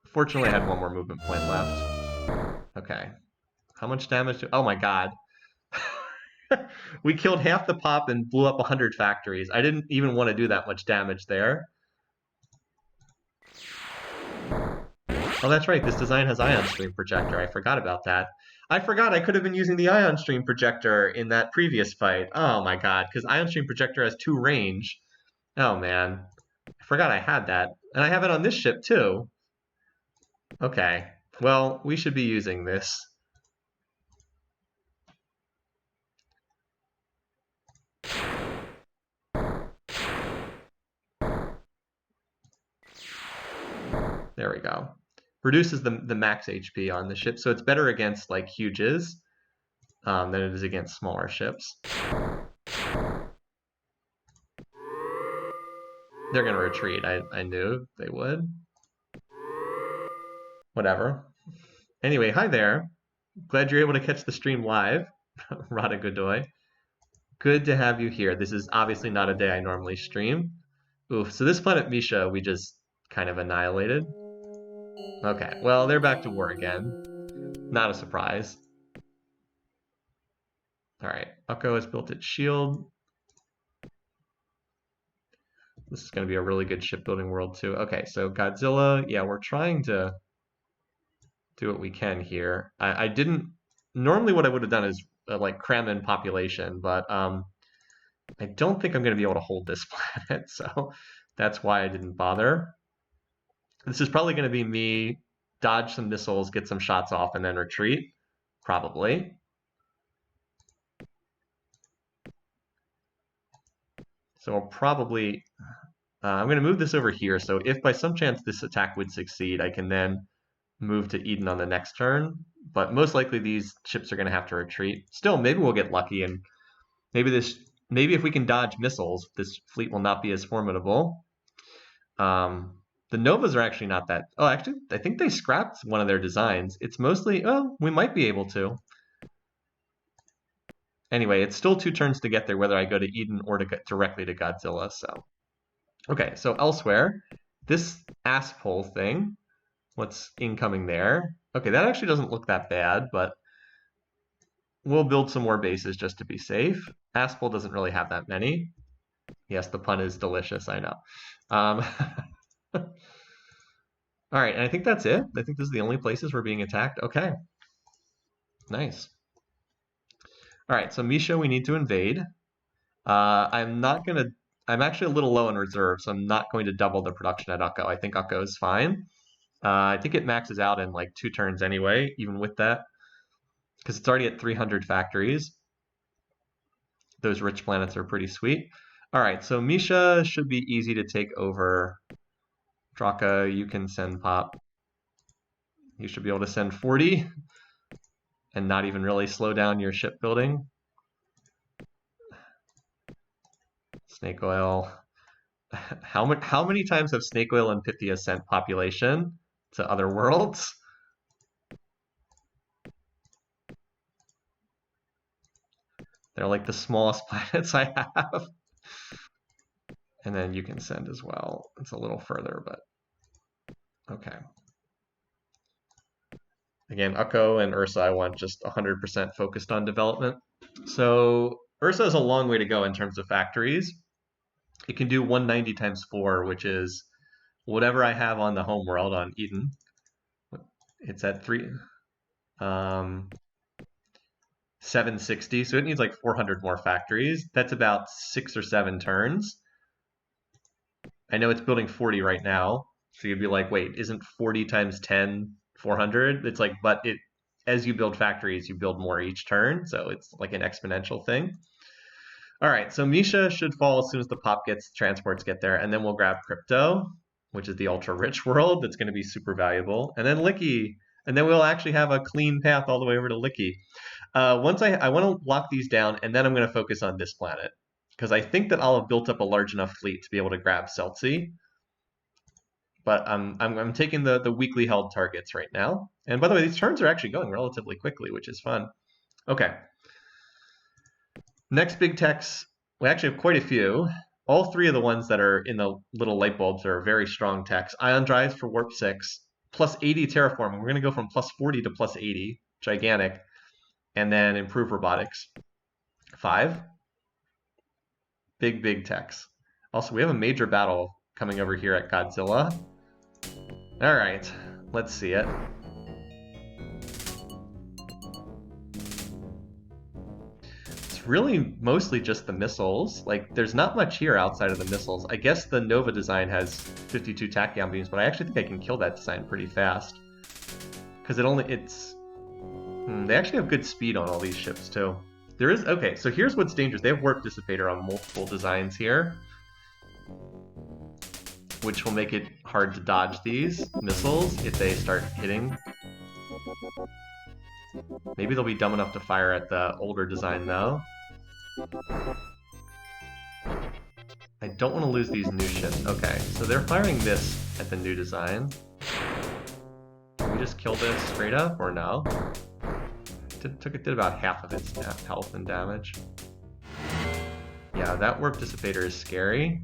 fortunately I had 1 more movement point left. Okay. How much damage? Oh my god. We killed half the pop and blew up 100 factories. I didn't even want to do that much damage there. Oh, that's right. This design has ion stream projector. I forgot about that. I forgot I could have been using the ion stream projector in that previous fight. Oh my god, because ion stream projector has 2 range. Oh man. I forgot I had that. And I have it on this ship too. Okay. Well, we should be using this. There we go. Reduces the max HP on the ship, so it's better against like huges than it is against smaller ships. They're gonna retreat. I knew they would. Whatever. Anyway, hi there. Glad you're able to catch the stream live. Rada Godoy. Good to have you here. This is obviously not a day I normally stream. Oof, so this planet Misha we just kind of annihilated. Okay, well, they're back to war again. Not a surprise. All right, Ukko has built its shield. This is going to be a really good shipbuilding world too. Okay, so Godzilla, yeah, we're trying to do what we can here. I didn't, normally what I would have done is like cram in population, but I don't think I'm going to be able to hold this planet, so that's why I didn't bother. This is probably going to be me dodge some missiles, get some shots off, and then retreat, probably. So I'll probably, I'm going to move this over here, so if by some chance this attack would succeed, I can then move to Eden on the next turn, but most likely these ships are going to have to retreat. Still, maybe we'll get lucky, and maybe if we can dodge missiles, this fleet will not be as formidable. The Novas are actually not that... Oh, actually, I think they scrapped one of their designs. It's mostly... Oh, we might be able to. Anyway, it's still 2 turns to get there, whether I go to Eden or to get directly to Godzilla, so... Okay, so elsewhere, this ass-pole thing, what's incoming there? Okay, that actually doesn't look that bad, but we'll build some more bases just to be safe. Ass-pole doesn't really have that many. Yes, the pun is delicious, I know. All right, and I think that's it. I think this is the only places we're being attacked. Okay, nice. All right, so Misha, we need to invade. I'm actually a little low in reserve, so I'm not going to double the production at Ukko. I think Ukko is fine. I think it maxes out in like 2 turns anyway, even with that, because it's already at 300 factories. Those rich planets are pretty sweet. All right, so Misha should be easy to take over. Draka, you can send Pop. You should be able to send 40 and not even really slow down your shipbuilding. Snake Oil. How many times have Snake Oil and Pythia sent population to other worlds? They're like the smallest planets I have. And then you can send as well. It's a little further, but okay. Again, Ukko and Ursa, I want just 100% focused on development. So Ursa is a long way to go in terms of factories. It can do 190 times 4, which is whatever I have on the home world on Eden. It's at 760, so it needs like 400 more factories. That's about 6 or 7 turns. I know it's building 40 right now, so you'd be like, wait, isn't 40 times 10 400? It's like, but as you build factories, you build more each turn, so it's like an exponential thing. All right, so Misha should fall as soon as the transports get there, and then we'll grab Crypto, which is the ultra-rich world that's going to be super valuable, and then Licky, and then we'll actually have a clean path all the way over to Licky. Once I want to lock these down, and then I'm going to focus on this planet, because I think that I'll have built up a large enough fleet to be able to grab Celsi. But I'm taking the weekly held targets right now. And by the way, these turns are actually going relatively quickly, which is fun. Okay. Next big techs, we actually have quite a few. All 3 of the ones that are in the little light bulbs are very strong techs. Ion drives for warp 6, plus 80 terraforming. We're going to go from plus 40 to plus 80, gigantic. And then improve robotics. 5. Big techs. Also, we have a major battle coming over here at Godzilla. All right, let's see it. It's really mostly just the missiles. Like, there's not much here outside of the missiles. I guess the Nova design has 52 tachyon beams, but I actually think I can kill that design pretty fast. Because they actually have good speed on all these ships, too. Okay, so here's what's dangerous. They have warp dissipator on multiple designs here, which will make it hard to dodge these missiles if they start hitting. Maybe they'll be dumb enough to fire at the older design, though. I don't want to lose these new ships. Okay, so they're firing this at the new design. Can we just kill this straight up, or no? It did about half of its health and damage. Yeah, that warp dissipator is scary.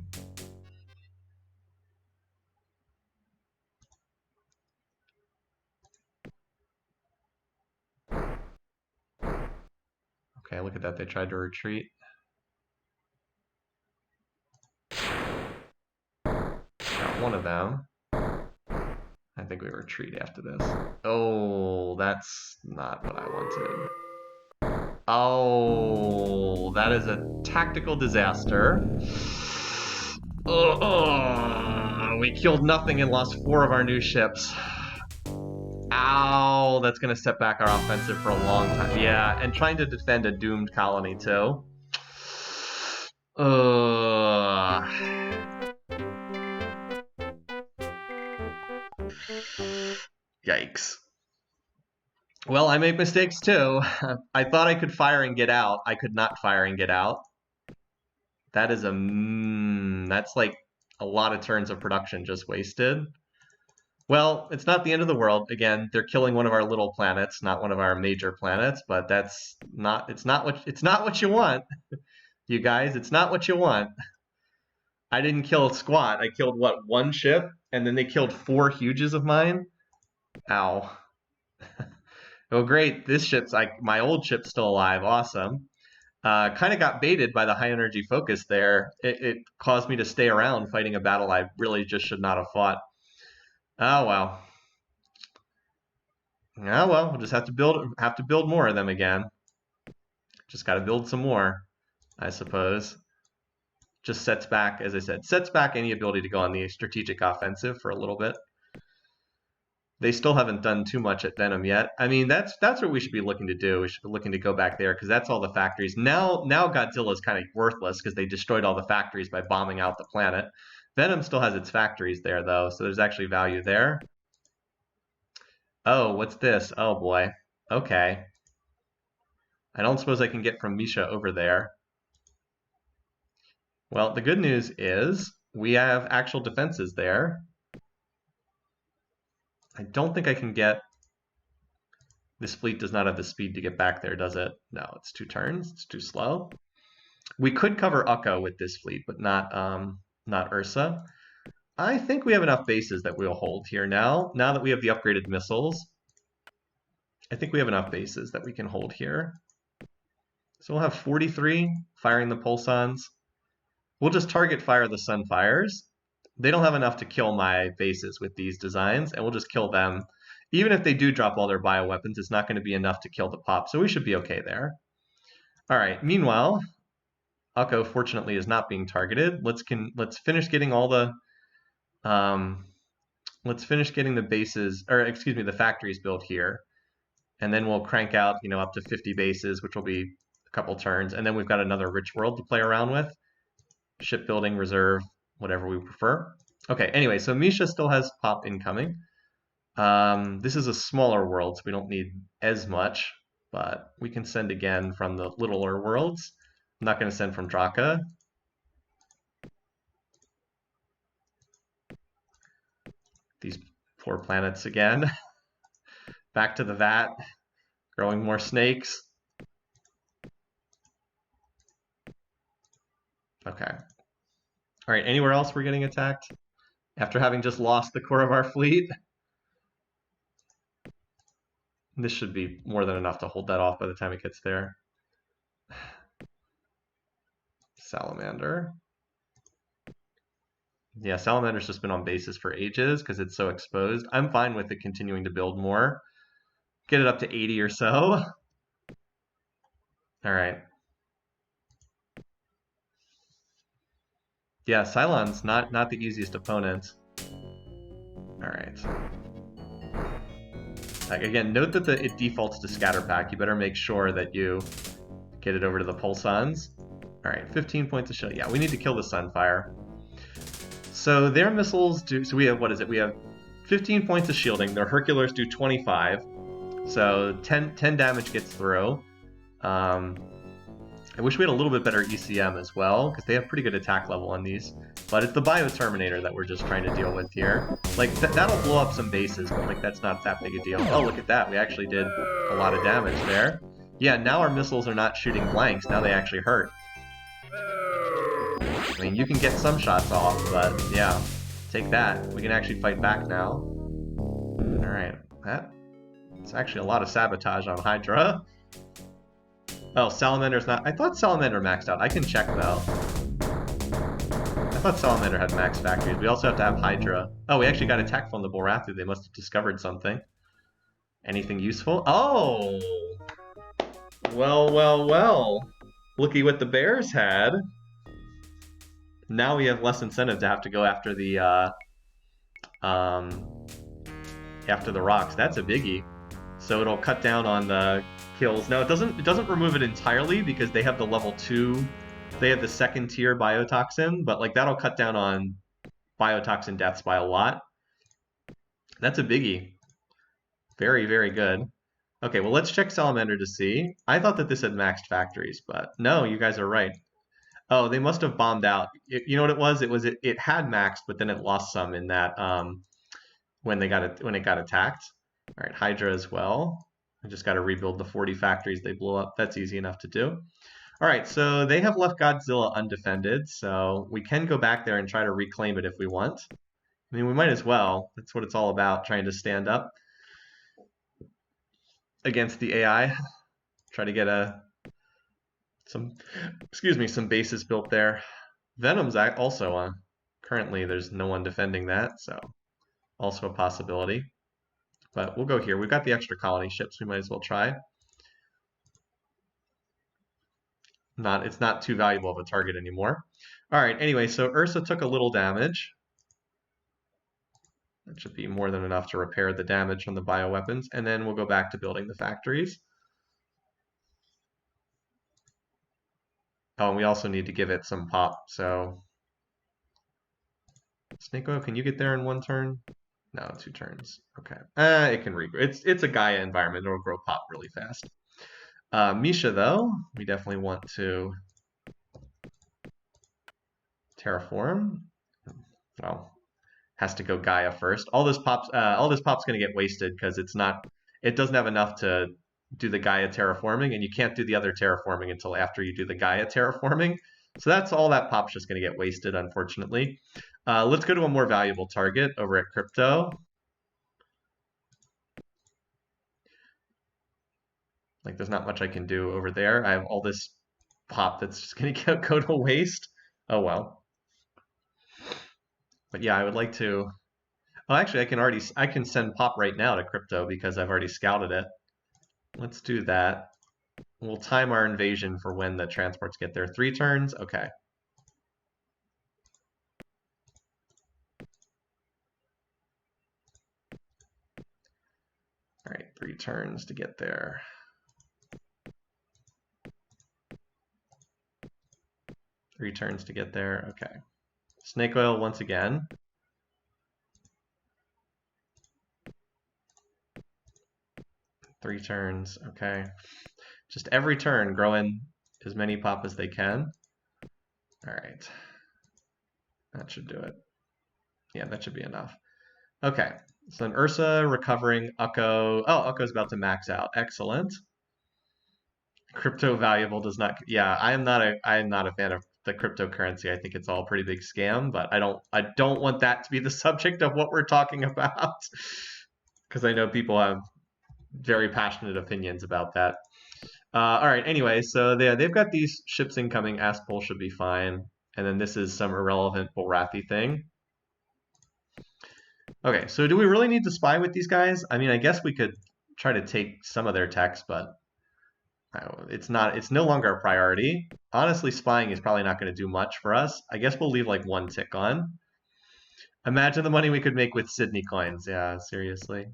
Okay, look at that. They tried to retreat. Got one of them. I think we retreat after this. Oh, that's not what I wanted. Oh, that is a tactical disaster. Oh, we killed nothing and lost 4 of our new ships. Ow, that's going to set back our offensive for a long time. Yeah, and trying to defend a doomed colony, too. Yikes. Well, I made mistakes, too. I thought I could fire and get out. I could not fire and get out. That is that's like a lot of turns of production just wasted. Well, it's not the end of the world. Again, they're killing one of our little planets, not one of our major planets, but it's not what you want. You guys, it's not what you want. I didn't kill a squat. I killed what, 1 ship, and then they killed 4 huges of mine. Ow. Oh great, this ship's my old ship's still alive. Awesome. Kind of got baited by the high energy focus there. It caused me to stay around fighting a battle I really just should not have fought. Oh well. Oh well, we'll just have to build more of them again. Just got to build some more, I suppose. Just sets back, as I said, sets back any ability to go on the strategic offensive for a little bit. They still haven't done too much at Venom yet. I mean, that's what we should be looking to do. We should be looking to go back there because that's all the factories. Now Godzilla's kind of worthless because they destroyed all the factories by bombing out the planet. Venom still has its factories there, though, so there's actually value there. Oh, what's this? Oh, boy. Okay. I don't suppose I can get from Misha over there. Well, the good news is we have actual defenses there. I don't think I can get... This fleet does not have the speed to get back there, does it? No, it's 2 turns. It's too slow. We could cover Ukko with this fleet, but not Ursa. I think we have enough bases that we'll hold here now. Now that we have the upgraded missiles, I think we have enough bases that we can hold here. So we'll have 43 firing the Pulsons. We'll just target fire the Sunfires. They don't have enough to kill my bases with these designs, and we'll just kill them. Even if they do drop all their bioweapons, it's not going to be enough to kill the pop, so we should be okay there. All right, meanwhile, Ukko fortunately is not being targeted. Let's finish getting all the let's finish getting the bases, or excuse me, the factories built here. And then we'll crank out, up to 50 bases, which will be a couple turns. And then we've got another rich world to play around with. Shipbuilding, reserve, whatever we prefer. Okay, anyway, so Misha still has pop incoming. This is a smaller world, so we don't need as much, but we can send again from the littler worlds. I'm not going to send from Draka. These poor planets again. Back to the vat, growing more snakes. Okay. All right, anywhere else we're getting attacked? After having just lost the core of our fleet? This should be more than enough to hold that off by the time it gets there. Salamander. Yeah, Salamander's just been on bases for ages because it's so exposed. I'm fine with it continuing to build more. Get it up to 80 or so. All right. Yeah, Cylon's not the easiest opponent. All right. Again, note that it defaults to scatter pack. You better make sure that you get it over to the Pulsons. All right, 15 points of shield. Yeah, we need to kill the Sunfire. So their missiles do. So we have, what is it? We have 15 points of shielding. Their Herculers do 25. So 10 damage gets through. I wish we had a little bit better ECM as well, because they have pretty good attack level on these. But it's the Bioterminator that we're just trying to deal with here. Like, that'll blow up some bases, but like that's not that big a deal. Oh, look at that. We actually did a lot of damage there. Yeah, now our missiles are not shooting blanks. Now they actually hurt. I mean, you can get some shots off, but yeah, take that. We can actually fight back now. Alright, it's actually a lot of sabotage on Hydra. Oh, Salamander's not... I thought Salamander maxed out. I can check, though. I thought Salamander had max factories. We also have to have Hydra. Oh, we actually got attacked from the Borathi. They must have discovered something. Anything useful? Oh! Well, well, well. Looky what the bears had. Now we have less incentive to have to go after the rocks. That's a biggie. So it'll cut down on the kills. Now it doesn't remove it entirely because they have the level 2. They have the second tier biotoxin, but like that'll cut down on biotoxin deaths by a lot. That's a biggie. Very, very good. Okay, well let's check Salamander to see. I thought that this had maxed factories, but no, you guys are right. Oh, they must have bombed out. You know what it was? It had maxed, but then it lost some in that when it got attacked. All right, Hydra as well. I just got to rebuild the 40 factories they blew up. That's easy enough to do. All right, so they have left Godzilla undefended, so we can go back there and try to reclaim it if we want. I mean, we might as well. That's what it's all about, trying to stand up against the AI. Try to get some bases built there. Venom's also on. Currently, there's no one defending that, so also a possibility. But we'll go here. We've got the extra colony ships. We might as well try. It's not too valuable of a target anymore. All right, anyway, so Ursa took a little damage. That should be more than enough to repair the damage from the bioweapons. And then we'll go back to building the factories. Oh, and we also need to give it some pop, so... Snake Oil, can you get there in 1 turn? No, 2 turns. Okay. It can regrow. It's a Gaia environment. It'll grow pop really fast. Misha, though, we definitely want to terraform. Well, has to go Gaia first. All this pop's going to get wasted because it doesn't have enough to do the Gaia terraforming, and you can't do the other terraforming until after you do the Gaia terraforming. So that's all that pop's just going to get wasted, unfortunately. Let's go to a more valuable target over at Crypto. Like, there's not much I can do over there. I have all this pop that's just going to go to waste. Oh, well. But yeah, I would like to... Oh, actually, I can send pop right now to Crypto because I've already scouted it. Let's do that. We'll time our invasion for when the transports get there. 3 turns? Okay. All right, 3 turns to get there. Three turns to get there. Okay. Snake Oil once again. Three turns. Okay. Just every turn growing as many pop as they can. All right. That should do it. Yeah, that should be enough. Okay. So then Ursa recovering Ukko. Oh, Ukko's about to max out. Excellent. Crypto valuable does not. Yeah, I am not a fan of the cryptocurrency. I think it's all a pretty big scam, but I don't want that to be the subject of what we're talking about because I know people have very passionate opinions about that. All right, anyway, so they've got these ships incoming. Aspol should be fine. And then this is some irrelevant Borathi thing. Okay, so do we really need to spy with these guys? I mean, I guess we could try to take some of their techs, but it's no longer a priority. Honestly, spying is probably not going to do much for us. I guess we'll leave like 1 tick on. Imagine the money we could make with Sydney coins. Yeah, seriously.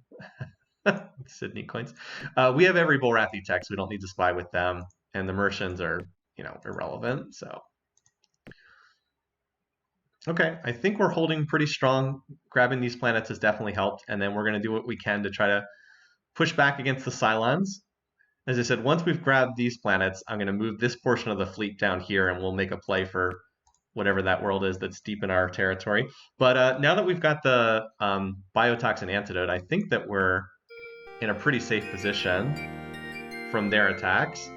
Sydney coins. We have every Borathi tech, so we don't need to spy with them. And the Mercians are, irrelevant, so. Okay, I think we're holding pretty strong. Grabbing these planets has definitely helped, and then we're going to do what we can to try to push back against the Cylons. As I said, once we've grabbed these planets, I'm going to move this portion of the fleet down here, and we'll make a play for whatever that world is that's deep in our territory. But now that we've got the biotoxin antidote, I think that we're in a pretty safe position from their attacks.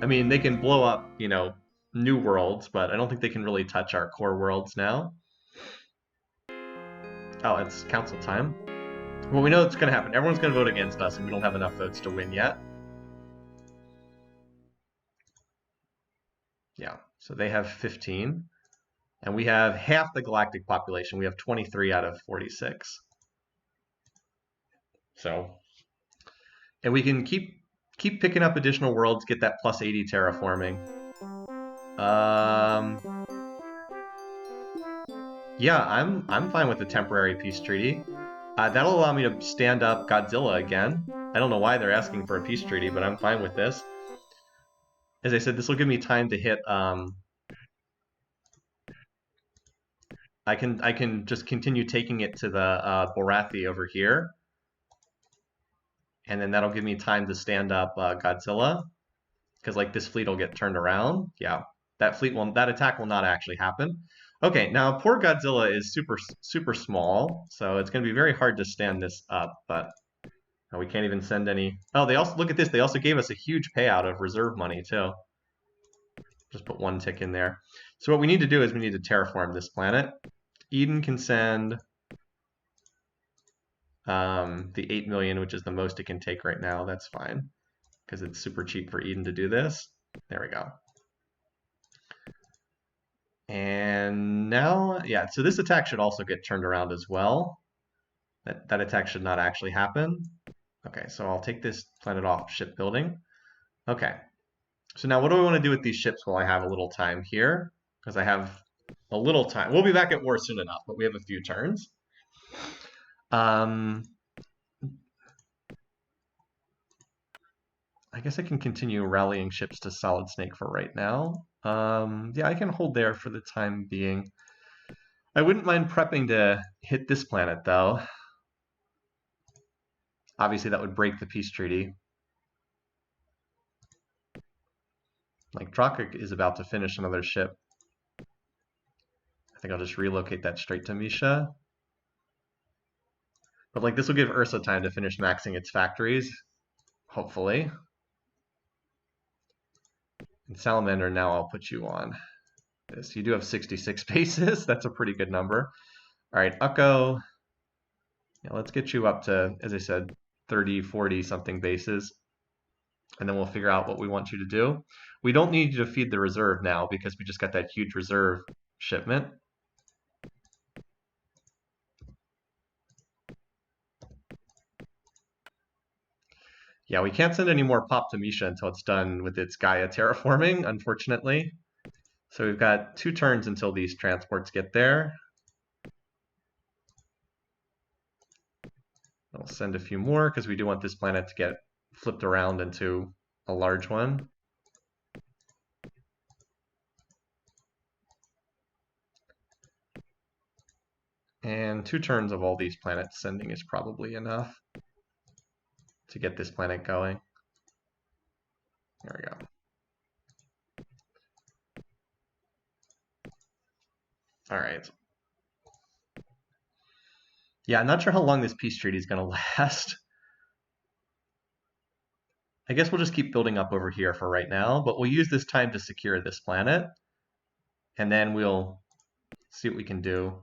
I mean, they can blow up, new worlds, but I don't think they can really touch our core worlds now. Oh, it's council time. Well, we know it's going to happen. Everyone's going to vote against us, and we don't have enough votes to win yet. Yeah, so they have 15. And we have half the galactic population. We have 23 out of 46. So, and we can keep picking up additional worlds, get that plus 80 terraforming. Yeah, I'm fine with the temporary peace treaty. That'll allow me to stand up Godzilla again. I don't know why they're asking for a peace treaty, but I'm fine with this. As I said, this will give me time to hit. I can just continue taking it to the Borathi over here, and then that'll give me time to stand up Godzilla, because like this fleet will get turned around. Yeah, that attack will not actually happen. Okay, now poor Godzilla is super small, so it's going to be very hard to stand this up. But we can't even send any. Oh, they also look at this. They also gave us a huge payout of reserve money too. Just put one tick in there. So what we need to do is we need to terraform this planet. Eden can send the 8 million, which is the most it can take right now. That's fine, because it's super cheap for Eden to do this. There we go. And now, yeah, so this attack should also get turned around as well. That attack should not actually happen. Okay, so I'll take this planet off shipbuilding. Okay, so now what do I want to do with these ships while I have a little time here? Because I have a little time. We'll be back at war soon enough, but we have a few turns. I guess I can continue rallying ships to Solid Snake for right now. Yeah, I can hold there for the time being. I wouldn't mind prepping to hit this planet, though. Obviously, that would break the peace treaty. Like, Drakik is about to finish another ship. I think I'll just relocate that straight to Misha. But, like, this will give Ursa time to finish maxing its factories, hopefully. And Salamander, now I'll put you on this. You do have 66 bases. That's a pretty good number. All right, Ukko. Yeah, let's get you up to, as I said, 30, 40 something bases. And then we'll figure out what we want you to do. We don't need you to feed the reserve now because we just got that huge reserve shipment. Yeah, we can't send any more pop to Misha until it's done with its Gaia terraforming, unfortunately. So we've got 2 turns until these transports get there. I'll send a few more because we do want this planet to get flipped around into a large one. And 2 turns of all these planets sending is probably enough to get this planet going. There we go. All right. Yeah, I'm not sure how long this peace treaty is going to last. I guess we'll just keep building up over here for right now, but we'll use this time to secure this planet, and then we'll see what we can do.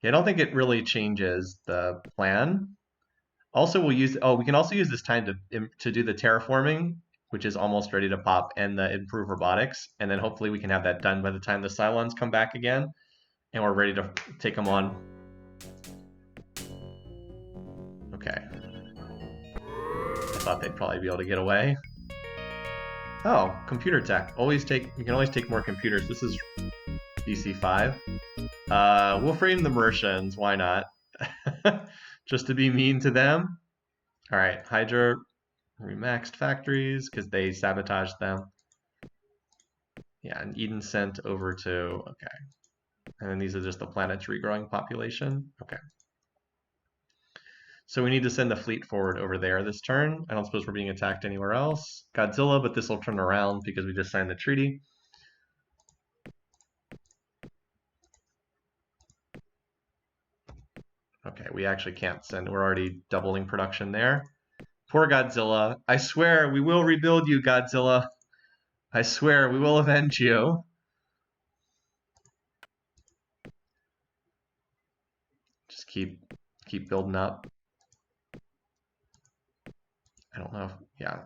Yeah, I don't think it really changes the plan. Also, we'll use, we can also use this time to do the terraforming, which is almost ready to pop, and the improve robotics, and then hopefully we can have that done by the time the Cylons come back again, and we're ready to take them on. Okay. I thought they'd probably be able to get away. Oh, computer tech. You can always take more computers. This is BC5. We'll frame the Mercians, why not? Just to be mean to them. All right, Hydra remaxed factories because they sabotaged them. Yeah, and Eden sent over to, okay. And then these are just the planet's regrowing population. Okay. So we need to send the fleet forward over there this turn. I don't suppose we're being attacked anywhere else. Godzilla, but this will turn around because we just signed the treaty. Okay, we actually can't send. We're already doubling production there. Poor Godzilla. I swear, we will rebuild you, Godzilla. I swear we will avenge you. Just keep building up. I don't know. Yeah.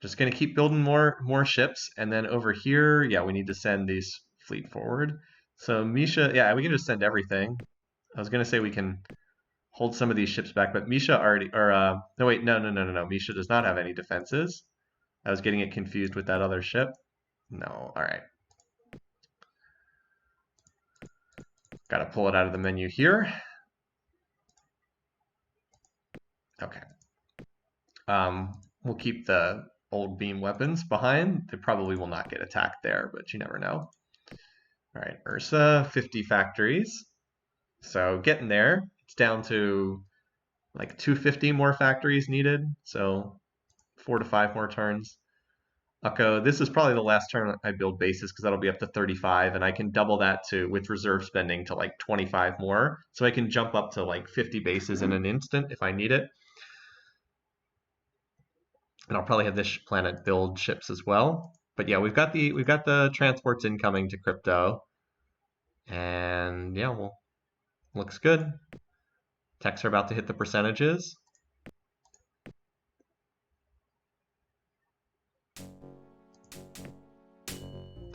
Just gonna keep building more ships, and then over here, yeah, we need to send these fleet forward. So Misha, yeah, we can just send everything. I was gonna say we can hold some of these ships back, but Misha already, or no, wait, no. Misha does not have any defenses. I was getting it confused with that other ship. No, all right. Got to pull it out of the menu here. Okay. We'll keep the old beam weapons behind. They probably will not get attacked there, but you never know. All right, Ursa, 50 factories. So getting there. It's down to like 250 more factories needed. So 4 to 5 more turns. Ukko, this is probably the last turn I build bases because that'll be up to 35, and I can double that to with reserve spending to like 25 more. So I can jump up to like 50 bases in an instant if I need it. And I'll probably have this planet build ships as well. But yeah, we've got the transports incoming to crypto, and yeah, well, looks good. Techs are about to hit the percentages.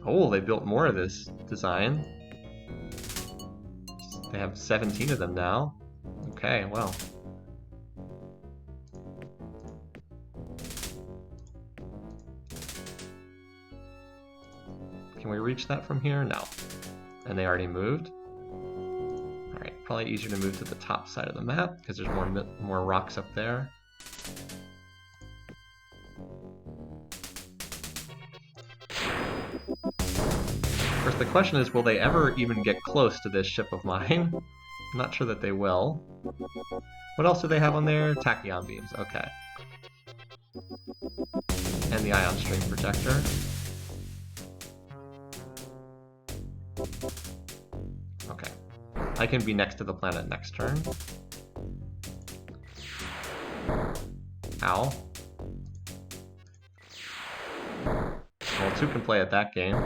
Oh, they built more of this design. They have 17 of them now. Okay, well. Can we reach that from here? No. And they already moved. All right, probably easier to move to the top side of the map because there's more rocks up there. Of course, the question is, will they ever even get close to this ship of mine? I'm not sure that they will. What else do they have on there? Tachyon beams, okay. And the ion string protector. Okay. I can be next to the planet next turn. Ow. Well, 2 can play at that game.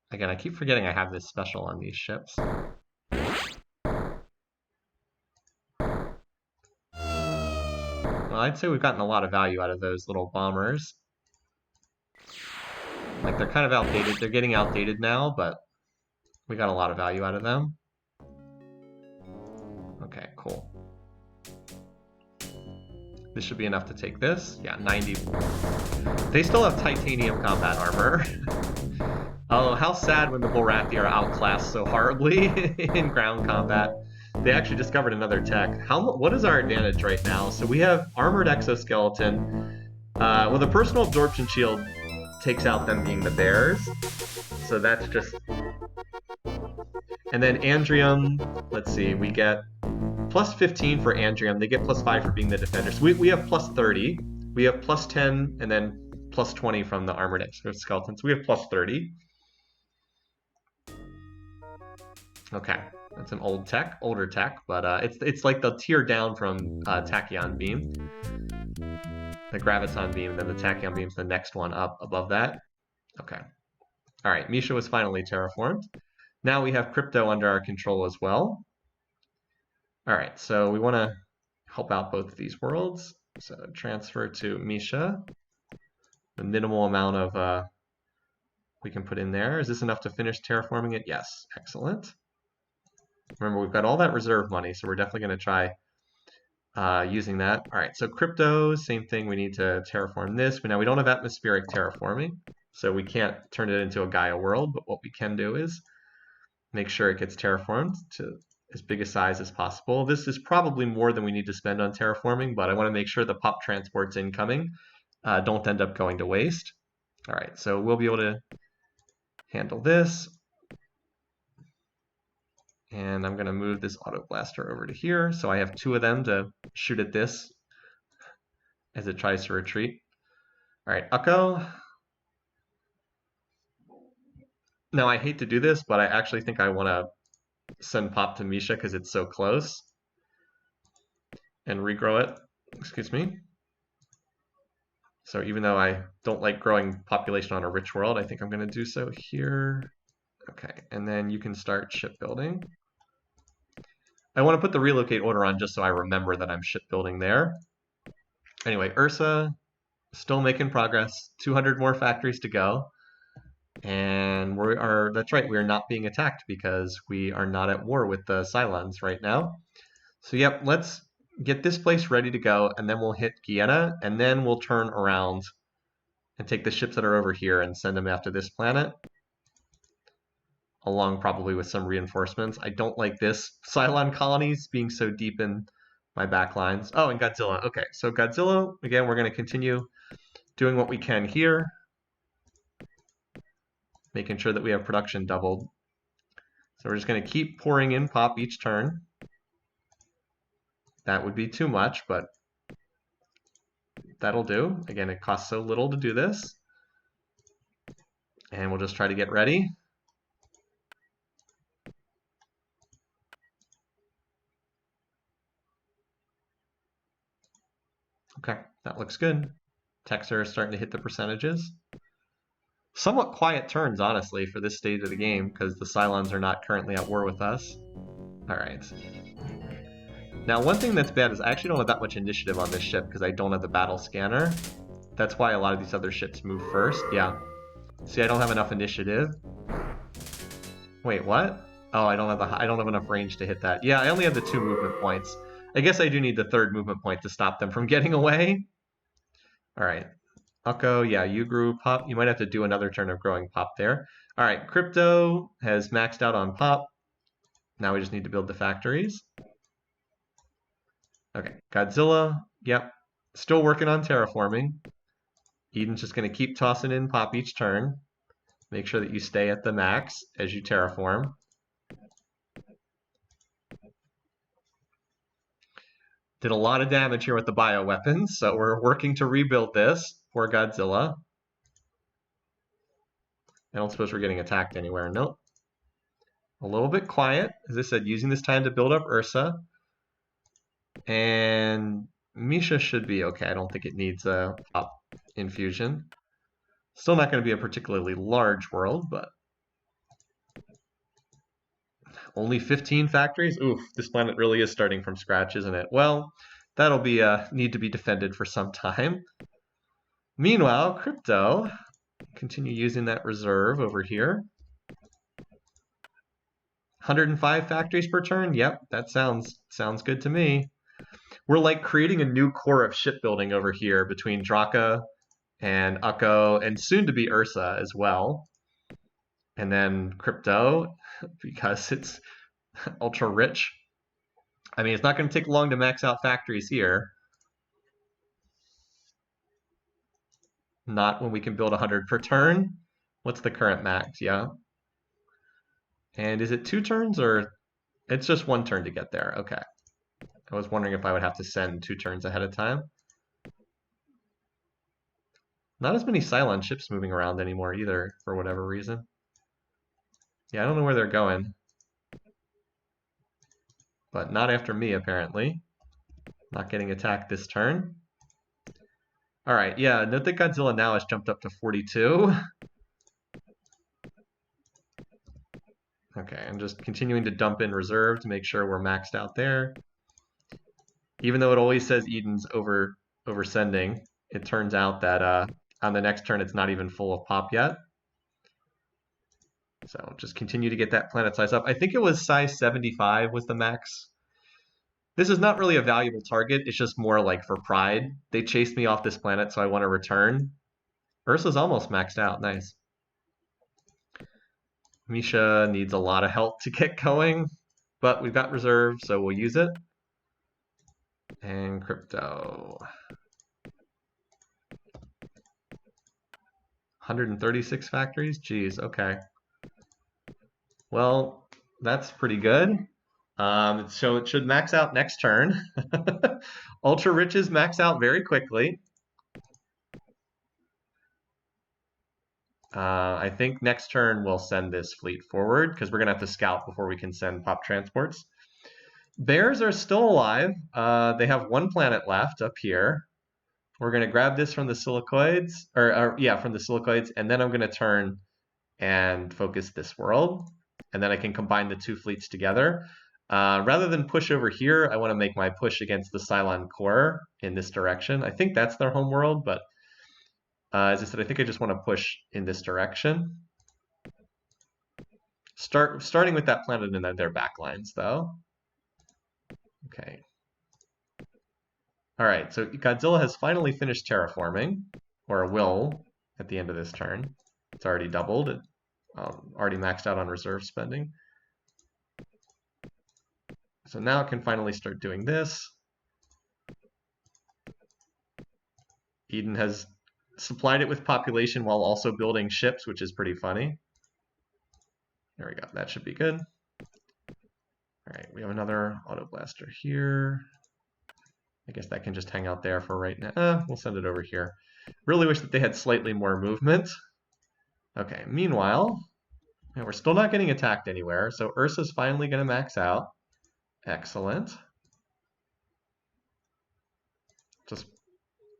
Again, I keep forgetting I have this special on these ships. Well, I'd say we've gotten a lot of value out of those little bombers. Like, they're kind of outdated. They're getting outdated now, but we got a lot of value out of them. Okay, cool. This should be enough to take this. Yeah, 90. They still have titanium combat armor. Oh, how sad when the Bulrathi are outclassed so horribly in ground combat. They actually discovered another tech. What is our advantage right now? So we have armored exoskeleton. Well, the personal absorption shield takes out them being the bears. So that's just... And then Andrium, let's see, we get plus 15 for Andrium. They get plus 5 for being the defenders. We have plus 30. We have plus 10 and then plus 20 from the armored exoskeletons. We have plus 30. Okay, that's an older tech, but it's like the tier down from Tachyon beam. The graviton beam, and then the Tachyon beam's the next one up above that. Okay. All right, Misha was finally terraformed. Now we have crypto under our control as well. All right, so we want to help out both of these worlds. So transfer to Misha. The minimal amount of we can put in there. Is this enough to finish terraforming it? Yes, excellent. Remember, we've got all that reserve money, so we're definitely going to try using that. All right, so crypto, same thing. We need to terraform this. But now we don't have atmospheric terraforming, so we can't turn it into a Gaia world. But what we can do is make sure it gets terraformed to as big a size as possible. This is probably more than we need to spend on terraforming, but I want to make sure the pop transports incoming don't end up going to waste. All right, so we'll be able to handle this. And I'm going to move this auto blaster over to here. So I have 2 of them to shoot at this as it tries to retreat. All right, Ukko. Now, I hate to do this, but I actually think I want to send Pop to Misha because it's so close. And regrow it. Excuse me. So even though I don't like growing population on a rich world, I think I'm going to do so here. Okay, and then you can start shipbuilding. I want to put the relocate order on just so I remember that I'm shipbuilding there. Anyway, Ursa, still making progress. 200 more factories to go. And that's right, we are not being attacked because we are not at war with the Cylons right now. So yep, let's get this place ready to go, and then we'll hit Guyana, and then we'll turn around and take the ships that are over here and send them after this planet, along probably with some reinforcements. I don't like this Cylon colonies being so deep in my backlines. Oh, and Godzilla. Okay, so Godzilla, again, we're going to continue doing what we can here, making sure that we have production doubled. So we're just going to keep pouring in pop each turn. That would be too much, but that'll do. Again, it costs so little to do this. And we'll just try to get ready. Okay, that looks good. Techs are starting to hit the percentages. Somewhat quiet turns, honestly, for this stage of the game, because the Cylons are not currently at war with us. Alright. Now, one thing that's bad is I actually don't have that much initiative on this ship because I don't have the battle scanner. That's why a lot of these other ships move first. Yeah. See, I don't have enough initiative. Wait, what? Oh, I don't have enough range to hit that. Yeah, I only have the 2 movement points. I guess I do need the 3rd movement point to stop them from getting away. Alright. Ukko, yeah, you grew pop. You might have to do another turn of growing pop there. Alright, Crypto has maxed out on pop. Now we just need to build the factories. Okay, Godzilla, yep. Still working on terraforming. Eden's just going to keep tossing in pop each turn. Make sure that you stay at the max as you terraform. Did a lot of damage here with the bioweapons, so we're working to rebuild this. Poor Godzilla. I don't suppose we're getting attacked anywhere. Nope. A little bit quiet. As I said, using this time to build up Ursa. And Misha should be okay. I don't think it needs a pop infusion. Still not going to be a particularly large world, but only 15 factories? Oof, this planet really is starting from scratch, isn't it? Well, that'll be need to be defended for some time. Meanwhile, Crypto, continue using that reserve over here. 105 factories per turn? Yep, that sounds good to me. We're like creating a new core of shipbuilding over here between Draka and Ukko, and soon to be Ursa as well. And then Crypto, because it's ultra rich. I mean, it's not going to take long to max out factories here. Not when we can build 100 per turn. What's the current max? Yeah. And is it 2 turns or it's just 1 turn to get there? Okay. I was wondering if I would have to send 2 turns ahead of time. Not as many Cylon ships moving around anymore either, for whatever reason. Yeah, I don't know where they're going. But not after me, apparently. Not getting attacked this turn. Alright, yeah, note that Godzilla now has jumped up to 42. Okay, I'm just continuing to dump in reserve to make sure we're maxed out there. Even though it always says Eden's oversending, it turns out that on the next turn it's not even full of pop yet. So just continue to get that planet size up. I think it was size 75 was the max. This is not really a valuable target. It's just more like for pride. They chased me off this planet, so I want to return. Ursa's almost maxed out. Nice. Misha needs a lot of help to get going, but we've got reserve, so we'll use it. And Crypto. 136 factories? Geez, okay. Well, that's pretty good. So it should max out next turn. Ultra Riches max out very quickly. I think next turn we'll send this fleet forward because we're going to have to scout before we can send pop transports. Bears are still alive. They have 1 planet left up here. We're going to grab this from the silicoids, or yeah, from the silicoids, and then I'm going to turn and focus this world. And then I can combine the two fleets together. Rather than push over here, I want to make my push against the Cylon core in this direction. I think that's their home world, but as I said, I think I just want to push in this direction. Starting with that planet and then their backlines, though. Okay. All right, so Godzilla has finally finished terraforming, or will at the end of this turn. It's already doubled. It already maxed out on reserve spending. So now it can finally start doing this. Eden has supplied it with population while also building ships, which is pretty funny. There we go. That should be good. All right, we have another auto blaster here. I guess that can just hang out there for right now. We'll send it over here. Really wish that they had slightly more movement. Okay, meanwhile, we're still not getting attacked anywhere, so Ursa's finally going to max out. Excellent. Just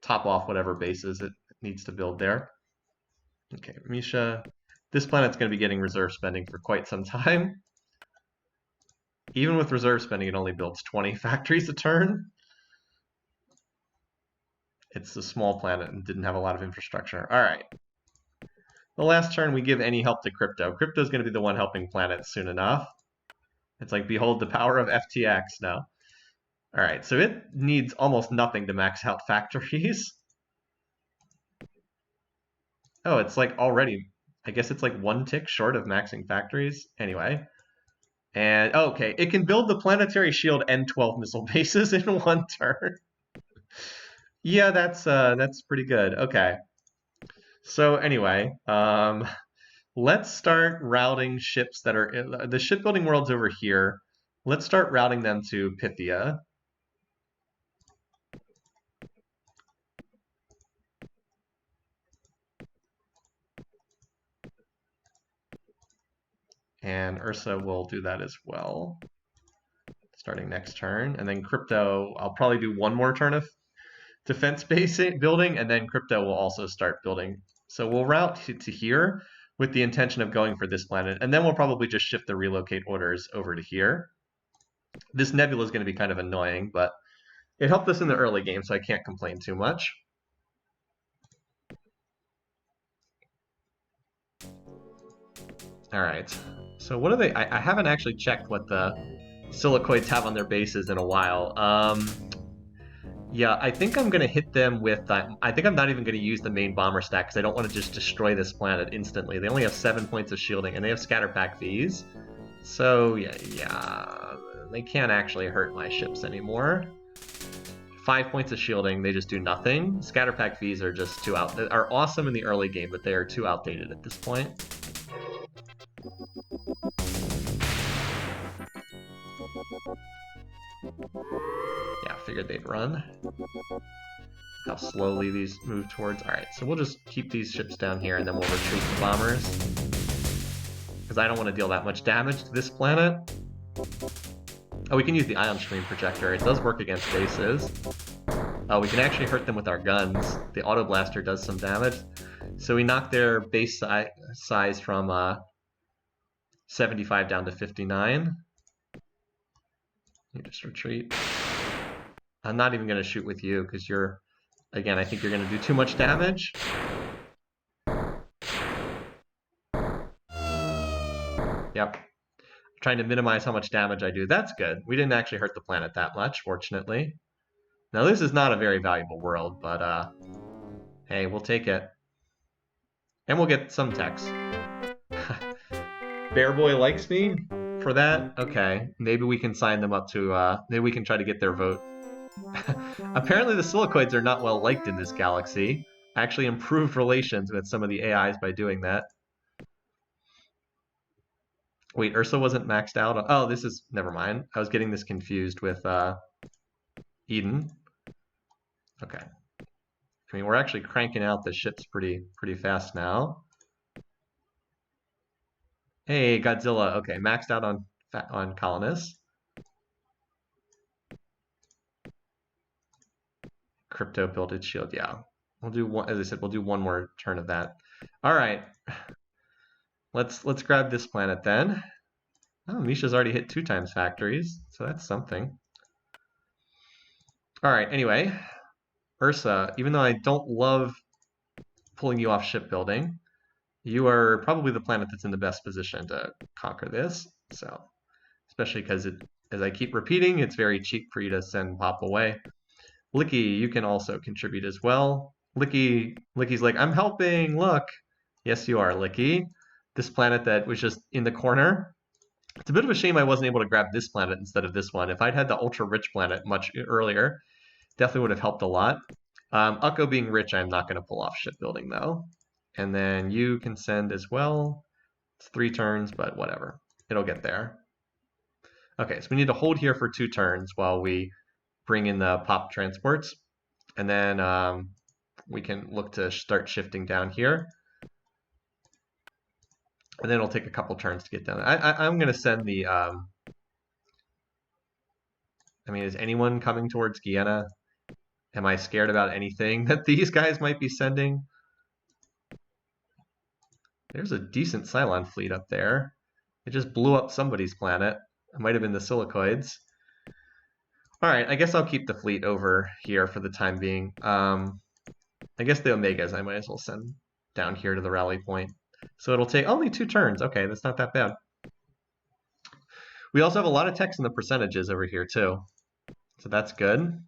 top off whatever bases it needs to build there. Okay, Misha. This planet's going to be getting reserve spending for quite some time. Even with reserve spending, it only builds 20 factories a turn. It's a small planet and didn't have a lot of infrastructure. All right. The last turn, we give any help to Crypto. Crypto's going to be the one helping planets soon enough. It's like, behold the power of FTX now. All right, so it needs almost nothing to max out factories. Oh, it's like already, I guess it's like one tick short of maxing factories. Anyway. And, okay, it can build the planetary shield and 12 missile bases in one turn. Yeah, that's pretty good. Okay. So anyway, let's start routing ships that are the shipbuilding world's over here. Let's start routing them to Pythia. And Ursa will do that as well, starting next turn. And then Crypto, I'll probably do one more turn of defense base building, and then Crypto will also start building. So we'll route to here with the intention of going for this planet, and then we'll probably just shift the relocate orders over to here. This nebula is going to be kind of annoying, but it helped us in the early game, so I can't complain too much. All right. So what are they? I haven't actually checked what the silicoids have on their bases in a while. Yeah, I think I'm going to hit them with... I think I'm not even going to use the main bomber stack because I don't want to just destroy this planet instantly. They only have 7 points of shielding, and they have scatter pack Vs. So, yeah, they can't actually hurt my ships anymore. 5 points of shielding, they just do nothing. Scatter pack Vs are just are awesome in the early game, but they are too outdated at this point. Yeah, figured they'd run. How slowly these move towards. Alright, so we'll just keep these ships down here and then we'll retreat the bombers. Because I don't want to deal that much damage to this planet. Oh, we can use the ion stream projector. It does work against bases. Oh, we can actually hurt them with our guns. The auto blaster does some damage. So we knock their base size from 75 down to 59. You just retreat. I'm not even going to shoot with you because you're, again, I think you're going to do too much damage. Yep. Trying to minimize how much damage I do. That's good. We didn't actually hurt the planet that much, fortunately. Now, this is not a very valuable world, but hey, we'll take it. And we'll get some text. Bear Boy likes me for that? Okay. Maybe we can sign them up to, maybe we can try to get their vote. Apparently the silicoids are not well liked in this galaxy. I actually improved relations with some of the AIs by doing that. Wait, Ursa wasn't maxed out? Oh, this is... Never mind. I was getting this confused with Eden. Okay. I mean, we're actually cranking out the ships pretty fast now. Hey, Godzilla. Okay, maxed out on colonists. Crypto build its shield. Yeah, we'll do one. As I said, we'll do one more turn of that. All right, let's grab this planet then. Oh, Misha's already hit 2 times factories, so that's something. All right. Anyway, Ursa, even though I don't love pulling you off shipbuilding, you are probably the planet that's in the best position to conquer this. So, especially because as I keep repeating, it's very cheap for you to send Pop away. Licky, you can also contribute as well. Licky's like, I'm helping, look. Yes, you are, Licky. This planet that was just in the corner. It's a bit of a shame I wasn't able to grab this planet instead of this one. If I'd had the ultra-rich planet much earlier, definitely would have helped a lot. Ukko being rich, I'm not going to pull off shipbuilding, though. And then you can send as well. It's 3 turns, but whatever. It'll get there. Okay, so we need to hold here for 2 turns while we bring in the pop transports. And then we can look to start shifting down here. And then it'll take a couple turns to get down. I'm going to send the... I mean, is anyone coming towards Guyana? Am I scared about anything that these guys might be sending? There's a decent Cylon fleet up there. It just blew up somebody's planet. It might have been the Silicoids. All right, I guess I'll keep the fleet over here for the time being. I guess the Omegas I might as well send down here to the rally point. So it'll take only 2 turns. Okay, that's not that bad. We also have a lot of text in the percentages over here too. So that's good.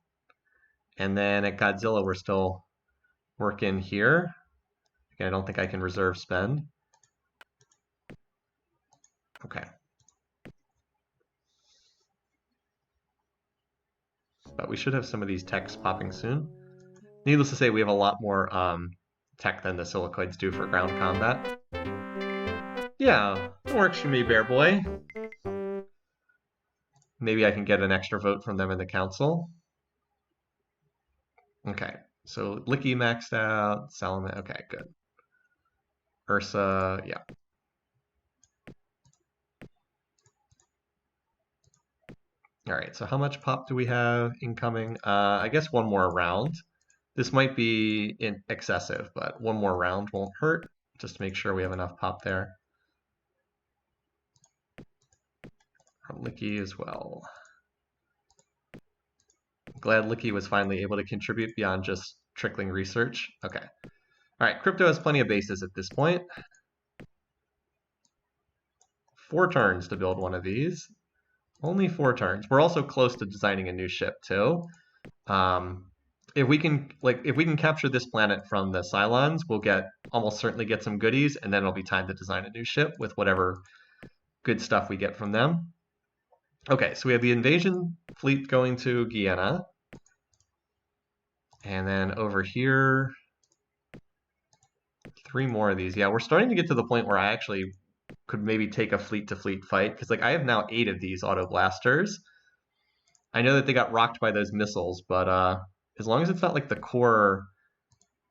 And then at Godzilla, we're still working here. Okay, I don't think I can reserve spend. Okay. But we should have some of these techs popping soon. Needless to say, we have a lot more tech than the Silicoids do for ground combat. Yeah, it works for me, Bear Boy. Maybe I can get an extra vote from them in the council. Okay, so Licky maxed out, Salomon, okay, good. Ursa, yeah. All right, so how much pop do we have incoming? I guess 1 more round. This might be excessive, but 1 more round won't hurt, just to make sure we have enough pop there. From Licky as well. Glad Licky was finally able to contribute beyond just trickling research. Okay. All right, Crypto has plenty of bases at this point. 4 turns to build one of these. Only 4 turns. We're also close to designing a new ship too. If we can capture this planet from the Cylons, we'll almost certainly get some goodies, and then it'll be time to design a new ship with whatever good stuff we get from them. Okay, so we have the invasion fleet going to Guyana. And then over here, 3 more of these. Yeah, we're starting to get to the point where I actually could maybe take a fleet-to-fleet fight, because like I have now 8 of these auto blasters. I know that they got rocked by those missiles, but as long as it's not like the core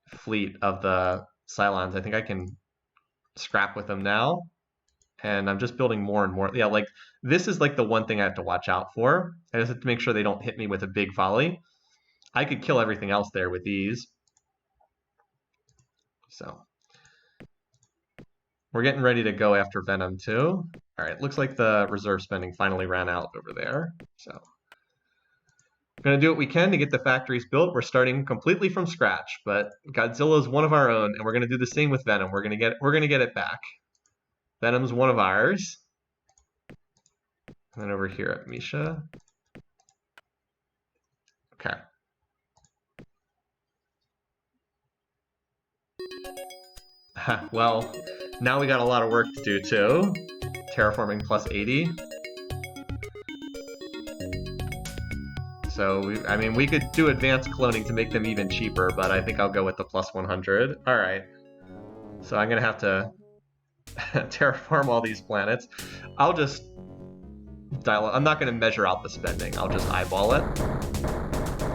fleet of the Cylons, I think I can scrap with them now. And I'm just building more and more. Yeah, like this is like the one thing I have to watch out for. I just have to make sure they don't hit me with a big volley. I could kill everything else there with these. So we're getting ready to go after Venom too. All right, looks like the reserve spending finally ran out over there. So we're gonna do what we can to get the factories built. We're starting completely from scratch, but Godzilla is one of our own, and we're gonna do the same with Venom. We're gonna get it back. Venom's one of ours. And then over here at Misha. Okay. Well, now we got a lot of work to do too. Terraforming plus 80. So, I mean, we could do advanced cloning to make them even cheaper, but I think I'll go with the plus 100. All right. So I'm going to have to terraform all these planets. I'll just dial it. I'm not going to measure out the spending. I'll just eyeball it.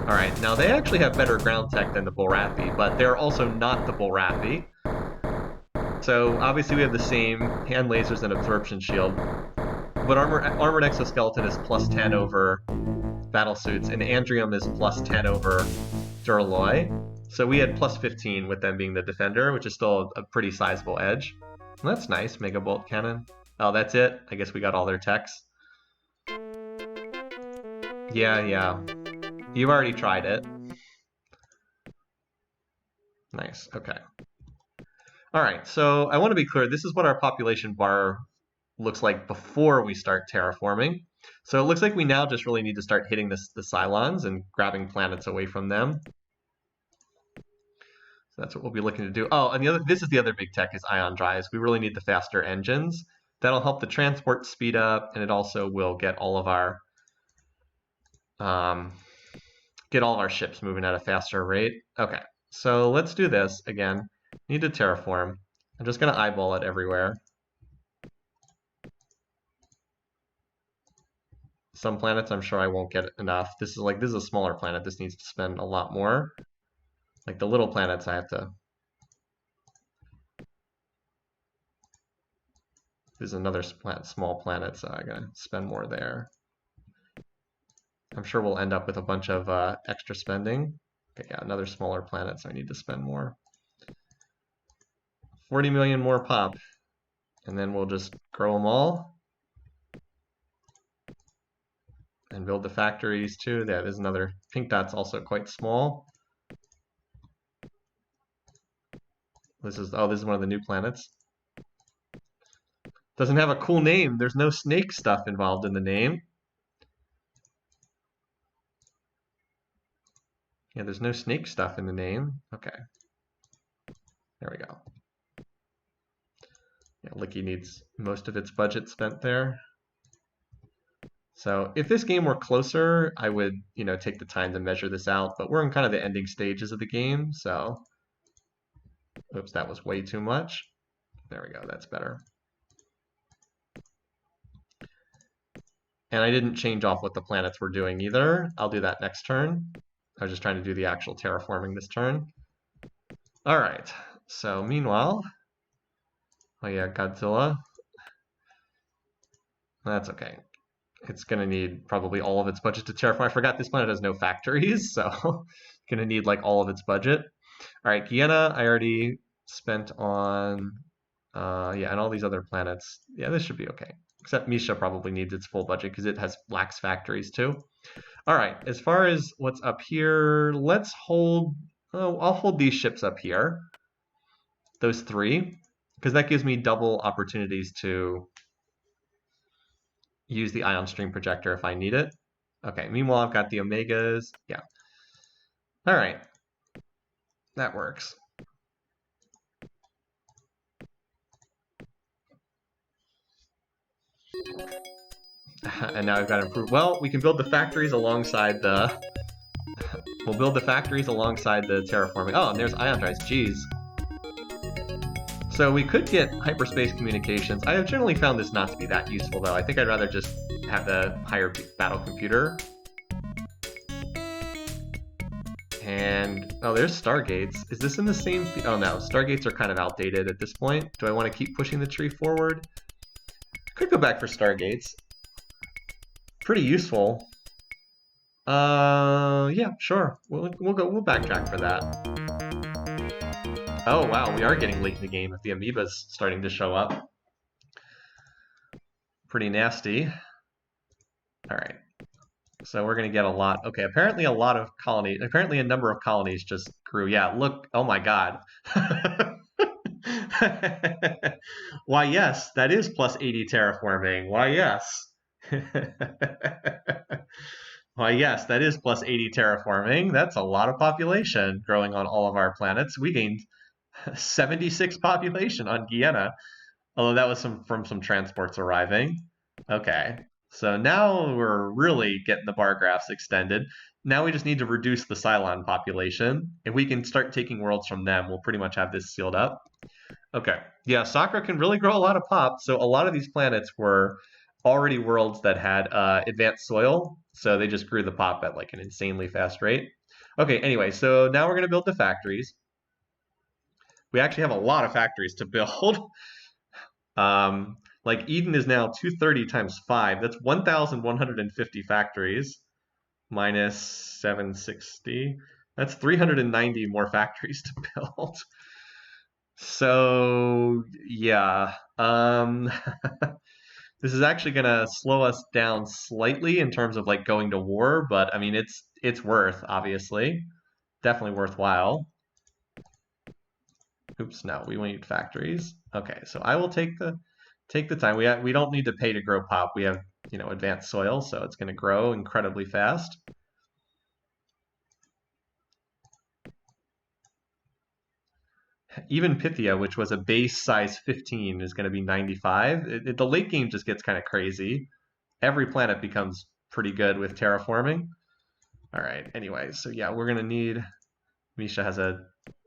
All right. Now, they actually have better ground tech than the Bullrathi, but they're also not the Bullrathi. So obviously we have the same hand lasers and absorption shield, but armored exoskeleton is plus 10 over battle suits, and Andrium is plus 10 over Duralloy. So we had plus 15 with them being the defender, which is still a pretty sizable edge. Well, that's nice, Mega Bolt Cannon. Oh, that's it? I guess we got all their techs. Yeah. You've already tried it. Nice, okay. All right, so I want to be clear. This is what our population bar looks like before we start terraforming. So it looks like we now just really need to start hitting the Cylons and grabbing planets away from them. So that's what we'll be looking to do. Oh, and this is the other big tech is ion drives. We really need the faster engines. That'll help the transport speed up, and it also will get all of our ships moving at a faster rate. Okay, so let's do this again. Need to terraform. I'm just gonna eyeball it everywhere. Some planets I'm sure I won't get enough. This is a smaller planet. This needs to spend a lot more. Like the little planets I have to. There's another small planet, so I gotta spend more there. I'm sure we'll end up with a bunch of extra spending. Okay, yeah, another smaller planet, so I need to spend more. 40 million more pop, and then we'll just grow them all. And build the factories too. Yeah, there's another pink dot's also quite small. This is one of the new planets. Doesn't have a cool name. There's no snake stuff involved in the name. Yeah, there's no snake stuff in the name. Okay. There we go. Yeah, Licky needs most of its budget spent there. So if this game were closer, I would, take the time to measure this out, but we're in kind of the ending stages of the game, so. Oops, that was way too much. There we go, that's better. And I didn't change off what the planets were doing either. I'll do that next turn. I was just trying to do the actual terraforming this turn. All right, so meanwhile, oh yeah, Godzilla. That's okay. It's going to need probably all of its budget to terraform. I forgot this planet has no factories, so going to need like all of its budget. All right, Guyana, I already spent on, yeah, and all these other planets. Yeah, this should be okay. Except Misha probably needs its full budget because it lacks factories too. All right, as far as what's up here, let's hold, I'll hold these ships up here. Those three, because that gives me double opportunities to use the ion stream projector if I need it. Okay, meanwhile, I've got the Omegas. Yeah. All right. That works. And now I've got to improve. Well, we can build the factories alongside the... We'll build the factories alongside the terraforming. Oh, and there's ion drives. Jeez. So we could get hyperspace communications. I have generally found this not to be that useful, though. I think I'd rather just have the higher battle computer. And, oh, there's Stargates. Is this in the same... Oh, no. Stargates are kind of outdated at this point. Do I want to keep pushing the tree forward? Could go back for Stargates. Pretty useful. Yeah, sure. We'll backtrack for that. Oh, wow, we are getting late in the game if the amoeba's starting to show up. Pretty nasty. All right. So we're going to get a lot. Okay, apparently a number of colonies just grew. Yeah, look. Oh my god. Why, yes, that is plus 80 terraforming. Why, yes. Why, yes, that is plus 80 terraforming. That's a lot of population growing on all of our planets. We gained 76 population on Guyana, although that was from some transports arriving. Okay, so now we're really getting the bar graphs extended. Now we just need to reduce the Cylon population. If we can start taking worlds from them, we'll pretty much have this sealed up. Okay, yeah, Sakura can really grow a lot of pop. So a lot of these planets were already worlds that had advanced soil, so they just grew the pop at like an insanely fast rate. Okay, anyway, so now we're going to build the factories. We actually have a lot of factories to build. Like Eden is now 230 times 5. That's 1,150 factories minus 760. That's 390 more factories to build. So yeah, this is actually gonna slow us down slightly in terms of like going to war, but I mean it's worth, obviously, definitely worthwhile. Oops, no, we need factories. Okay, so I will take the time. We don't need to pay to grow pop. We have, advanced soil, so it's going to grow incredibly fast. Even Pythia, which was a base size 15, is going to be 95. The late game just gets kind of crazy. Every planet becomes pretty good with terraforming. All right, anyway, so yeah, we're going to need... Misha has a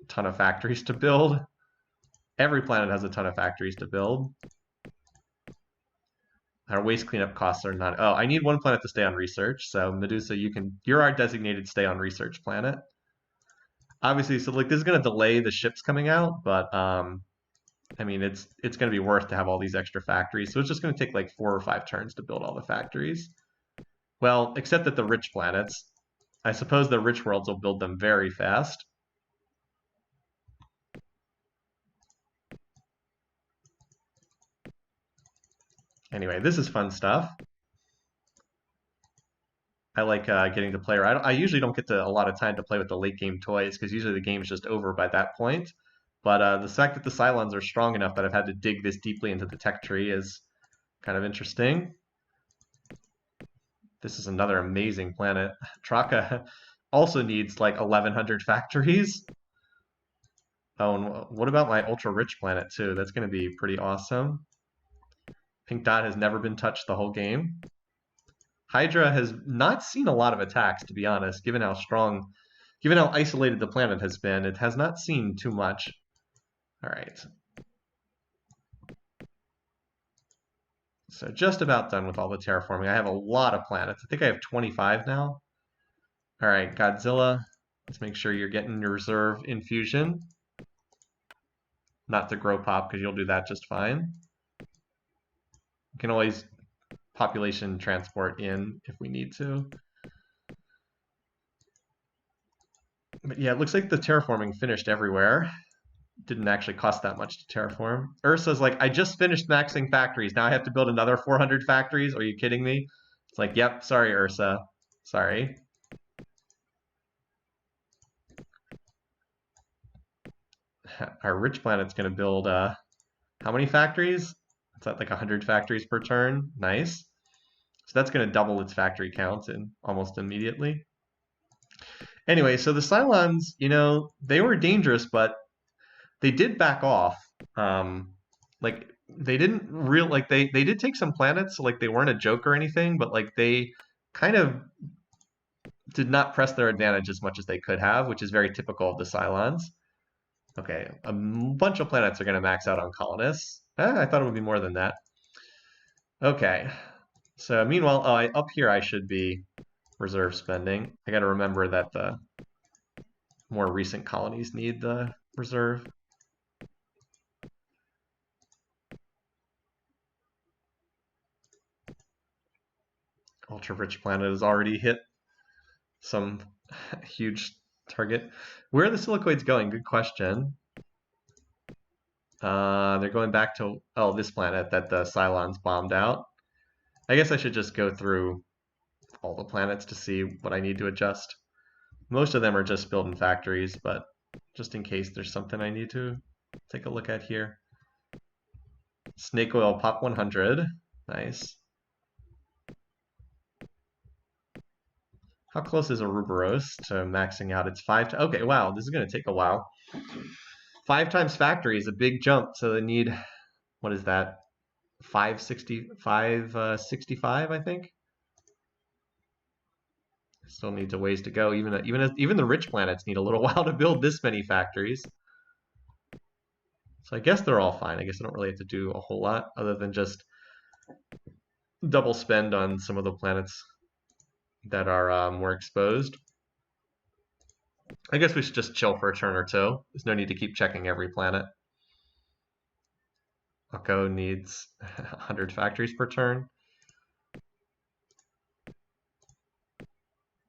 ton of factories to build. Every planet has a ton of factories to build. Our waste cleanup costs are not... Oh, I need one planet to stay on research. So Medusa, you're our designated stay on research planet. Obviously, so like this is going to delay the ships coming out, but I mean it's going to be worth to have all these extra factories. So it's just going to take like 4 or 5 turns to build all the factories. Well, except that the rich planets, I suppose the rich worlds will build them very fast. Anyway, this is fun stuff. I like getting to play. I usually don't get a lot of time to play with the late game toys because usually the game's just over by that point. But the fact that the Cylons are strong enough that I've had to dig this deeply into the tech tree is kind of interesting. This is another amazing planet. Traka also needs like 1,100 factories. Oh, and what about my ultra-rich planet too? That's going to be pretty awesome. Pink Dot has never been touched the whole game. Hydra has not seen a lot of attacks, to be honest, given how isolated the planet has been. It has not seen too much. All right. So just about done with all the terraforming. I have a lot of planets. I think I have 25 now. All right, Godzilla. Let's make sure you're getting your reserve infusion. Not to grow pop, because you'll do that just fine. You can always population transport in if we need to. But yeah, it looks like the terraforming finished everywhere. Didn't actually cost that much to terraform. Ursa's like, I just finished maxing factories. Now I have to build another 400 factories? Are you kidding me? It's like, yep, sorry, Ursa. Sorry. Our rich planet's going to build, how many factories? It's at like 100 factories per turn. Nice. So that's going to double its factory count almost immediately. Anyway, so the Cylons, they were dangerous, but they did back off. Like they didn't they did take some planets, so like they weren't a joke or anything, but like they kind of did not press their advantage as much as they could have, which is very typical of the Cylons. Okay, a bunch of planets are going to max out on colonists. I thought it would be more than that. Okay, so meanwhile, up here I should be reserve spending. I got to remember that the more recent colonies need the reserve. Ultra-rich planet has already hit some huge target. Where are the silicoids going? Good question. They're going back to, this planet that the Cylons bombed out. I guess I should just go through all the planets to see what I need to adjust. Most of them are just building factories, but just in case there's something I need to take a look at here. Snake oil pop 100. Nice. How close is Ouroboros to maxing out? It's 5 times. Okay, wow, this is going to take a while. 5 times factory is a big jump, so they need, what is that? 565, I think. Still needs a ways to go. Even the rich planets need a little while to build this many factories. So I guess they're all fine. I guess I don't really have to do a whole lot other than just double spend on some of the planets that are more exposed. I guess we should just chill for a turn or two. There's no need to keep checking every planet. Akko needs 100 factories per turn.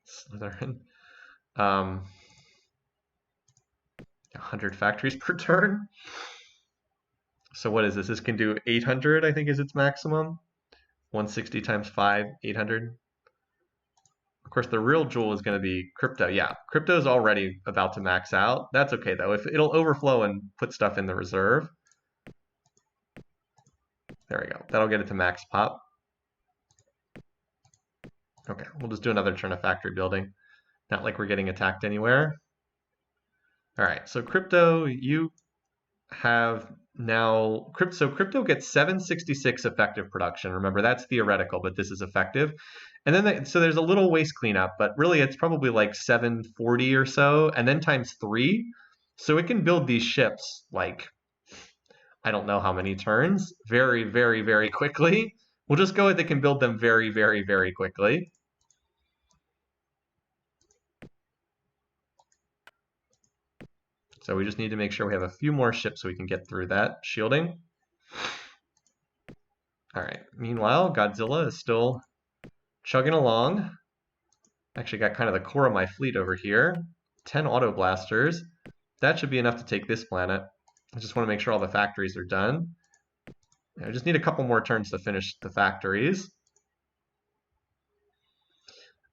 Slytherin. 100 factories per turn. So what is this? This can do 800, I think is its maximum. 160 times 5, 800. Of course, the real jewel is going to be crypto. Yeah, crypto is already about to max out. That's okay, though. If it'll overflow and put stuff in the reserve. There we go. That'll get it to max pop. Okay, we'll just do another turn of factory building. Not like we're getting attacked anywhere. All right, so crypto, you have now, so crypto gets 766 effective production. Remember, that's theoretical, but this is effective. And then, so there's a little waste cleanup, but really it's probably like 740 or so, and then times 3. So it can build these ships like, I don't know how many turns, very, very, very quickly. We'll just go with it can build them very, very, very quickly. So we just need to make sure we have a few more ships so we can get through that shielding. All right, meanwhile, Godzilla is still chugging along. Actually got kind of the core of my fleet over here. 10 auto blasters. That should be enough to take this planet. I just want to make sure all the factories are done. I just need a couple more turns to finish the factories.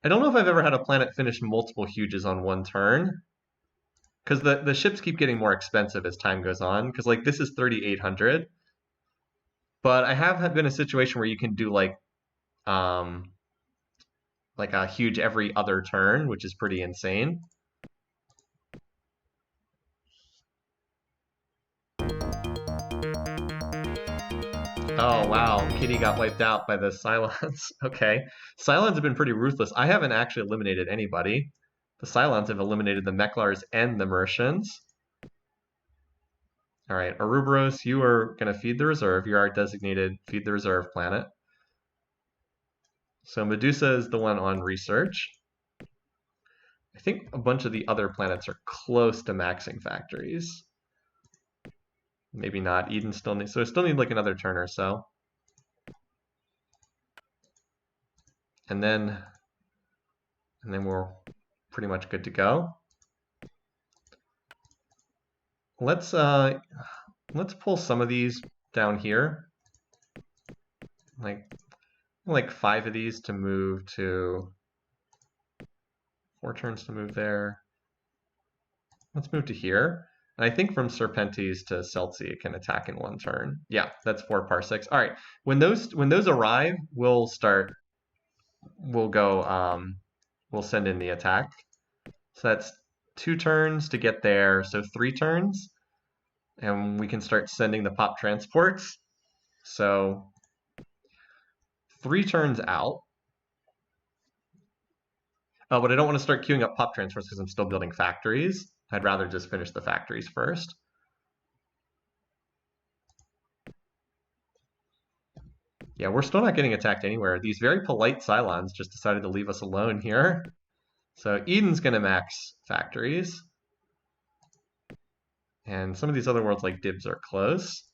I don't know if I've ever had a planet finish multiple huges on one turn. Because the ships keep getting more expensive as time goes on. Because like this is 3,800. But I have been in a situation where you can do like a huge every other turn, which is pretty insane. Oh wow, Kitty got wiped out by the Cylons. Okay. Cylons have been pretty ruthless. I haven't actually eliminated anybody. The Cylons have eliminated the Mechlars and the Mercians. All right, Ouroboros, you are going to feed the reserve. You are designated feed the reserve planet. So Medusa is the one on research. I think a bunch of the other planets are close to maxing factories. Maybe not. Eden still needs, so I still need like another turn or so. And then we're pretty much good to go. Let's pull some of these down here. Like 5 of these to move to 4 turns to move there. Let's move to here. And I think from Serpentes to Celsi it can attack in 1 turn. Yeah, that's 4 parsecs. All right. When those arrive, we'll send in the attack. So that's 2 turns to get there, so 3 turns. And we can start sending the pop transports. So 3 turns out. Oh, but I don't want to start queuing up pop transports because I'm still building factories. I'd rather just finish the factories first. Yeah, we're still not getting attacked anywhere. These very polite Cylons just decided to leave us alone here. So Eden's going to max factories. And some of these other worlds like Dibs are close.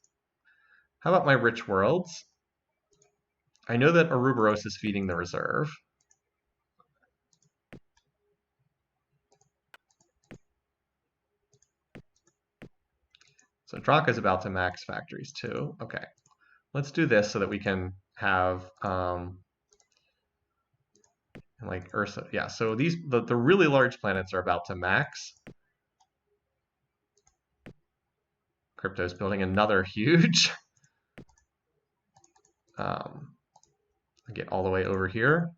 How about my rich worlds? I know that Ouroboros is feeding the reserve. So Draka's about to max factories too. Okay, let's do this so that we can have like Ursa. Yeah, so these the really large planets are about to max. Crypto's building another huge. Get all the way over here.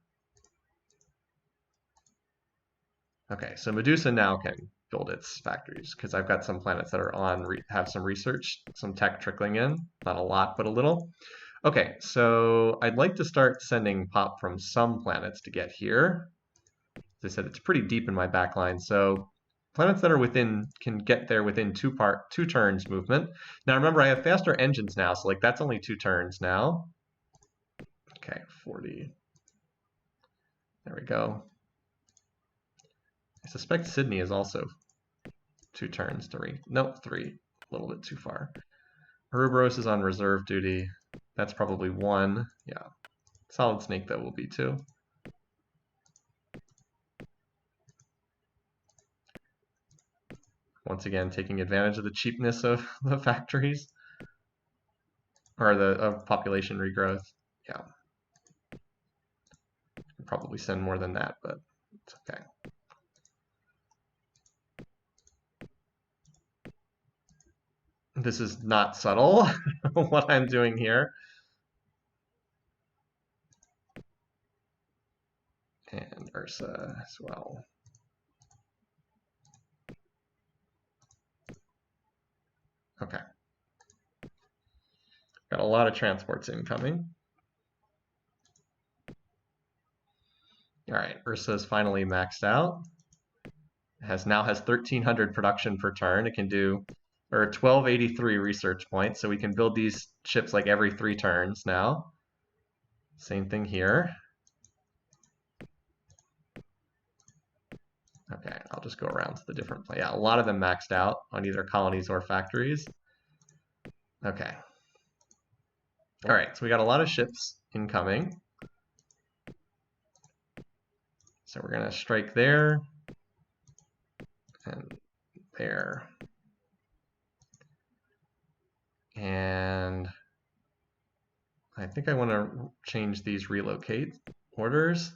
Okay, so Medusa now can build its factories because I've got some planets that are on have some research, some tech trickling in. Not a lot, but a little. Okay, so I'd like to start sending pop from some planets to get here. As I said, it's pretty deep in my backline, so planets that are within can get there within 2 turns movement. Now remember, I have faster engines now, so like that's only 2 turns now. Okay, 40. There we go. I suspect Sydney is also 2 turns to nope, 3. A little bit too far. Ouroboros is on reserve duty. That's probably 1. Yeah. Solid Snake, though, will be 2. Once again, taking advantage of the cheapness of the factories, or the population regrowth. Yeah. Could probably send more than that, but it's okay. This is not subtle, what I'm doing here. And Ursa as well. Okay. Got a lot of transports incoming. All right, Ursa is finally maxed out. It now has 1,300 production per turn. It can do, or 1,283 research points, so we can build these ships like every 3 turns now. Same thing here. Okay, I'll just go around to the different play. Yeah, a lot of them maxed out on either colonies or factories. Okay. All right, so we got a lot of ships incoming. So we're going to strike there and there. And I think I want to change these relocate orders.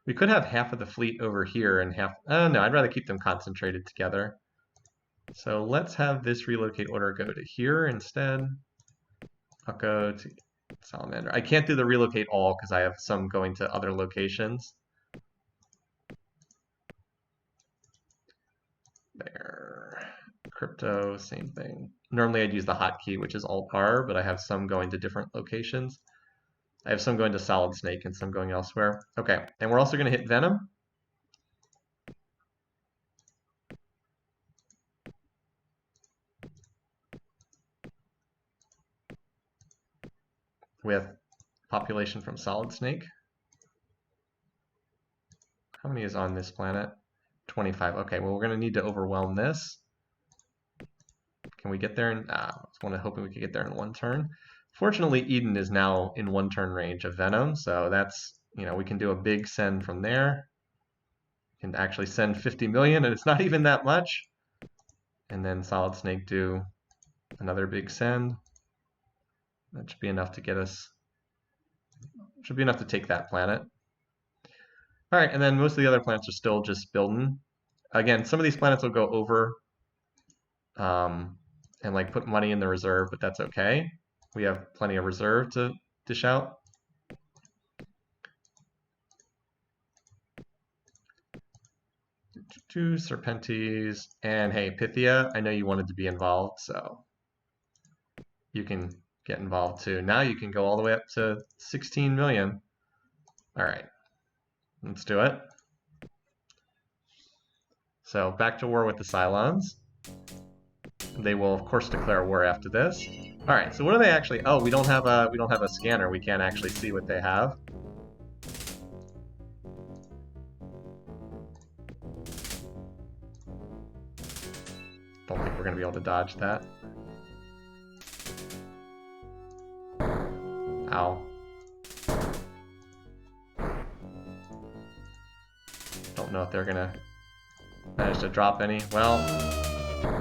We could have half of the fleet over here and half, no, I'd rather keep them concentrated together. So let's have this relocate order go to here instead. I'll go to Salamander. I can't do the relocate all because I have some going to other locations. There. Crypto, same thing. Normally I'd use the hotkey, which is Alt-R, but I have some going to different locations. I have some going to Solid Snake and some going elsewhere. Okay, and we're also going to hit Venom. With population from Solid Snake. How many is on this planet? 25. Okay, well, we're going to need to overwhelm this. Can we get there? I was hoping we could get there in 1 turn. Fortunately, Eden is now in 1 turn range of Venom, so that's, we can do a big send from there. We can actually send 50 million, and it's not even that much. And then Solid Snake do another big send. That should be enough to get us, should be enough to take that planet. All right, and then most of the other planets are still just building. Again, some of these planets will go over and like put money in the reserve, but that's okay. We have plenty of reserve to dish out. Two Serpentes, and hey, Pythia, I know you wanted to be involved, so you can get involved too. Now you can go all the way up to 16 million. All right, let's do it. So back to war with the Cylons. They will of course declare war after this. All right, so what do they actually? Oh, we don't have a scanner. We can't actually see what they have. Don't think we're gonna be able to dodge that. Ow. Don't know if they're gonna manage to drop any. Well,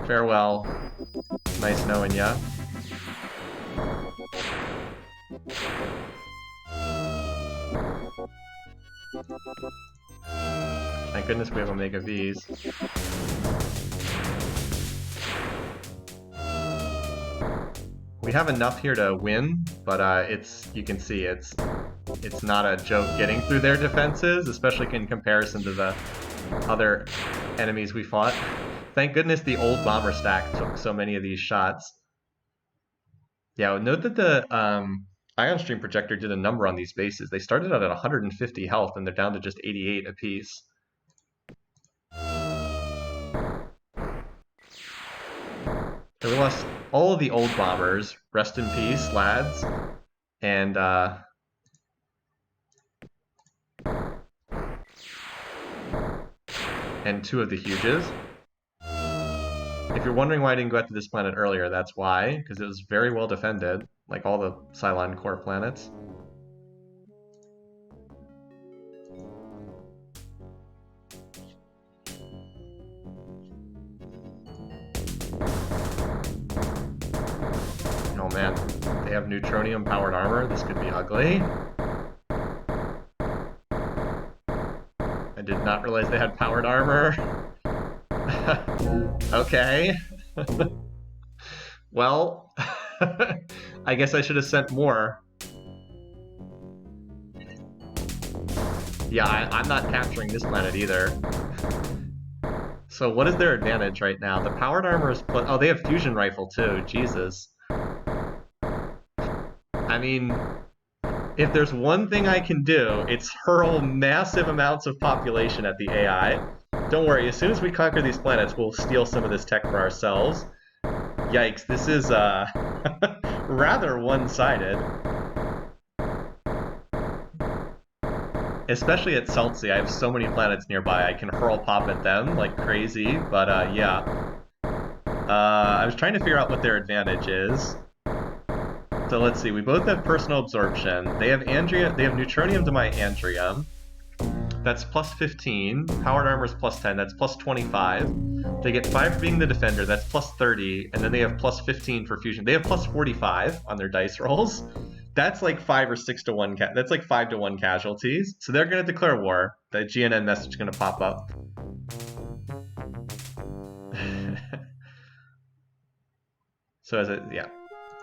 farewell. Nice knowing ya. Thank goodness we have Omega Vs. We have enough here to win, but you can see it's not a joke getting through their defenses, especially in comparison to the other enemies we fought. Thank goodness the old bomber stack took so many of these shots. Yeah, note that the Ion Stream Projector did a number on these bases. They started out at 150 health, and they're down to just 88 apiece. So we lost all of the old bombers. Rest in peace, lads. And two of the Huges. If you're wondering why I didn't go out to this planet earlier, that's why, because it was very well defended, like all the Cylon core planets. man. They have neutronium-powered armor. This could be ugly. I did not realize they had powered armor. Okay. Well, I guess I should have sent more. Yeah, I'm not capturing this planet either. So what is their advantage right now? The powered armor is oh, they have fusion rifle too. Jesus. I mean, if there's one thing I can do, it's hurl massive amounts of population at the AI. Don't worry, as soon as we conquer these planets, we'll steal some of this tech for ourselves. Yikes, this is rather one-sided. Especially at Celsi, I have so many planets nearby, I can hurl pop at them like crazy, but yeah. I was trying to figure out what their advantage is. So let's see, we both have personal absorption. They have neutronium to my andrium. That's plus 15. Powered armor is plus 10, that's plus 25. They get 5 for being the defender, that's plus 30. And then they have plus 15 for fusion. They have plus 45 on their dice rolls. That's like 5 or 6 to 1, that's like 5 to 1 casualties. So they're going to declare war. The GNN message is going to pop up. So is it, yeah.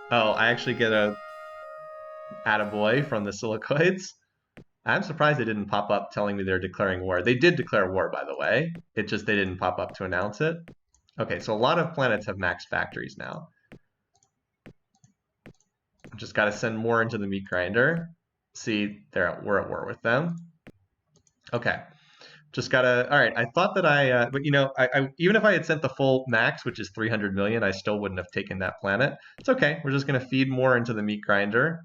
Oh, I actually get a attaboy from the silicoids. I'm surprised they didn't pop up telling me they're declaring war. They did declare war, by the way. It just, they didn't pop up to announce it. Okay, so a lot of planets have max factories now. Just got to send more into the meat grinder. See, we're at war with them. Okay. Just gotta, all right, I thought that but you know, even if I had sent the full max, which is 300 million, I still wouldn't have taken that planet. It's okay, we're just gonna feed more into the meat grinder.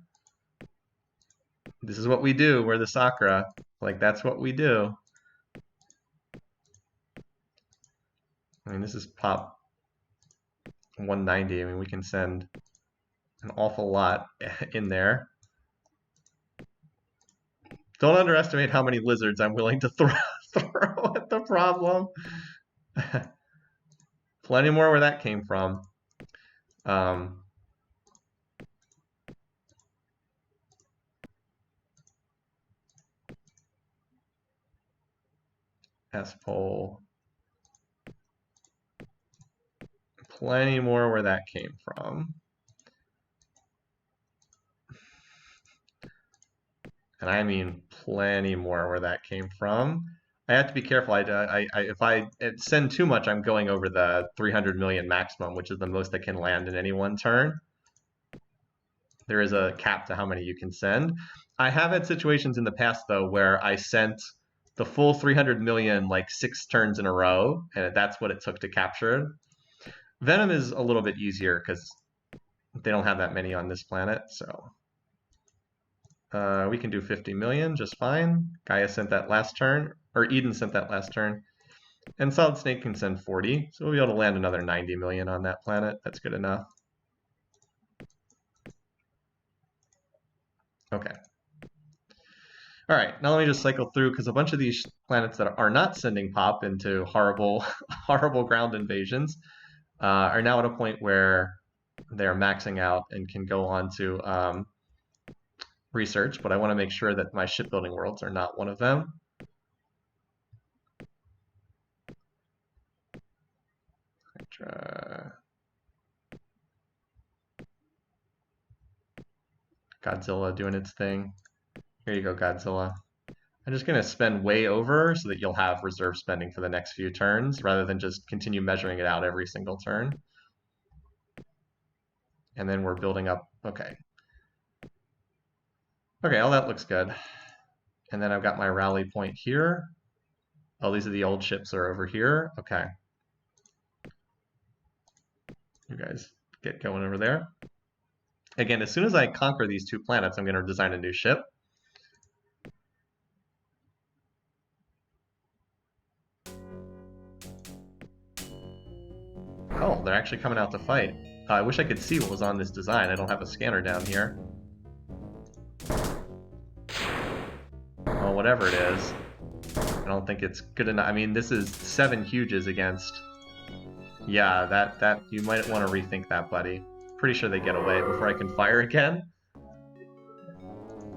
This is what we do, we're the Sakura. Like, that's what we do. I mean, this is pop 190, I mean, we can send an awful lot in there. Don't underestimate how many lizards I'm willing to throw at the problem. Plenty more where that came from. S-pole. Plenty more where that came from. And I mean plenty more where that came from. I have to be careful. If I send too much, I'm going over the 300 million maximum, which is the most that can land in any one turn. There is a cap to how many you can send. I have had situations in the past, though, where I sent the full 300 million like 6 turns in a row, and that's what it took to capture it. Venom is a little bit easier because they don't have that many on this planet, so we can do 50 million just fine. Gaia sent that last turn, or Eden sent that last turn. And Solid Snake can send 40, so we'll be able to land another 90 million on that planet. That's good enough. Okay. All right, now let me just cycle through, because a bunch of these planets that are not sending pop into horrible, horrible ground invasions are now at a point where they're maxing out and can go on to research, but I want to make sure that my shipbuilding worlds are not one of them. Godzilla doing its thing. Here you go, Godzilla. I'm just going to spend way over so that you'll have reserve spending for the next few turns, rather than just continue measuring it out every single turn. And then we're building up, okay. Okay, all that looks good. And then I've got my rally point here. Oh, these are the old ships are over here. Okay. You guys get going over there. Again, as soon as I conquer these 2 planets, I'm going to design a new ship. Oh, they're actually coming out to fight. I wish I could see what was on this design. I don't have a scanner down here. Well, whatever it is, I don't think it's good enough. I mean, this is 7 huges against... Yeah, that you might want to rethink that, buddy. pretty sure they get away before I can fire again.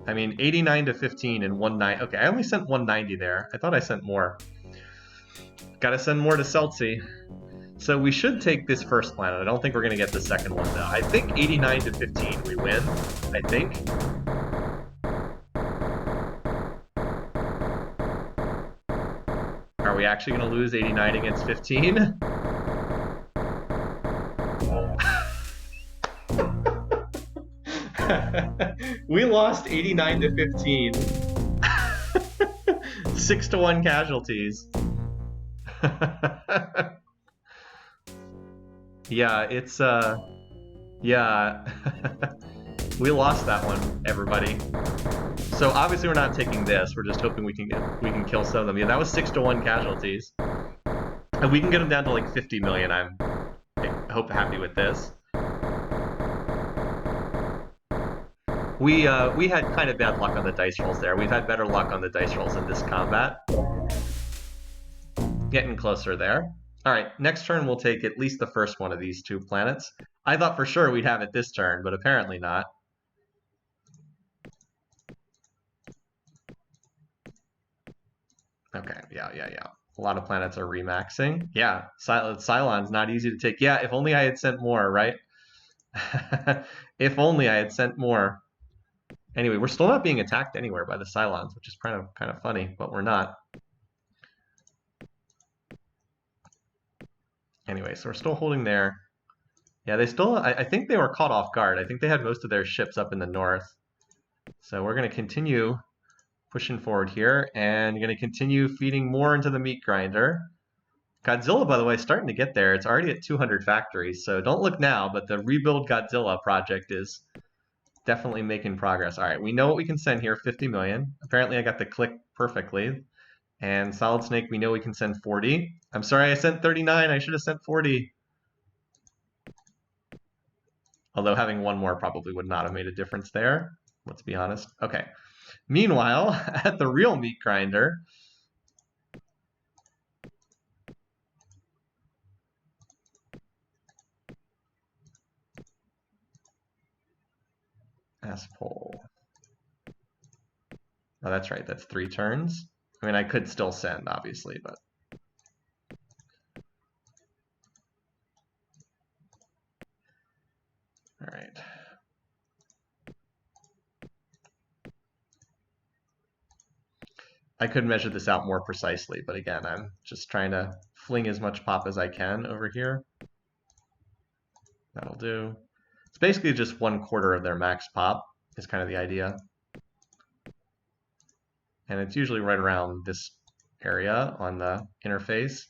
I mean, 89 to 15 and 190. Okay, I only sent 190 there. I thought I sent more. Gotta send more to Celtsy. So we should take this first planet. I don't think we're going to get the second one, though. I think 89 to 15 we win. I think. Are we actually going to lose 89 against 15? We lost 89 to 15. 6-1 casualties. Yeah, it's yeah. We lost that one, everybody. So obviously we're not taking this. We're just hoping we can kill some of them. Yeah, that was 6-1 casualties. And we can get them down to like 50 million. I'm happy with this. We had kind of bad luck on the dice rolls there. We've had better luck on the dice rolls in this combat. Getting closer there. All right, next turn we'll take at least the first one of these two planets. I thought for sure we'd have it this turn, but apparently not. Okay, yeah. A lot of planets are remaxing. Yeah, Cylon's not easy to take. Yeah, if only I had sent more, right? If only I had sent more. Anyway, we're still not being attacked anywhere by the Cylons, which is kind of funny, but we're not. Anyway, so we're still holding there. Yeah, they still, I think they were caught off guard. I think they had most of their ships up in the north. So we're going to continue pushing forward here and going to continue feeding more into the meat grinder. Godzilla, by the way, is starting to get there. It's already at 200 factories, so don't look now, but the Rebuild Godzilla project is definitely making progress. All right, we know what we can send here, 50 million. Apparently I got the click perfectly. And Solid Snake, we know we can send 40. I'm sorry I sent 39. I should have sent 40. Although having one more probably would not have made a difference there. Let's be honest. Okay. Meanwhile, at the real meat grinder, Asshole. Oh, that's right. That's 3 turns. I mean, I could still send, obviously, but... All right. I could measure this out more precisely, but again, I'm just trying to fling as much pop as I can over here. That'll do. It's basically just 1/4 of their max pop is kind of the idea. And it's usually right around this area on the interface.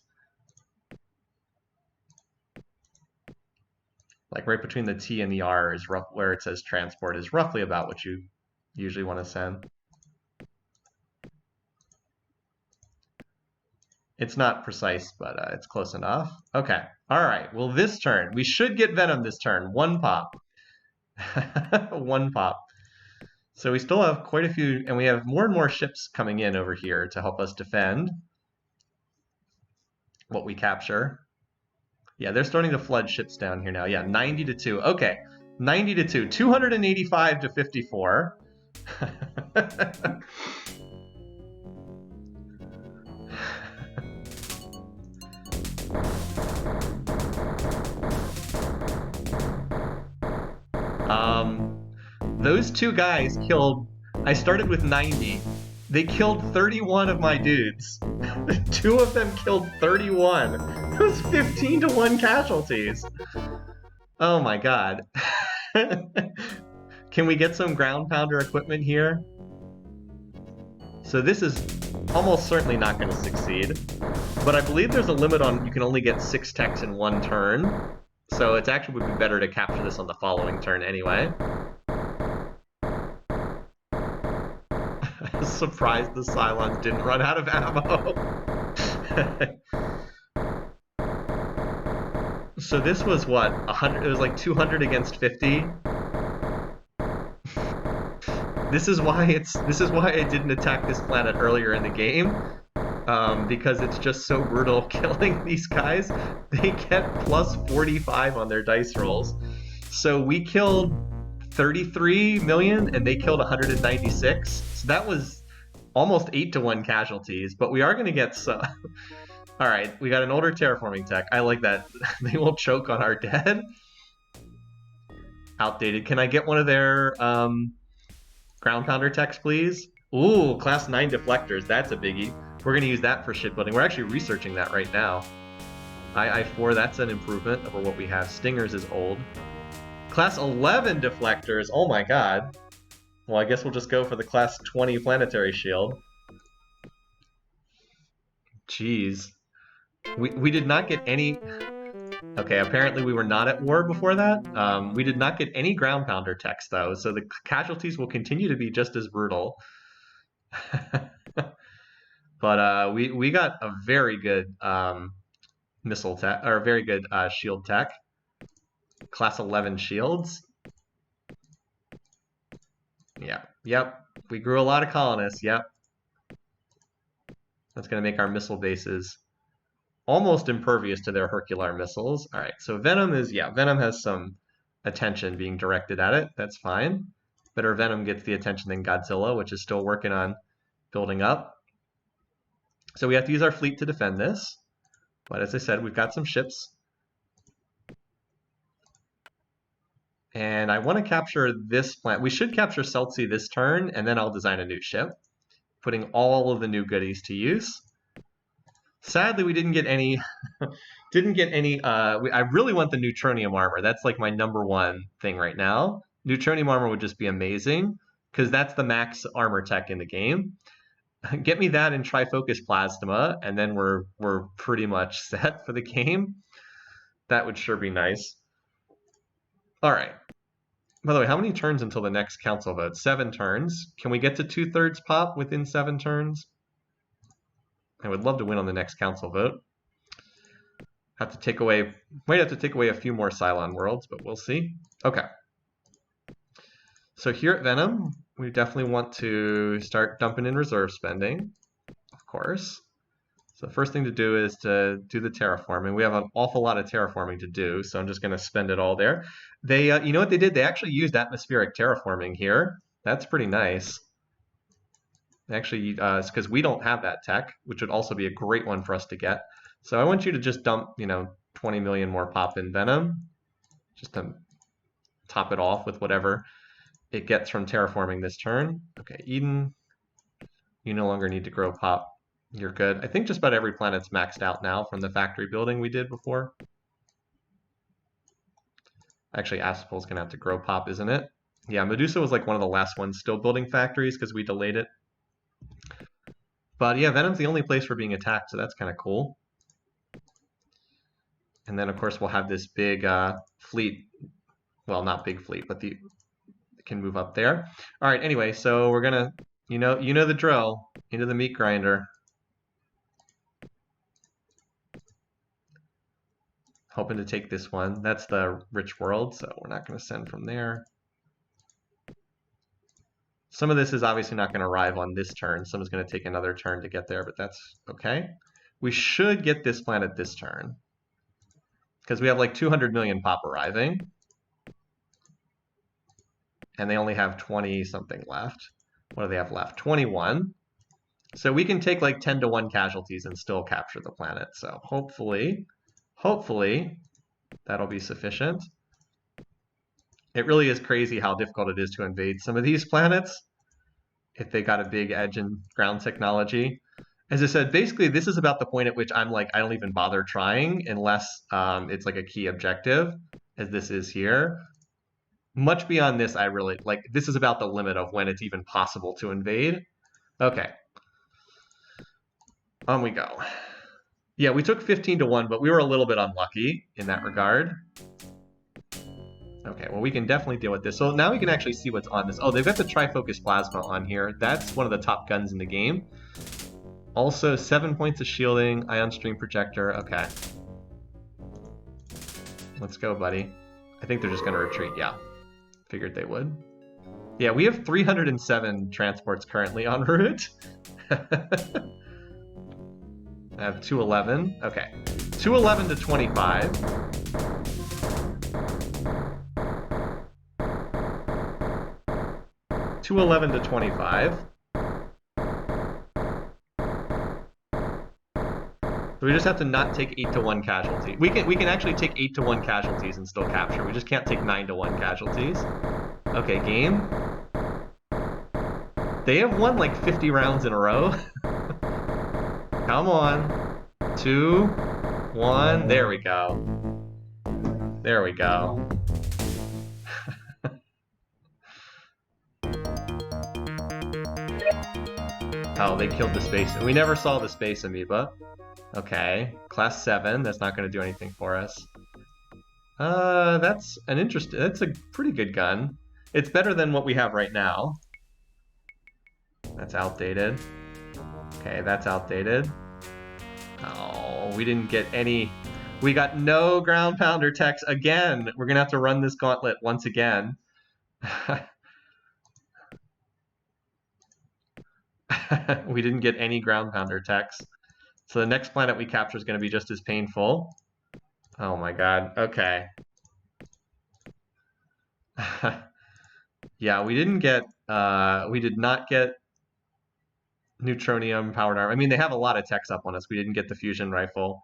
Like right between the T and the R is where it says transport is roughly about what you usually want to send. It's not precise, but it's close enough. Okay. All right. Well, this turn, we should get Venom this turn. 1 pop. 1 pop. So we still have quite a few, and we have more and more ships coming in over here to help us defend what we capture. Yeah, they're starting to flood ships down here now. Yeah, 90 to 2. Okay, 90 to 2. 285 to 54. Those 2 guys killed... I started with 90. They killed 31 of my dudes. 2 of them killed 31. It was 15 to 1 casualties. Oh my god. Can we get some ground pounder equipment here? So this is almost certainly not going to succeed. But I believe there's a limit on you can only get 6 techs in 1 turn. So it actually would be better to capture this on the following turn anyway. Surprised the Cylons didn't run out of ammo. So this was what, 100? It was like 200 against 50. This is why I didn't attack this planet earlier in the game, because it's just so brutal killing these guys. They get plus 45 on their dice rolls. So we killed 33 million and they killed 196. So that was almost 8-to-1 casualties, but we are going to get some. All right, we got an older terraforming tech. I like that. They will choke on our dead. Outdated. Can I get one of their ground pounder techs, please? Ooh, class 9 deflectors. That's a biggie. We're going to use that for shipbuilding. We're actually researching that right now. II-4, that's an improvement over what we have. Stingers is old. Class 11 deflectors. Oh my god. Well, I guess we'll just go for the class 20 planetary shield. Jeez. We did not get any... Okay, apparently we were not at war before that. We did not get any ground pounder techs, though, so the casualties will continue to be just as brutal. But we got a very good missile tech, or a very good shield tech. Class 11 shields. Yeah, yep. We grew a lot of colonists, yep. That's going to make our missile bases almost impervious to their Hercular missiles. All right, so Venom is, yeah, Venom has some attention being directed at it. That's fine. Better Venom gets the attention than Godzilla, which is still working on building up. So we have to use our fleet to defend this. But as I said, we've got some ships. And I want to capture this planet. We should capture Celtsea this turn, and then I'll design a new ship, putting all of the new goodies to use. Sadly, we didn't get any. I really want the neutronium armor. That's like my #1 thing right now. Neutronium armor would just be amazing because that's the max armor tech in the game. Get me that in Trifocus Plasma, and then we're pretty much set for the game. That would sure be nice. All right. By the way, how many turns until the next council vote? 7 turns. Can we get to 2/3 pop within 7 turns? I would love to win on the next council vote. Might have to take away a few more Cylon worlds, but we'll see. Okay. So here at Venom, we definitely want to start dumping in reserve spending, of course. So the first thing to do is to do the terraforming. We have an awful lot of terraforming to do, so I'm just going to spend it all there. They, you know what they did? They actually used atmospheric terraforming here. That's pretty nice. Actually, it's because we don't have that tech, which would also be a great one for us to get. So I want you to just dump, 20 million more pop in Venom, just to top it off with whatever it gets from terraforming this turn. Okay, Eden, you no longer need to grow pop. You're good. I think just about every planet's maxed out now from the factory building we did before. Actually, Aspol's going to have to grow pop, isn't it? Yeah, Medusa was like one of the last ones still building factories because we delayed it. But yeah, Venom's the only place we're being attacked, so that's kind of cool. And then, of course, we'll have this big fleet. Well, not big fleet, but it can move up there. All right, anyway, so we're going to, you know the drill, into the meat grinder. Hoping to take this one. That's the rich world, so we're not going to send from there. Some of this is obviously not going to arrive on this turn. Some is going to take another turn to get there, but that's okay. We should get this planet this turn, because we have like 200 million pop arriving. And they only have 20-something left. What do they have left? 21. So we can take like 10-to-1 casualties and still capture the planet. So hopefully that'll be sufficient. It really is crazy how difficult it is to invade some of these planets if they got a big edge in ground technology. As I said, basically this is about the point at which I'm like, I don't even bother trying unless it's like a key objective, as this is here. Much beyond this, I really, like, this is about the limit of when it's even possible to invade. Okay. On we go. Yeah, we took 15-to-1, but we were a little bit unlucky in that regard. Okay, well, we can definitely deal with this. So now we can actually see what's on this. Oh, they've got the Trifocus Plasma on here. That's one of the top guns in the game. Also, 7 points of shielding, ion stream projector. Okay. Let's go, buddy. I think they're just going to retreat. Yeah. Figured they would. Yeah, we have 307 transports currently en route. I have 211. Okay. 211 to 25. 211 to 25. So we just have to not take 8 to 1 casualty. We can actually take 8 to 1 casualties and still capture. We just can't take 9 to 1 casualties. Okay, game. They have won like 50 rounds in a row. Come on. 2, 1. There we go. There we go. Oh, they killed the space. We never saw the space amoeba. Okay, class 7. That's not going to do anything for us. That's an interesting. That's a pretty good gun. It's better than what we have right now. That's outdated. Okay, that's outdated. Oh, we didn't get any. We got no ground pounder techs again. We're gonna have to run this gauntlet once again. We didn't get any ground pounder techs. So the next planet we capture is going to be just as painful. Oh my god. Okay. Yeah, we didn't get. We did not get neutronium powered armor. I mean, they have a lot of techs up on us. We didn't get the fusion rifle.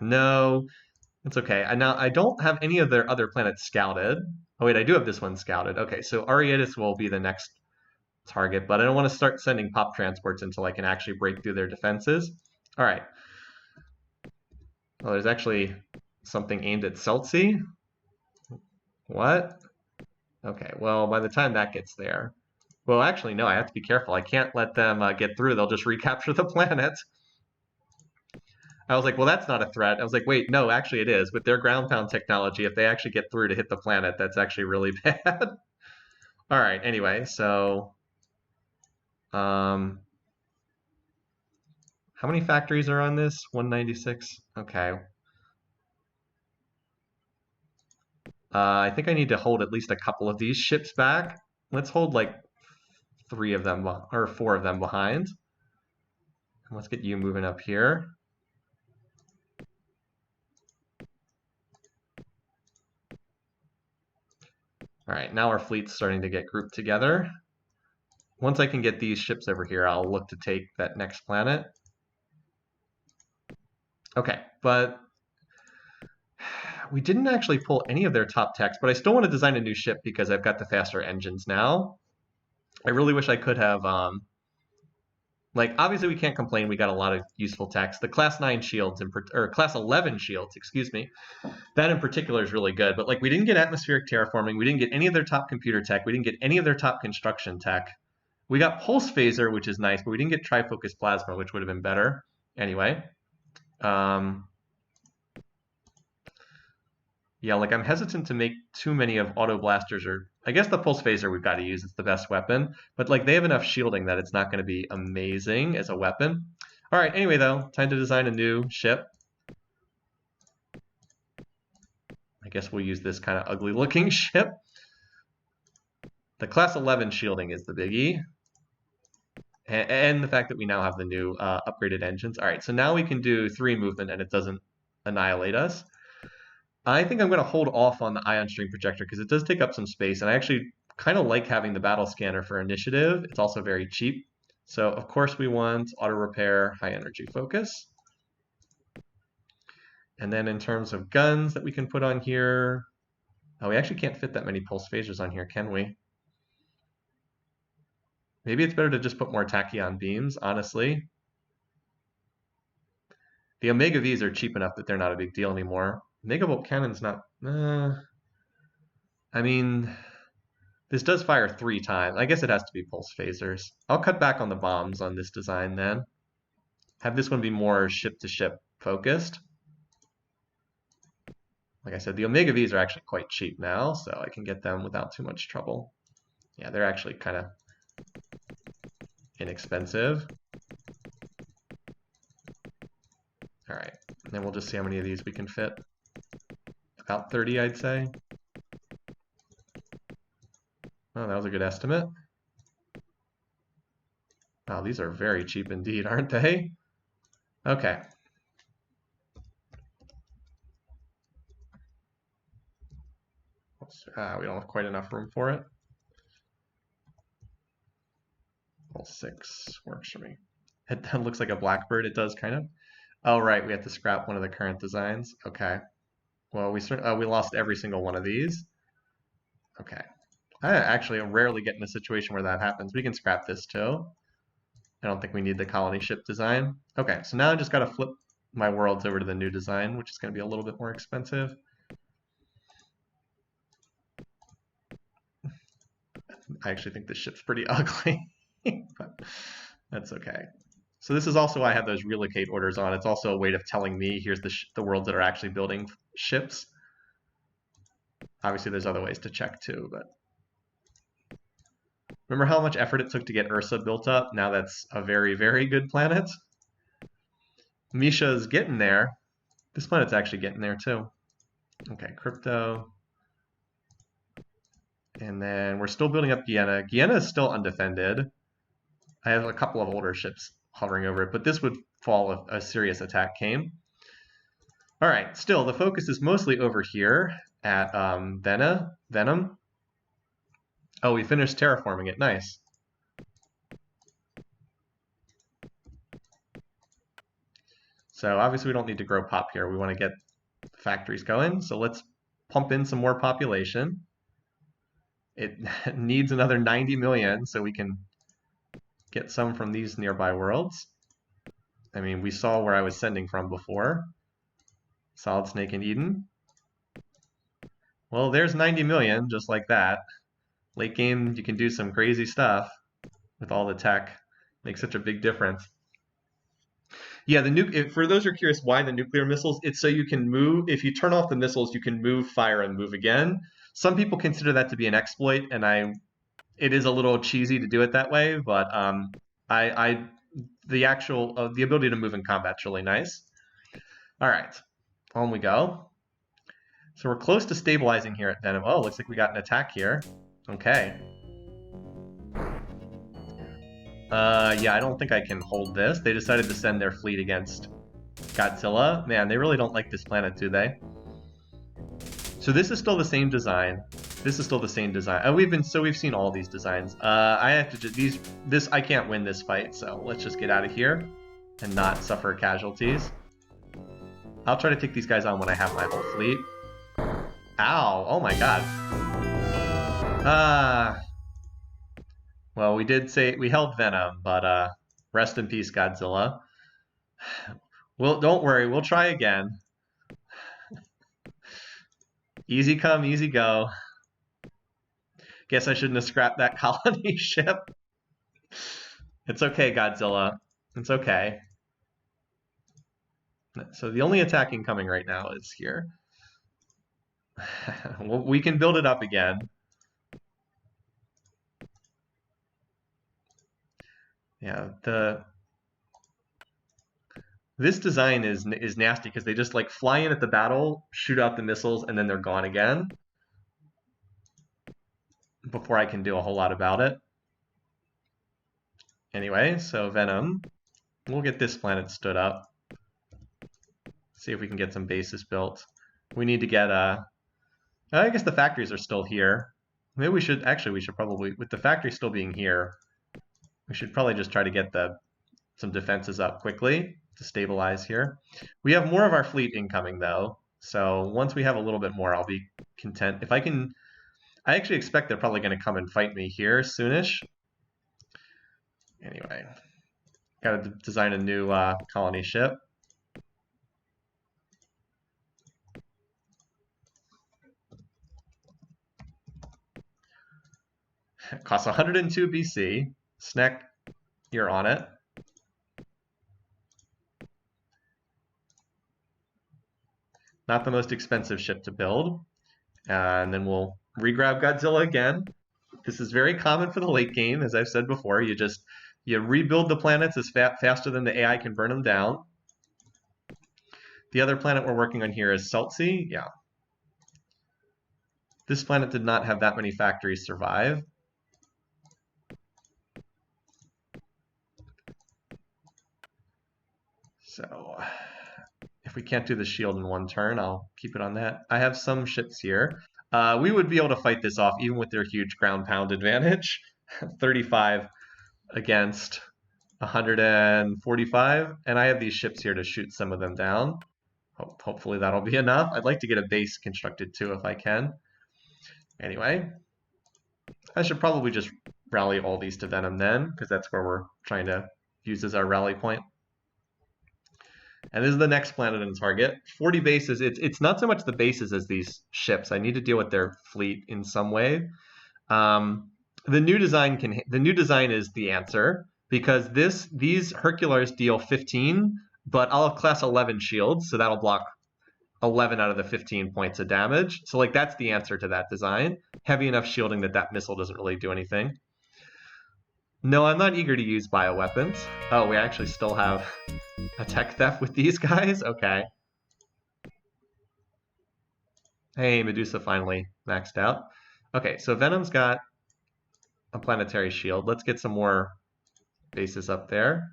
No, it's okay. Now I don't have any of their other planets scouted. Oh wait, I do have this one scouted. Okay, so Ariadis will be the next target, but I don't want to start sending pop transports until I can actually break through their defenses. All right. Well, there's actually something aimed at Celsi. What? Okay, well, by the time that gets there... Well, actually, no, I have to be careful. I can't let them get through. They'll just recapture the planet. I was like, well, that's not a threat. I was like, wait, no, actually it is. With their ground pound technology, if they actually get through to hit the planet, that's actually really bad. All right, anyway, so... how many factories are on this? 196? Okay. I think I need to hold at least a couple of these ships back. Let's hold like 3 of them, or 4 of them behind. And let's get you moving up here. All right, now our fleet's starting to get grouped together. Once I can get these ships over here, I'll look to take that next planet. Okay, but we didn't actually pull any of their top techs, but I still want to design a new ship because I've got the faster engines now. I really wish I could have, like, obviously we can't complain. We got a lot of useful techs. The class 9 shields, or class 11 shields, excuse me, that in particular is really good. But like, we didn't get atmospheric terraforming. We didn't get any of their top computer tech. We didn't get any of their top construction tech. We got pulse phaser, which is nice, but we didn't get trifocus plasma, which would have been better. Anyway, yeah, like I'm hesitant to make too many of auto blasters, or I guess the pulse phaser we've got to use. It's the best weapon, but like they have enough shielding that it's not going to be amazing as a weapon. All right, anyway though, time to design a new ship. I guess we'll use this kind of ugly looking ship. The class 11 shielding is the biggie. And the fact that we now have the new upgraded engines. All right, so now we can do 3 movement and it doesn't annihilate us. I think I'm going to hold off on the ion stream projector because it does take up some space, and I actually kind of like having the battle scanner for initiative. It's also very cheap. So of course we want auto repair, high energy focus. And then in terms of guns that we can put on here, oh, we actually can't fit that many pulse phasers on here, can we? Maybe it's better to just put more tachyon beams, honestly. The Omega Vs are cheap enough that they're not a big deal anymore. Megavolt cannon's not... I mean, this does fire 3 times. I guess it has to be pulse phasers. I'll cut back on the bombs on this design then. Have this one be more ship-to-ship focused. Like I said, the Omega Vs are actually quite cheap now, so I can get them without too much trouble. Yeah, they're actually kind of inexpensive. All right, and then we'll just see how many of these we can fit. About 30, I'd say. Oh, that was a good estimate. Wow, these are very cheap indeed, aren't they? Okay. We don't have quite enough room for it. Well, 6 works for me. It looks like a blackbird. It does kind of. Oh, right. We have to scrap one of the current designs. Okay. Well, we lost every single one of these. Okay. I actually rarely get in a situation where that happens. We can scrap this too. I don't think we need the colony ship design. Okay, so now I just got to flip my worlds over to the new design, which is going to be a little bit more expensive. I actually think this ship's pretty ugly, but that's okay. So this is also why I have those relocate orders on. It's also a way of telling me here's the worlds that are actually building ships. Obviously, there's other ways to check too, but remember how much effort it took to get Ursa built up? Now that's a very, very good planet. Misha's getting there. This planet's actually getting there too. Okay, crypto. And then we're still building up Guyana. Guyana is still undefended. I have a couple of older ships hovering over it, but this would fall if a serious attack came. All right, still, the focus is mostly over here at Venom. Oh, we finished terraforming it. Nice. So obviously we don't need to grow pop here. We want to get factories going. So let's pump in some more population. It needs another 90 million so we can get some from these nearby worlds. I mean, we saw where I was sending from before. Solid Snake and Eden. Well, there's 90 million, just like that. Late game, you can do some crazy stuff with all the tech. Makes such a big difference. Yeah, for those who are curious why the nuclear missiles, it's so you can move. If you turn off the missiles, you can move, fire, and move again. Some people consider that to be an exploit, and it is a little cheesy to do it that way. But the ability to move in combat is really nice. All right, on we go. So we're close to stabilizing here at Venom. Oh, looks like we got an attack here. Okay. Yeah, I don't think I can hold this. They decided to send their fleet against Godzilla. Man, they really don't like this planet, do they? So this is still the same design. This is still the same design. We've seen all these designs. I have to I can't win this fight, so let's just get out of here and not suffer casualties. I'll try to take these guys on when I have my whole fleet. Ow! Oh my god. Well, we held Venom, but rest in peace, Godzilla. Well, don't worry, we'll try again. Easy come, easy go. Guess I shouldn't have scrapped that colony ship. It's okay, Godzilla. It's okay. So the only attacking coming right now is here. Well, we can build it up again. Yeah, this design is nasty because they just like fly in at the battle, shoot out the missiles, and then they're gone again before I can do a whole lot about it. Anyway, so Venom, we'll get this planet stood up. See if we can get some bases built. We need to get I guess the factories are still here. Maybe we should probably, with the factory still being here, we should probably just try to get some defenses up quickly to stabilize here. We have more of our fleet incoming though, so once we have a little bit more, I'll be content. If I can, I actually expect they're probably going to come and fight me here soonish. Anyway, got to design a new colony ship. It costs 102 BC. Snack, you're on it. Not the most expensive ship to build. And then we'll regrab Godzilla again. This is very common for the late game, as I've said before. You rebuild the planets as faster than the AI can burn them down. The other planet we're working on here is Saltsea. Yeah. This planet did not have that many factories survive. So if we can't do the shield in one turn, I'll keep it on that. I have some ships here. We would be able to fight this off even with their huge ground pound advantage. 35 against 145, and I have these ships here to shoot some of them down. Hopefully that'll be enough. I'd like to get a base constructed too if I can. Anyway, I should probably just rally all these to Venom then, because that's where we're trying to use as our rally point. And this is the next planet in target. 40 bases. It's not so much the bases as these ships. I need to deal with their fleet in some way. The new design is the answer, because these Herculars deal 15, but I'll have class 11 shields, so that'll block 11 out of the 15 points of damage. So like that's the answer to that design. Heavy enough shielding that missile doesn't really do anything. No, I'm not eager to use bioweapons. Oh, we actually still have a tech theft with these guys? Okay. Hey, Medusa finally maxed out. Okay, so Venom's got a planetary shield. Let's get some more bases up there.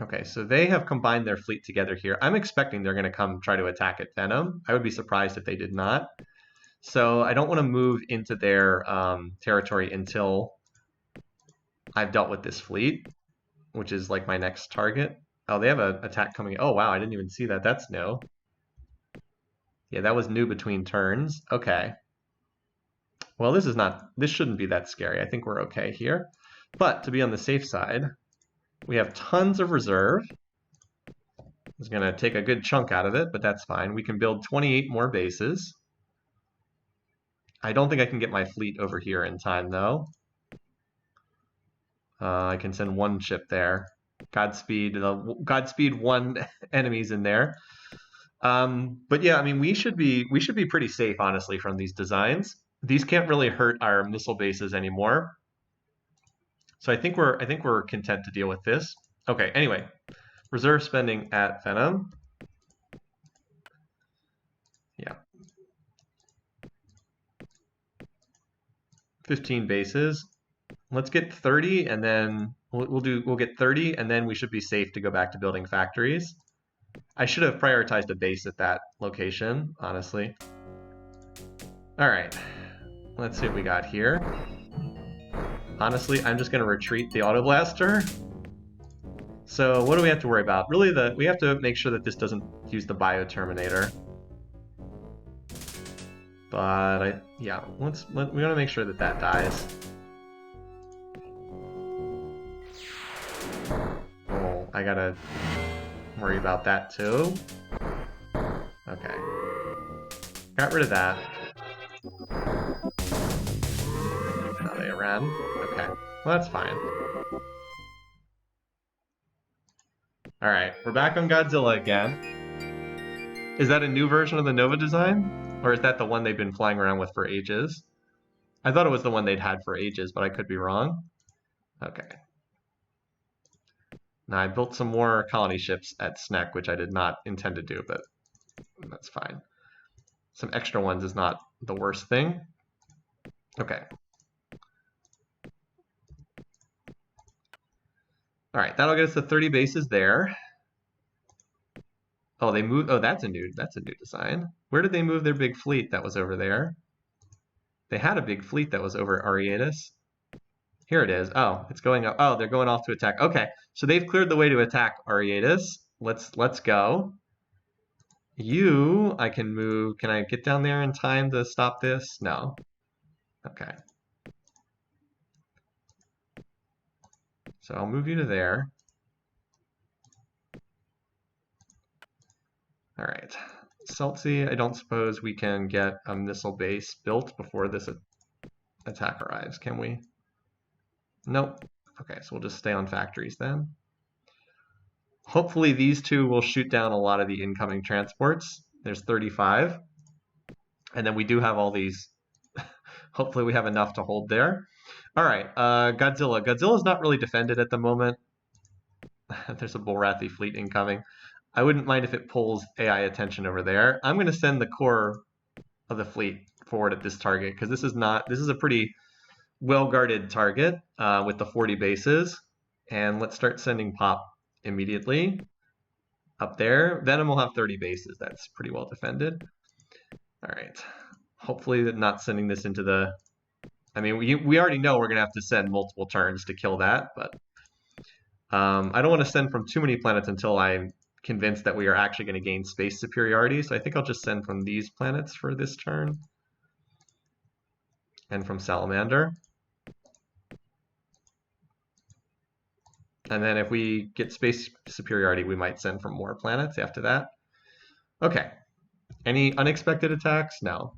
Okay, so they have combined their fleet together here. I'm expecting they're going to come try to attack at Venom. I would be surprised if they did not. So I don't want to move into their territory until I've dealt with this fleet, which is like my next target. Oh, they have an attack coming. Oh, wow, I didn't even see that. That's new. Yeah, that was new between turns. Okay. Well, this shouldn't be that scary. I think we're okay here. But to be on the safe side, we have tons of reserve. It's going to take a good chunk out of it, but that's fine. We can build 28 more bases. I don't think I can get my fleet over here in time, though. I can send one ship there. Godspeed 1 enemies in there. But yeah, I mean, we should be pretty safe, honestly, from these designs. These can't really hurt our missile bases anymore. So I think we're content to deal with this. Okay, anyway, reserve spending at Venom. Yeah. 15 bases. Let's get 30, and then we'll get 30, and then we should be safe to go back to building factories. I should have prioritized a base at that location, honestly. All right, let's see what we got here. Honestly, I'm just going to retreat the Auto Blaster. So what do we have to worry about? Really, we have to make sure that this doesn't use the Bio Terminator. But we want to make sure that dies. Oh, I gotta worry about that too. Okay, got rid of that. Oh, they ran. Okay, well that's fine. All right, we're back on Godzilla again. Is that a new version of the Nova design? Or is that the one they've been flying around with for ages? I thought it was the one they'd had for ages, but I could be wrong. Okay. Now I built some more colony ships at Snek, which I did not intend to do, but that's fine. Some extra ones is not the worst thing. Okay. All right, that'll get us to 30 bases there. Oh, they moved. Oh, that's a new design. Where did they move their big fleet that was over there? They had a big fleet that was over Ariatis. Here it is. Oh, it's going up. Oh, they're going off to attack. Okay, so they've cleared the way to attack Ariatis. Let's go. I can move. Can I get down there in time to stop this? No. Okay. So I'll move you to there. All right. Celtsy, I don't suppose we can get a missile base built before this attack arrives, can we? Nope. Okay, so we'll just stay on factories then. Hopefully these two will shoot down a lot of the incoming transports. There's 35. And then we do have all these. Hopefully we have enough to hold there. All right, Godzilla. Godzilla's not really defended at the moment. There's a Bullrathi fleet incoming. I wouldn't mind if it pulls AI attention over there. I'm going to send the core of the fleet forward at this target, because this is a pretty well-guarded target with the 40 bases. And let's start sending Pop immediately up there. Venom will have 30 bases. That's pretty well defended. All right. Hopefully not sending this into the... I mean, we already know we're going to have to send multiple turns to kill that, but I don't want to send from too many planets until I'm convinced that we are actually going to gain space superiority. So I think I'll just send from these planets for this turn. And from Salamander. And then if we get space superiority, we might send from more planets after that. Okay. Any unexpected attacks? No.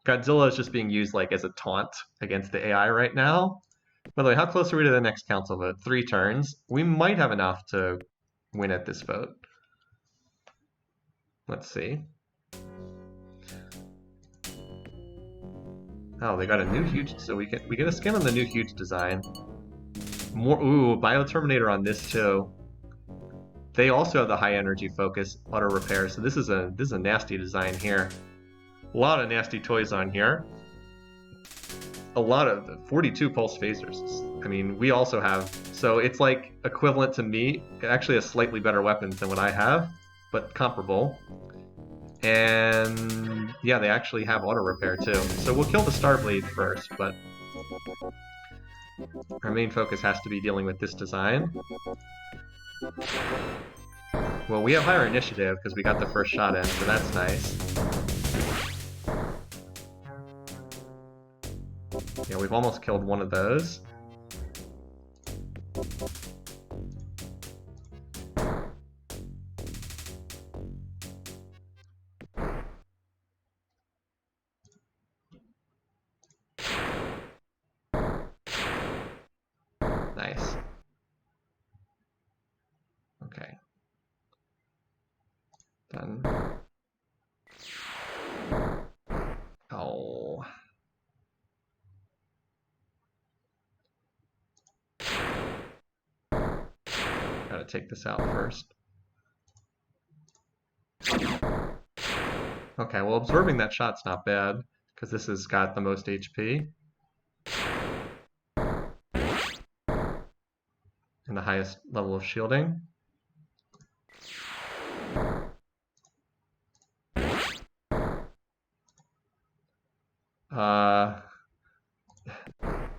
Godzilla is just being used like as a taunt against the AI right now. By the way, how close are we to the next council vote? 3 turns. We might have enough to win at this vote. Let's see. Oh, they got a new huge, so we get a skin on the new huge design. More, ooh, Bioterminator on this too. They also have the high energy focus, auto repair. So this is a nasty design here. A lot of nasty toys on here. A lot of 42 pulse phasers. I mean, we also have, so it's like equivalent to me. Actually, a slightly better weapons than what I have, but comparable. And yeah, they actually have auto repair too. So we'll kill the Starblade first, but our main focus has to be dealing with this design. Well, we have higher initiative because we got the first shot in, so that's nice. Yeah, we've almost killed one of those. Nice. Okay. Done. Oh. Gotta take this out first. Okay, well, absorbing that shot's not bad, because this has got the most HP. And the highest level of shielding.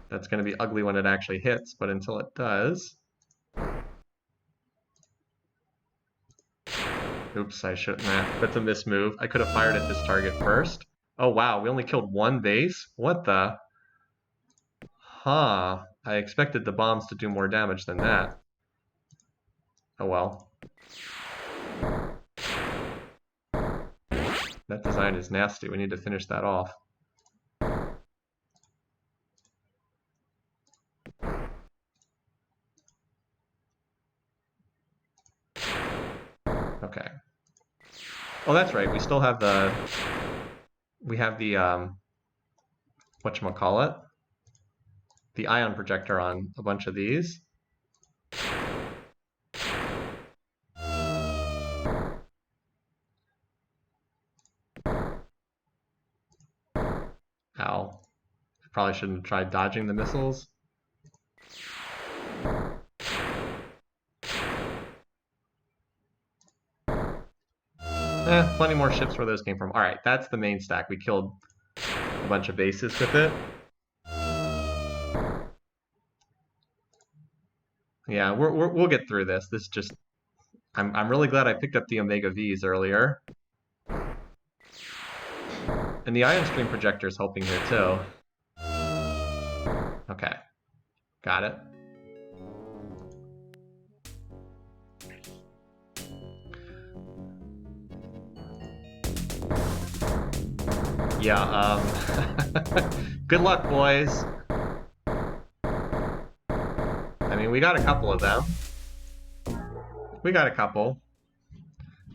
That's going to be ugly when it actually hits, but until it does... Oops, I shouldn't have. That's a mismove. I could have fired at this target first. Oh wow, we only killed one base? What the? Huh. I expected the bombs to do more damage than that. Oh well. That design is nasty. We need to finish that off. Okay. Oh, that's right. We still have the... We have the, whatchamacallit? The ion projector on a bunch of these. Ow. Probably shouldn't have tried dodging the missiles. Plenty more ships where those came from. Alright, that's the main stack. We killed a bunch of bases with it. Yeah, we'll get through this. This just... I'm really glad I picked up the Omega Vs earlier. And the ion stream projector is helping here too. Okay. Got it. Yeah, good luck, boys. I mean, we got a couple of them. We got a couple.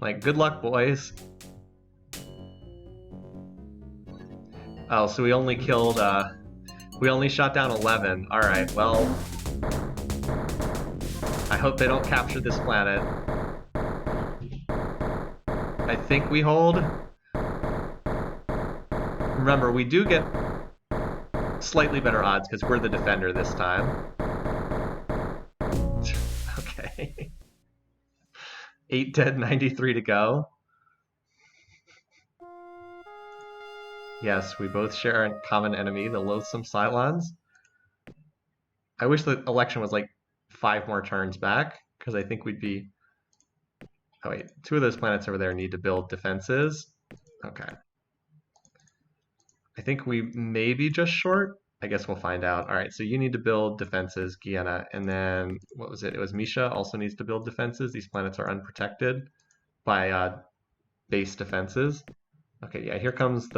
Like, good luck, boys. Oh, so we only killed, we only shot down 11. Alright, well... I hope they don't capture this planet. I think we hold. Remember, we do get slightly better odds because we're the defender this time. Okay. 8 dead, 93 to go. Yes, we both share a common enemy, the loathsome Cylons. I wish the election was like 5 more turns back, because I think we'd be... Oh wait, 2 of those planets over there need to build defenses. Okay. I think we may be just short. I guess we'll find out. All right, so you need to build defenses, Guyana, and then what was it? It was Misha also needs to build defenses. These planets are unprotected by base defenses. Okay, yeah, here comes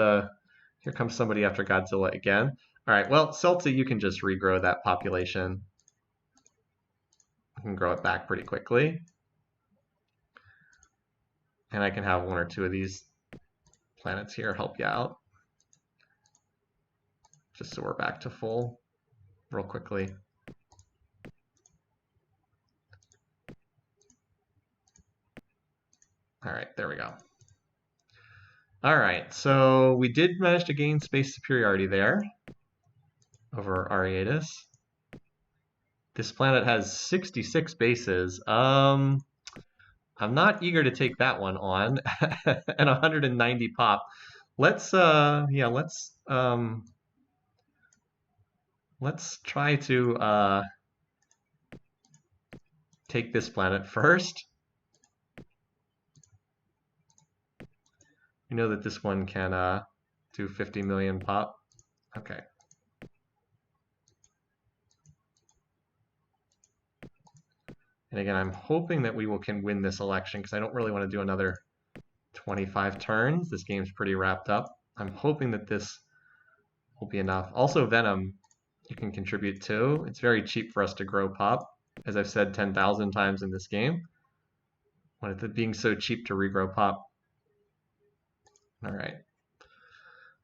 somebody after Godzilla again. All right, well, Celta, you can just regrow that population. You can grow it back pretty quickly. And I can have 1 or 2 of these planets here help you out. Just so we're back to full real quickly. All right, there we go. All right, so we did manage to gain space superiority there over Ariatis. This planet has 66 bases. I'm not eager to take that one on, and 190 pop. Let's try to take this planet first. We know that this one can do 50 million pop. Okay. And again, I'm hoping that we can win this election because I don't really want to do another 25 turns. This game's pretty wrapped up. I'm hoping that this will be enough. Also, Venom, you can contribute to. It's very cheap for us to grow pop, as I've said 10,000 times in this game. With it being so cheap to regrow pop. All right.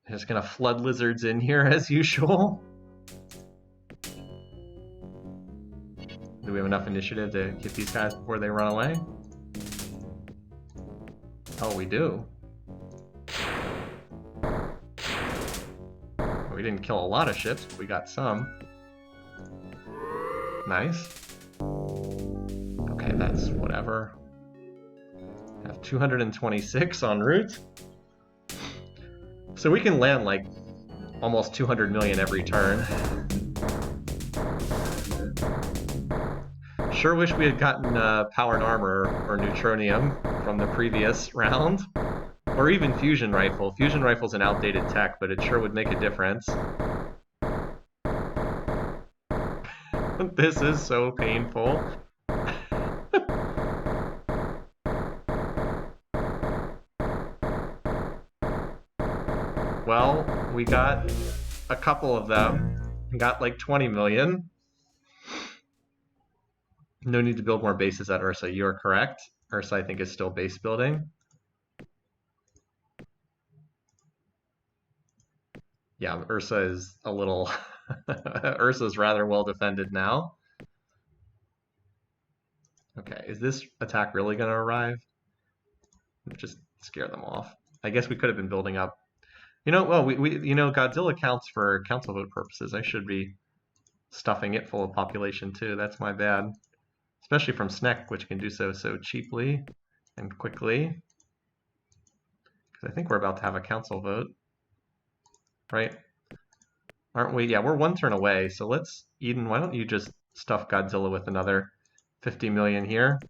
I'm just going to flood lizards in here as usual. Do we have enough initiative to get these guys before they run away? Oh, we do. We didn't kill a lot of ships, but we got some. Nice. Okay, that's whatever. I have 226 en route. So we can land like almost 200 million every turn. Sure wish we had gotten powered armor or neutronium from the previous round. Or even fusion rifle. Fusion rifle's an outdated tech, but it sure would make a difference. This is so painful. Well, we got a couple of them. We got like 20 million. No need to build more bases at Ursa. You're correct. Ursa, I think, is still base building. Yeah, Ursa is a little... Ursa's rather well defended now. Okay, is this attack really going to arrive? Just scare them off. I guess we could have been building up. You know, well, Godzilla counts for council vote purposes. I should be stuffing it full of population too. That's my bad. Especially from Snek, which can do so cheaply and quickly. Because I think we're about to have a council vote. Right? Aren't we? Yeah, we're 1 turn away. So let's, Eden, why don't you just stuff Godzilla with another 50 million here?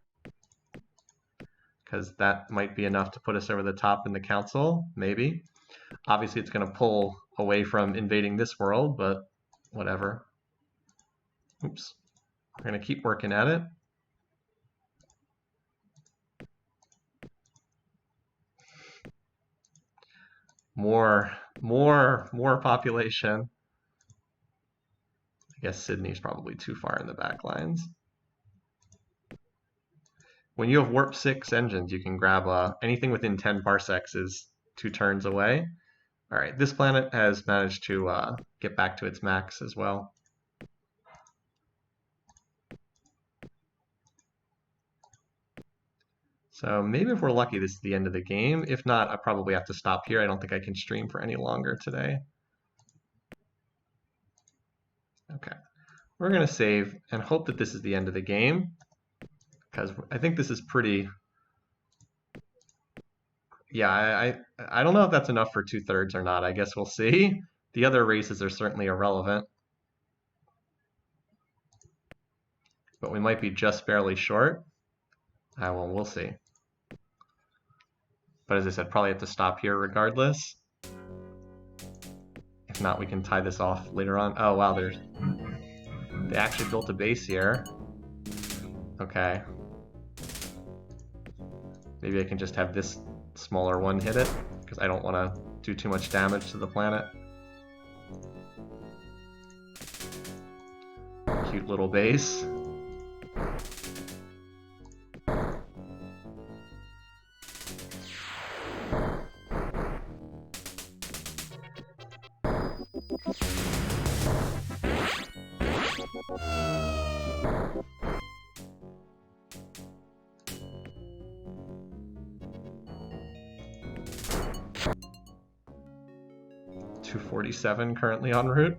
Because that might be enough to put us over the top in the council, maybe. Obviously, it's going to pull away from invading this world, but whatever. Oops. We're going to keep working at it. More population. I guess Sydney's probably too far in the back lines. When you have warp 6 engines, you can grab anything within 10 parsecs is 2 turns away. All right, this planet has managed to get back to its max as well. So maybe if we're lucky, this is the end of the game. If not, I probably have to stop here. I don't think I can stream for any longer today. Okay, we're going to save and hope that this is the end of the game, because I think this is pretty Yeah, I don't know if that's enough for 2/3 or not. I guess we'll see. The other races are certainly irrelevant, but we might be just barely short. Well, we'll see. But as I said, probably have to stop here regardless. If not, we can tie this off later on. Oh wow, they actually built a base here. Okay. Maybe I can just have this smaller one hit it, because I don't want to do too much damage to the planet. Cute little base. .247 currently en route.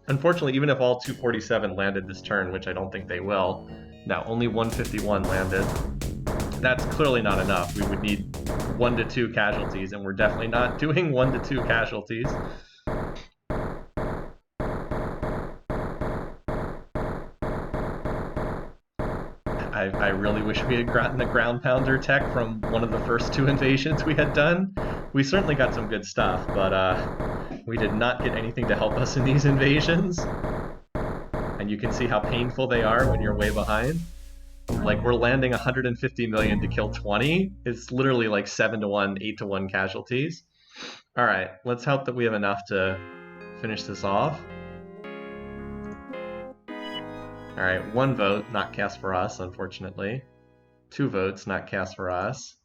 Unfortunately, even if all 247 landed this turn, which I don't think they will, no, only 151 landed. That's clearly not enough. We would need 1 to 2 casualties, and we're definitely not doing 1 to 2 casualties. I really wish we had gotten the ground pounder tech from one of the first 2 invasions we had done. We certainly got some good stuff, but we did not get anything to help us in these invasions. And you can see how painful they are when you're way behind. Like, we're landing 150 million to kill 20. It's literally like 7 to 1, 8 to 1 casualties. Alright, let's hope that we have enough to finish this off. Alright, 1 vote, not cast for us, unfortunately. 2 votes, not cast for us.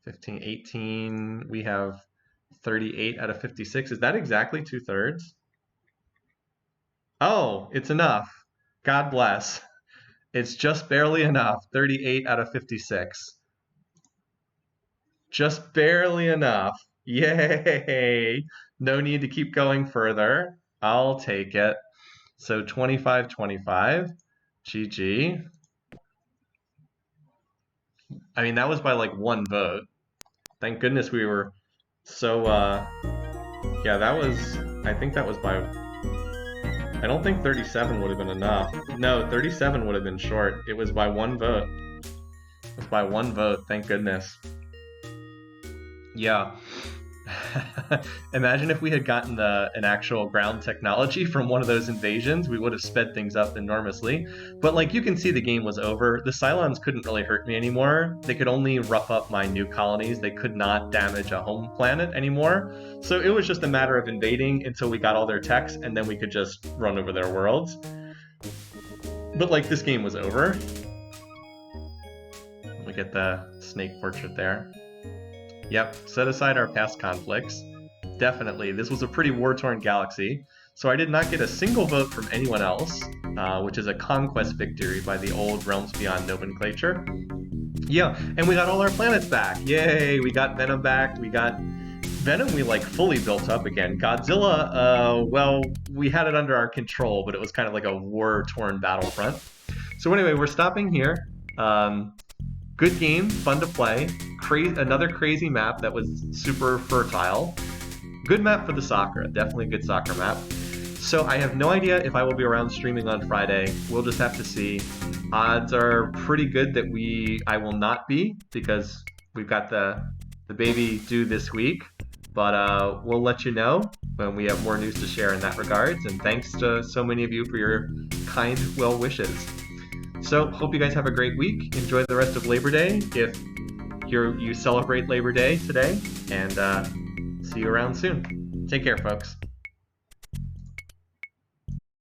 15, 18, we have 38 out of 56. Is that exactly 2/3? Oh, it's enough. God bless. It's just barely enough. 38 out of 56. Just barely enough. Yay! No need to keep going further. I'll take it. So 25-25. GG. I mean, that was by like 1 vote. Thank goodness we were so, yeah, that was, I think that was by, I don't think 37 would have been enough. No, 37 would have been short. It was by 1 vote. It was by 1 vote, thank goodness. Yeah. Imagine if we had gotten an actual ground technology from one of those invasions, we would have sped things up enormously. But like, you can see the game was over. The Cylons couldn't really hurt me anymore. They could only rough up my new colonies. They could not damage a home planet anymore. So it was just a matter of invading until we got all their techs, and then we could just run over their worlds. But like, this game was over. We get the snake portrait there. Yep, set aside our past conflicts. Definitely, this was a pretty war-torn galaxy, so I did not get a single vote from anyone else, which is a conquest victory by the old Realms Beyond nomenclature. Yeah, and we got all our planets back. Yay, we got Venom back, we got Venom, we like fully built up again. Godzilla, well, we had it under our control, but it was kind of like a war-torn battlefront. So anyway, we're stopping here. Good game, fun to play. Another crazy map that was super fertile. Good map for the soccer, definitely a good soccer map. So I have no idea if I will be around streaming on Friday. We'll just have to see. Odds are pretty good that I will not be, because we've got the baby due this week. But we'll let you know when we have more news to share in that regards. And thanks to so many of you for your kind well wishes. So, hope you guys have a great week. Enjoy the rest of Labor Day if you celebrate Labor Day today, and see you around soon. Take care, folks.